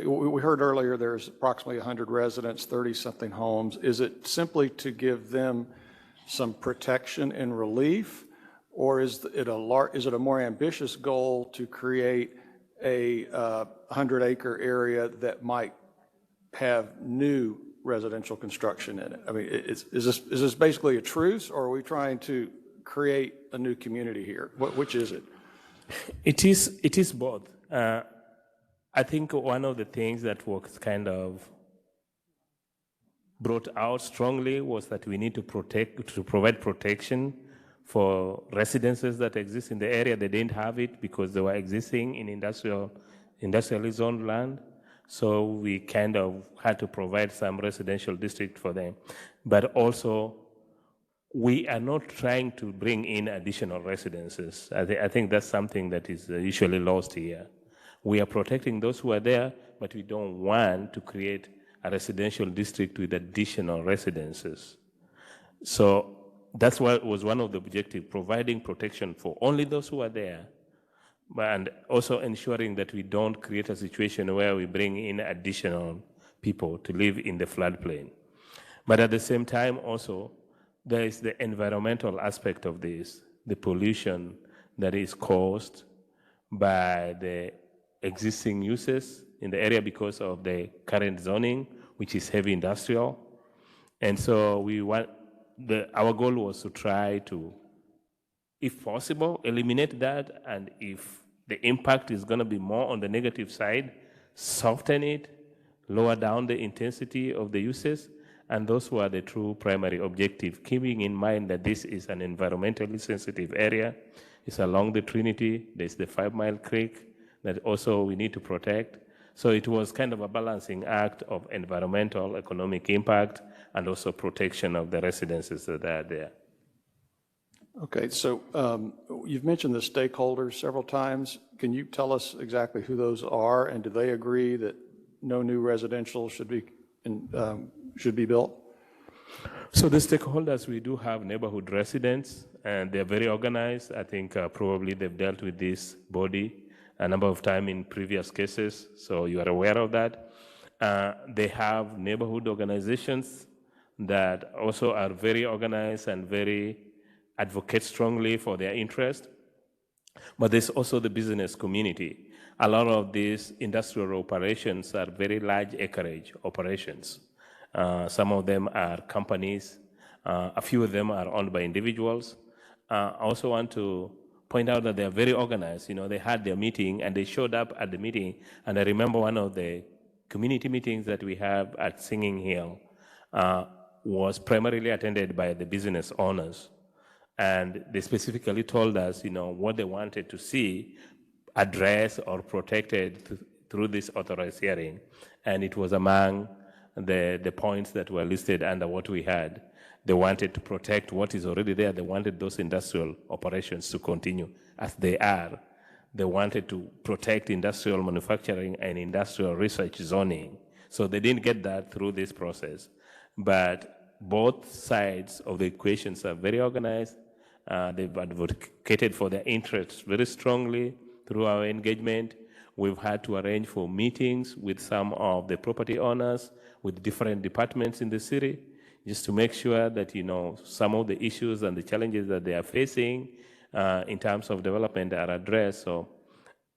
we heard earlier there's approximately 100 residents, 30-something homes. Is it simply to give them some protection and relief, or is it a more ambitious goal to create a 100-acre area that might have new residential construction in it? I mean, is this basically a truce, or are we trying to create a new community here? Which is it? It is both. I think one of the things that was kind of brought out strongly was that we need to provide protection for residences that exist in the area. They didn't have it because they were existing in industrially zoned land. So we kind of had to provide some residential district for them. But also, we are not trying to bring in additional residences. I think that's something that is usually lost here. We are protecting those who are there, but we don't want to create a residential district with additional residences. So that's what was one of the objectives, providing protection for only those who are there, and also ensuring that we don't create a situation where we bring in additional people to live in the floodplain. But at the same time also, there is the environmental aspect of this, the pollution that is caused by the existing uses in the area because of the current zoning, which is heavy industrial. And so our goal was to try to, if possible, eliminate that, and if the impact is going to be more on the negative side, soften it, lower down the intensity of the uses, and those were the true primary objective, keeping in mind that this is an environmentally sensitive area. It's along the Trinity. There's the 5 Mile Creek that also we need to protect. So it was kind of a balancing act of environmental, economic impact, and also protection of the residences that are there. Okay, so you've mentioned the stakeholders several times. Can you tell us exactly who those are, and do they agree that no new residential should be built? So the stakeholders, we do have neighborhood residents, and they're very organized. I think probably they've dealt with this body a number of times in previous cases, so you are aware of that. They have neighborhood organizations that also are very organized and very advocate strongly for their interest. But there's also the business community. A lot of these industrial operations are very large acreage operations. Some of them are companies. A few of them are owned by individuals. I also want to point out that they are very organized. You know, they had their meeting and they showed up at the meeting. And I remember one of the community meetings that we have at Singing Hill was primarily attended by the business owners. And they specifically told us, you know, what they wanted to see addressed or protected through this authorized hearing. And it was among the points that were listed under what we had. They wanted to protect what is already there. They wanted those industrial operations to continue as they are. They wanted to protect industrial manufacturing and industrial research zoning. So they didn't get that through this process. But both sides of the equations are very organized, They've advocated for their interests very strongly through our engagement. We've had to arrange for meetings with some of the property owners, with different departments in the city, just to make sure that, some of the issues and the challenges that they are facing in terms of development are addressed. So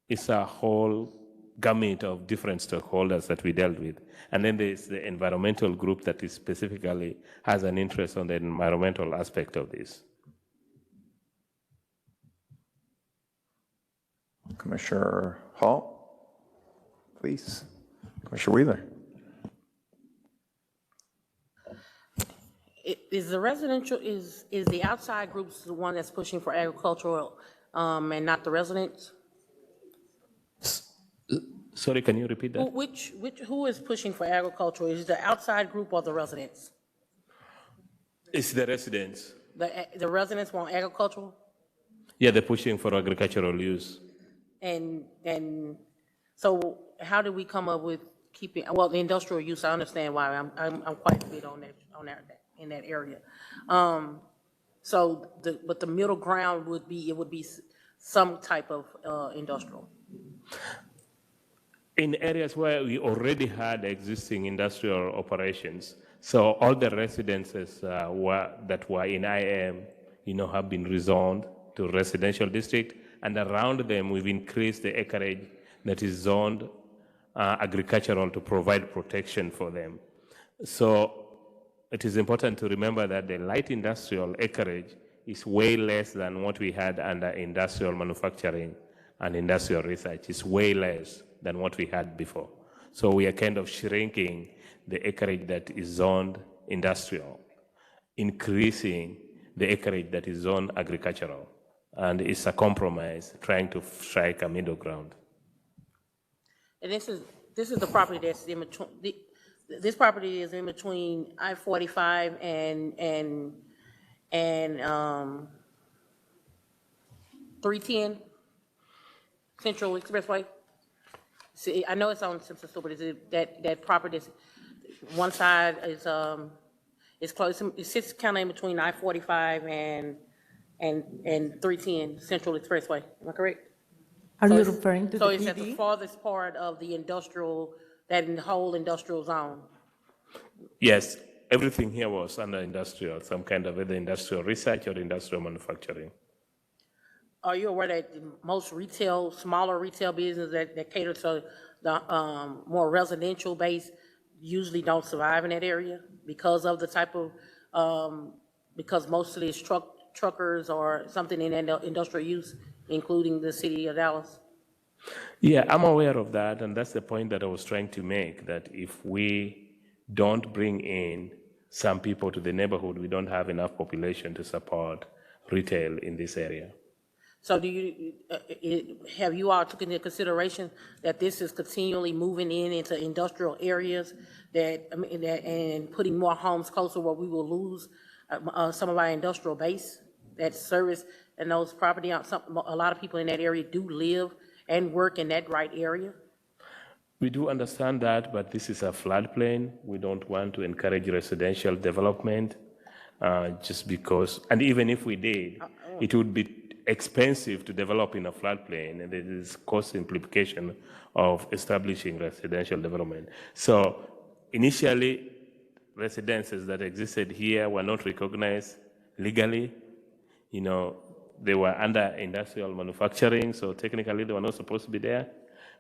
it's a whole gamut of different stakeholders that we dealt with. And then there's the environmental group that is specifically has an interest on the environmental aspect of this. Commissioner Hall, please. Commissioner Wheeler. Is the residential, is the outside groups the one that's pushing for agricultural and not the residents? Sorry, can you repeat that? Who is pushing for agriculture? Is it the outside group or the residents? It's the residents. The residents want agricultural? Yeah, they're pushing for agricultural use. And so how do we come up with keeping, well, the industrial use, I understand why, I'm quite a bit on that in that area. But the middle ground would be some type of industrial. In areas where we already had existing industrial operations, so all the residences that were in IM, have been rezoned to residential district, and around them we've increased the acreage that is zoned agricultural to provide protection for them. So it is important to remember that the light industrial acreage is way less than what we had under industrial manufacturing and industrial research. It's way less than what we had before. So we are kind of shrinking the acreage that is zoned industrial, increasing the acreage that is zoned agricultural. And it's a compromise, trying to strike a middle ground. And this is the property that's in between. This property is in between I-45 and 310 Central Expressway. See, I know it's on Simpson Store, but is it that property? One side is close. It sits kind of in between I-45 and 310 Central Expressway. Am I correct? Are you referring to the So it's at the PD? farthest part of the industrial, that whole industrial zone. Yes, everything here was under industrial, some kind of either industrial research or industrial manufacturing. Are you aware that most smaller retail businesses that cater to the more residential base usually don't survive in that area because of the type of, because mostly it's truckers or something in that industrial use, including the city of Dallas? Yeah, I'm aware of that, and that's the point that I was trying to make, that if we don't bring in some people to the neighborhood, we don't have enough population to support retail in this area. So do you, have you all took into consideration that this is continually moving into industrial areas and putting more homes closer where we will lose some of our industrial base that service and those property, a lot of people in that area do live and work in that right area? We do understand that, but this is a floodplain. We don't want to encourage residential development just because, and even if we did, it would be expensive to develop in a floodplain, and there is cost implication of establishing residential development. So initially, residences that existed here were not recognized legally. They were under industrial manufacturing, so technically they were not supposed to be there.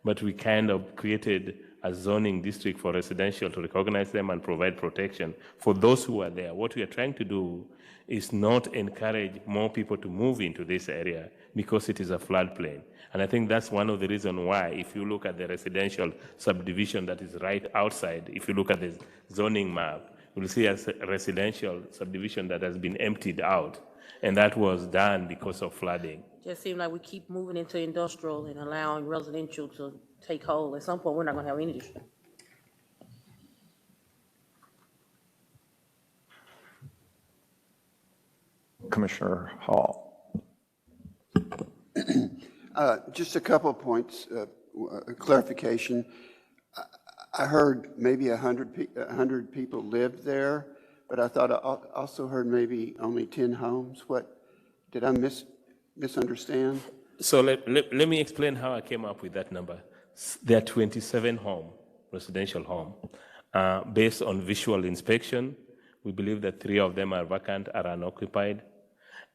But we kind of created a zoning district for residential to recognize them and provide protection for those who are there. What we are trying to do is not encourage more people to move into this area because it is a floodplain. And I think that's one of the reasons why, if you look at the residential subdivision that is right outside, if you look at the zoning map, you'll see a residential subdivision that has been emptied out. And that was done because of flooding. Just seems like we keep moving into industrial and allowing residential to take hold. At some point, we're not going to have any industry. Commissioner Hall. Just a couple of points, clarification. I heard maybe 100 people lived there, but I thought I also heard maybe only 10 homes. What Did I misunderstand? So let me explain how I came up with that number. There are 27 residential home. Based on visual inspection, we believe that 3 of them are vacant, are unoccupied.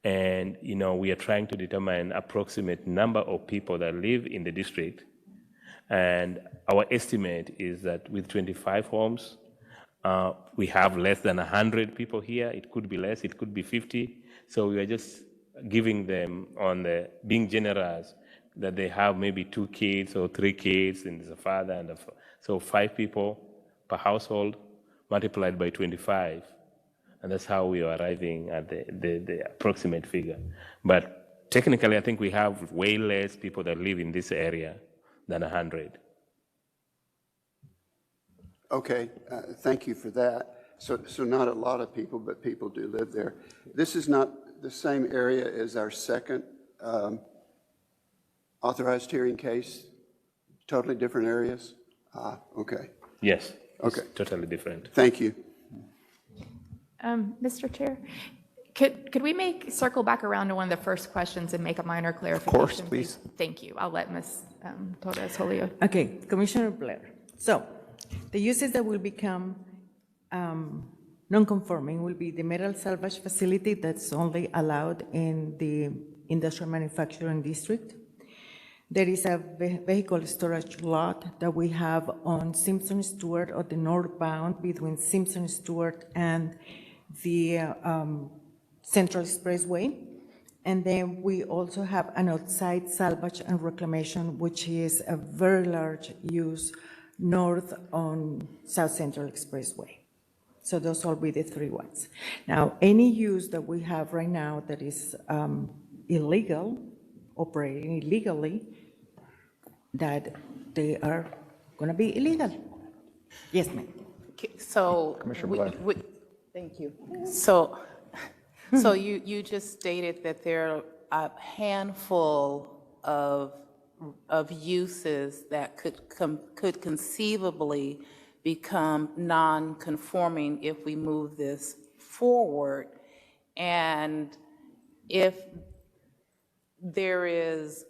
And, we are trying to determine approximate number of people that live in the district. And our estimate is that with 25 homes, we have less than 100 people here. It could be less, it could be 50. So we are just giving them being generous, that they have maybe 2 kids or 3 kids, and there's a father and so 5 people per household multiplied by 25. And that's how we are arriving at the approximate figure. But technically, I think we have way less people that live in this area than 100. Okay, thank you for that. So not a lot of people, but people do live there. This is not the same area as our second authorized hearing case? Totally different areas? Okay. Yes. Okay. It's totally different. Thank you. Mr. Chair, could we circle back around to one of the first questions and make a minor clarification? Of course, please. Thank you. I'll let Ms. Torres Holio. Okay, Commissioner Blair. So the uses that will become non-conforming will be the metal salvage facility that's only allowed in the industrial manufacturing district. There is a vehicle storage lot that we have on Simpson Stewart or the northbound between Simpson Stewart and the Central Expressway. And then we also have an outside salvage and reclamation, which is a very large use north on South Central Expressway. So those will be the 3 ones. Now, any use that we have right now that is illegal, operating illegally, that they are going to be illegal. Yes, ma'am. So, thank you. So you just stated that there are a handful of uses that could conceivably become non-conforming if we move this forward. And if there is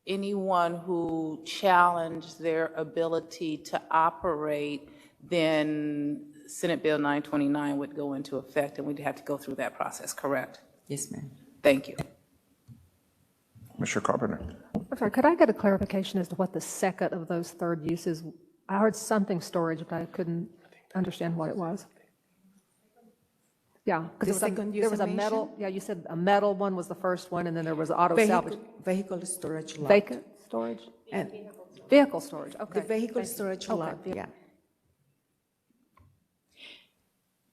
anyone who challenged their ability to operate, then Senate Bill 929 would go into effect and we'd have to go through that process, correct? Yes, ma'am. Thank you. Mr. Carpenter. I'm sorry, could I get a clarification as to what the second of those third uses? I heard something storage, but I couldn't understand what it was. Yeah, because there was a metal, yeah, you said a metal one was the first one, and then there was auto salvage. Vehicle storage lot. Vacant storage? And vehicle storage, okay. The vehicle storage lot, yeah.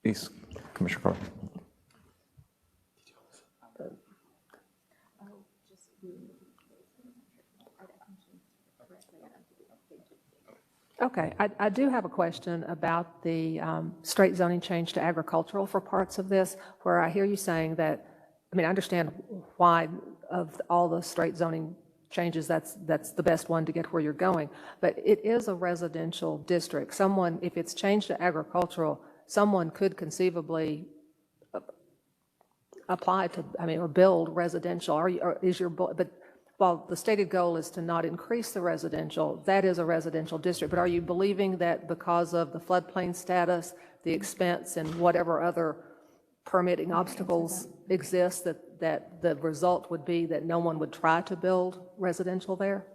Please, Commissioner Carpenter. Okay, I do have a question about the straight zoning change to agricultural for parts of this, where I hear you saying that, I understand why of all the straight zoning changes, that's the best one to get where you're going, but it is a residential district. Someone, if it's changed to agricultural, someone could conceivably apply to, or build residential, but while the stated goal is to not increase the residential, that is a residential district. But are you believing that because of the floodplain status, the expense, and whatever other permitting obstacles exist, that the result would be that no one would try to build residential there?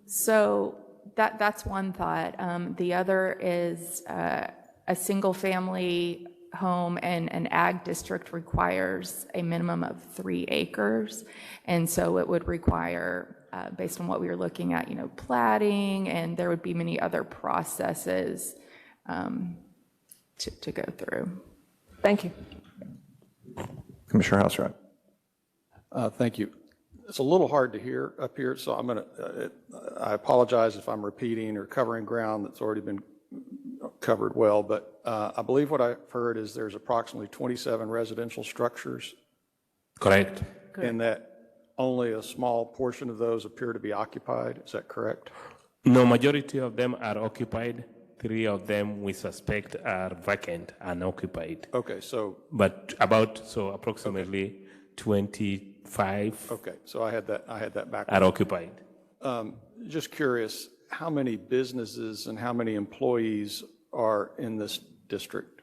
So that's one thought. The other is a single family home and an ag district requires a minimum of 3 acres. And so it would require, based on what we were looking at, platting, and there would be many other processes to go through. Thank you. Commissioner Houserath. Thank you. It's a little hard to hear up here, so I apologize if I'm repeating or covering ground that's already been covered well, but I believe what I've heard is there's approximately 27 residential structures. Correct. And that only a small portion of those appear to be occupied. Is that correct? No, majority of them are occupied. 3 of them we suspect are vacant, unoccupied. Okay, so. But approximately 25 Okay, so I had that back. are occupied. Just curious, how many businesses and how many employees are in this district?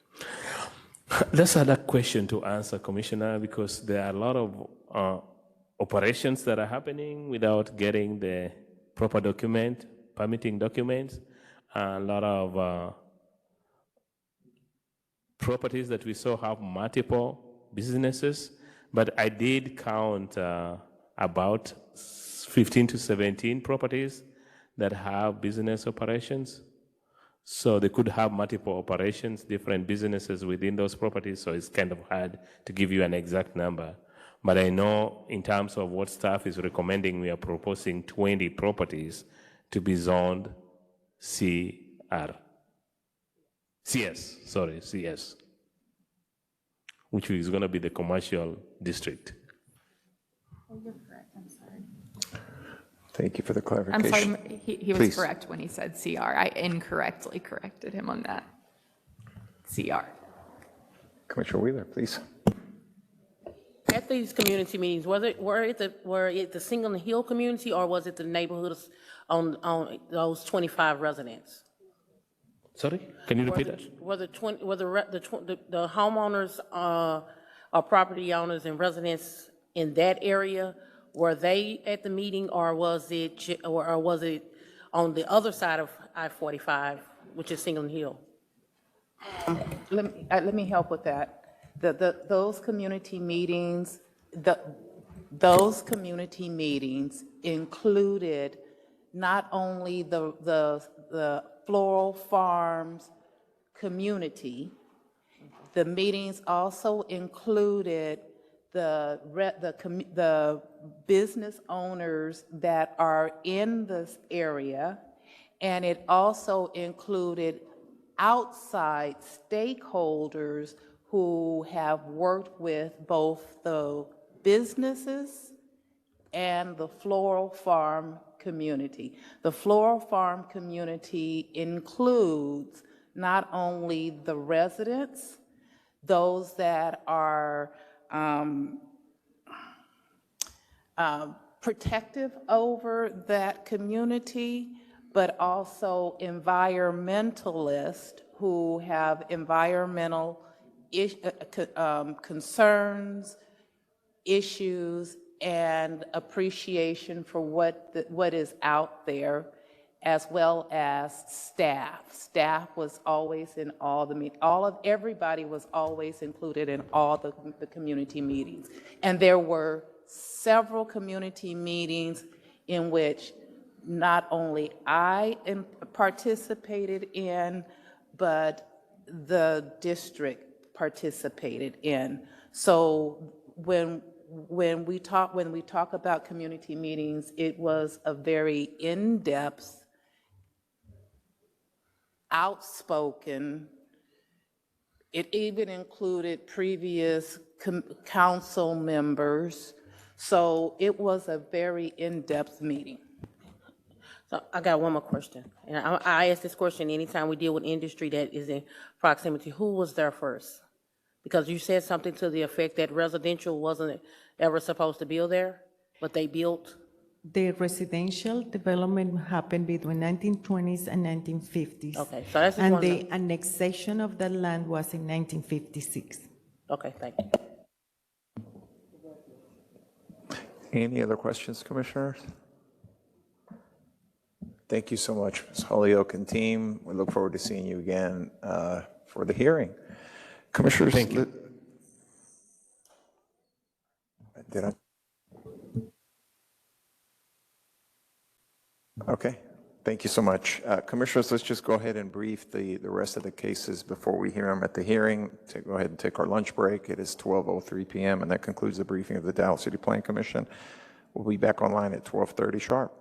That's another question to answer, Commissioner, because there are a lot of operations that are happening without getting the proper permitting documents, a lot of properties that we saw have multiple businesses, but I did count about 15 to 17 properties that have business operations. So they could have multiple operations, different businesses within those properties, so it's kind of hard to give you an exact number. But I know in terms of what staff is recommending, we are proposing 20 properties to be zoned CS, which is going to be the commercial district. Oh, you're correct, I'm sorry. Thank you for the I'm clarification. sorry, he was Please. correct when he said CR. I incorrectly corrected him on that. CR. Commissioner Wheeler, please. At these community meetings, were it the Single Hill community, or was it the neighborhoods on those 25 residents? Sorry, can you repeat that? Were the homeowners or property owners and residents in that area, were they at the meeting, or was it on the other side of I-45, which is Single Hill? Let me help with that. Those community meetings, those community meetings included not only the Floral Farms community, the meetings also included the business owners that are in this area, and it also included outside stakeholders who have worked with both the businesses and the Floral Farm community. The Floral Farm community includes not only the residents, those that are protective over that community, but also environmentalists who have environmental concerns, issues, and appreciation for what is out there, as well as staff. Staff was always in all the meetings. Everybody was always included in all the community meetings. And there were several community meetings in which not only I participated in, but the district participated in. So when we talk about community meetings, it was a very in-depth, outspoken. It even included previous council members. So it was a very in-depth meeting. So I got one more question. And I ask this question anytime we deal with industry that is in proximity. Who was there first? Because you said something to the effect that residential wasn't ever supposed to build there, but they built. The residential development happened between 1920s and 1950s. Okay, so that's just and one the thing. annexation of the land was in 1956. Okay, thank you. Any other questions, commissioners? Thank you so much, Ms. Holyoke and team. We look forward to seeing you again for the hearing. Commissioners, Thank you. Did I? Okay, thank you so much. Commissioners, let's just go ahead and brief the rest of the cases before we hear them at the hearing. Go ahead and take our lunch break. It is 12:03 p.m. and that concludes the briefing of the Dallas City Planning Commission. We'll be back online at 12:30 sharp.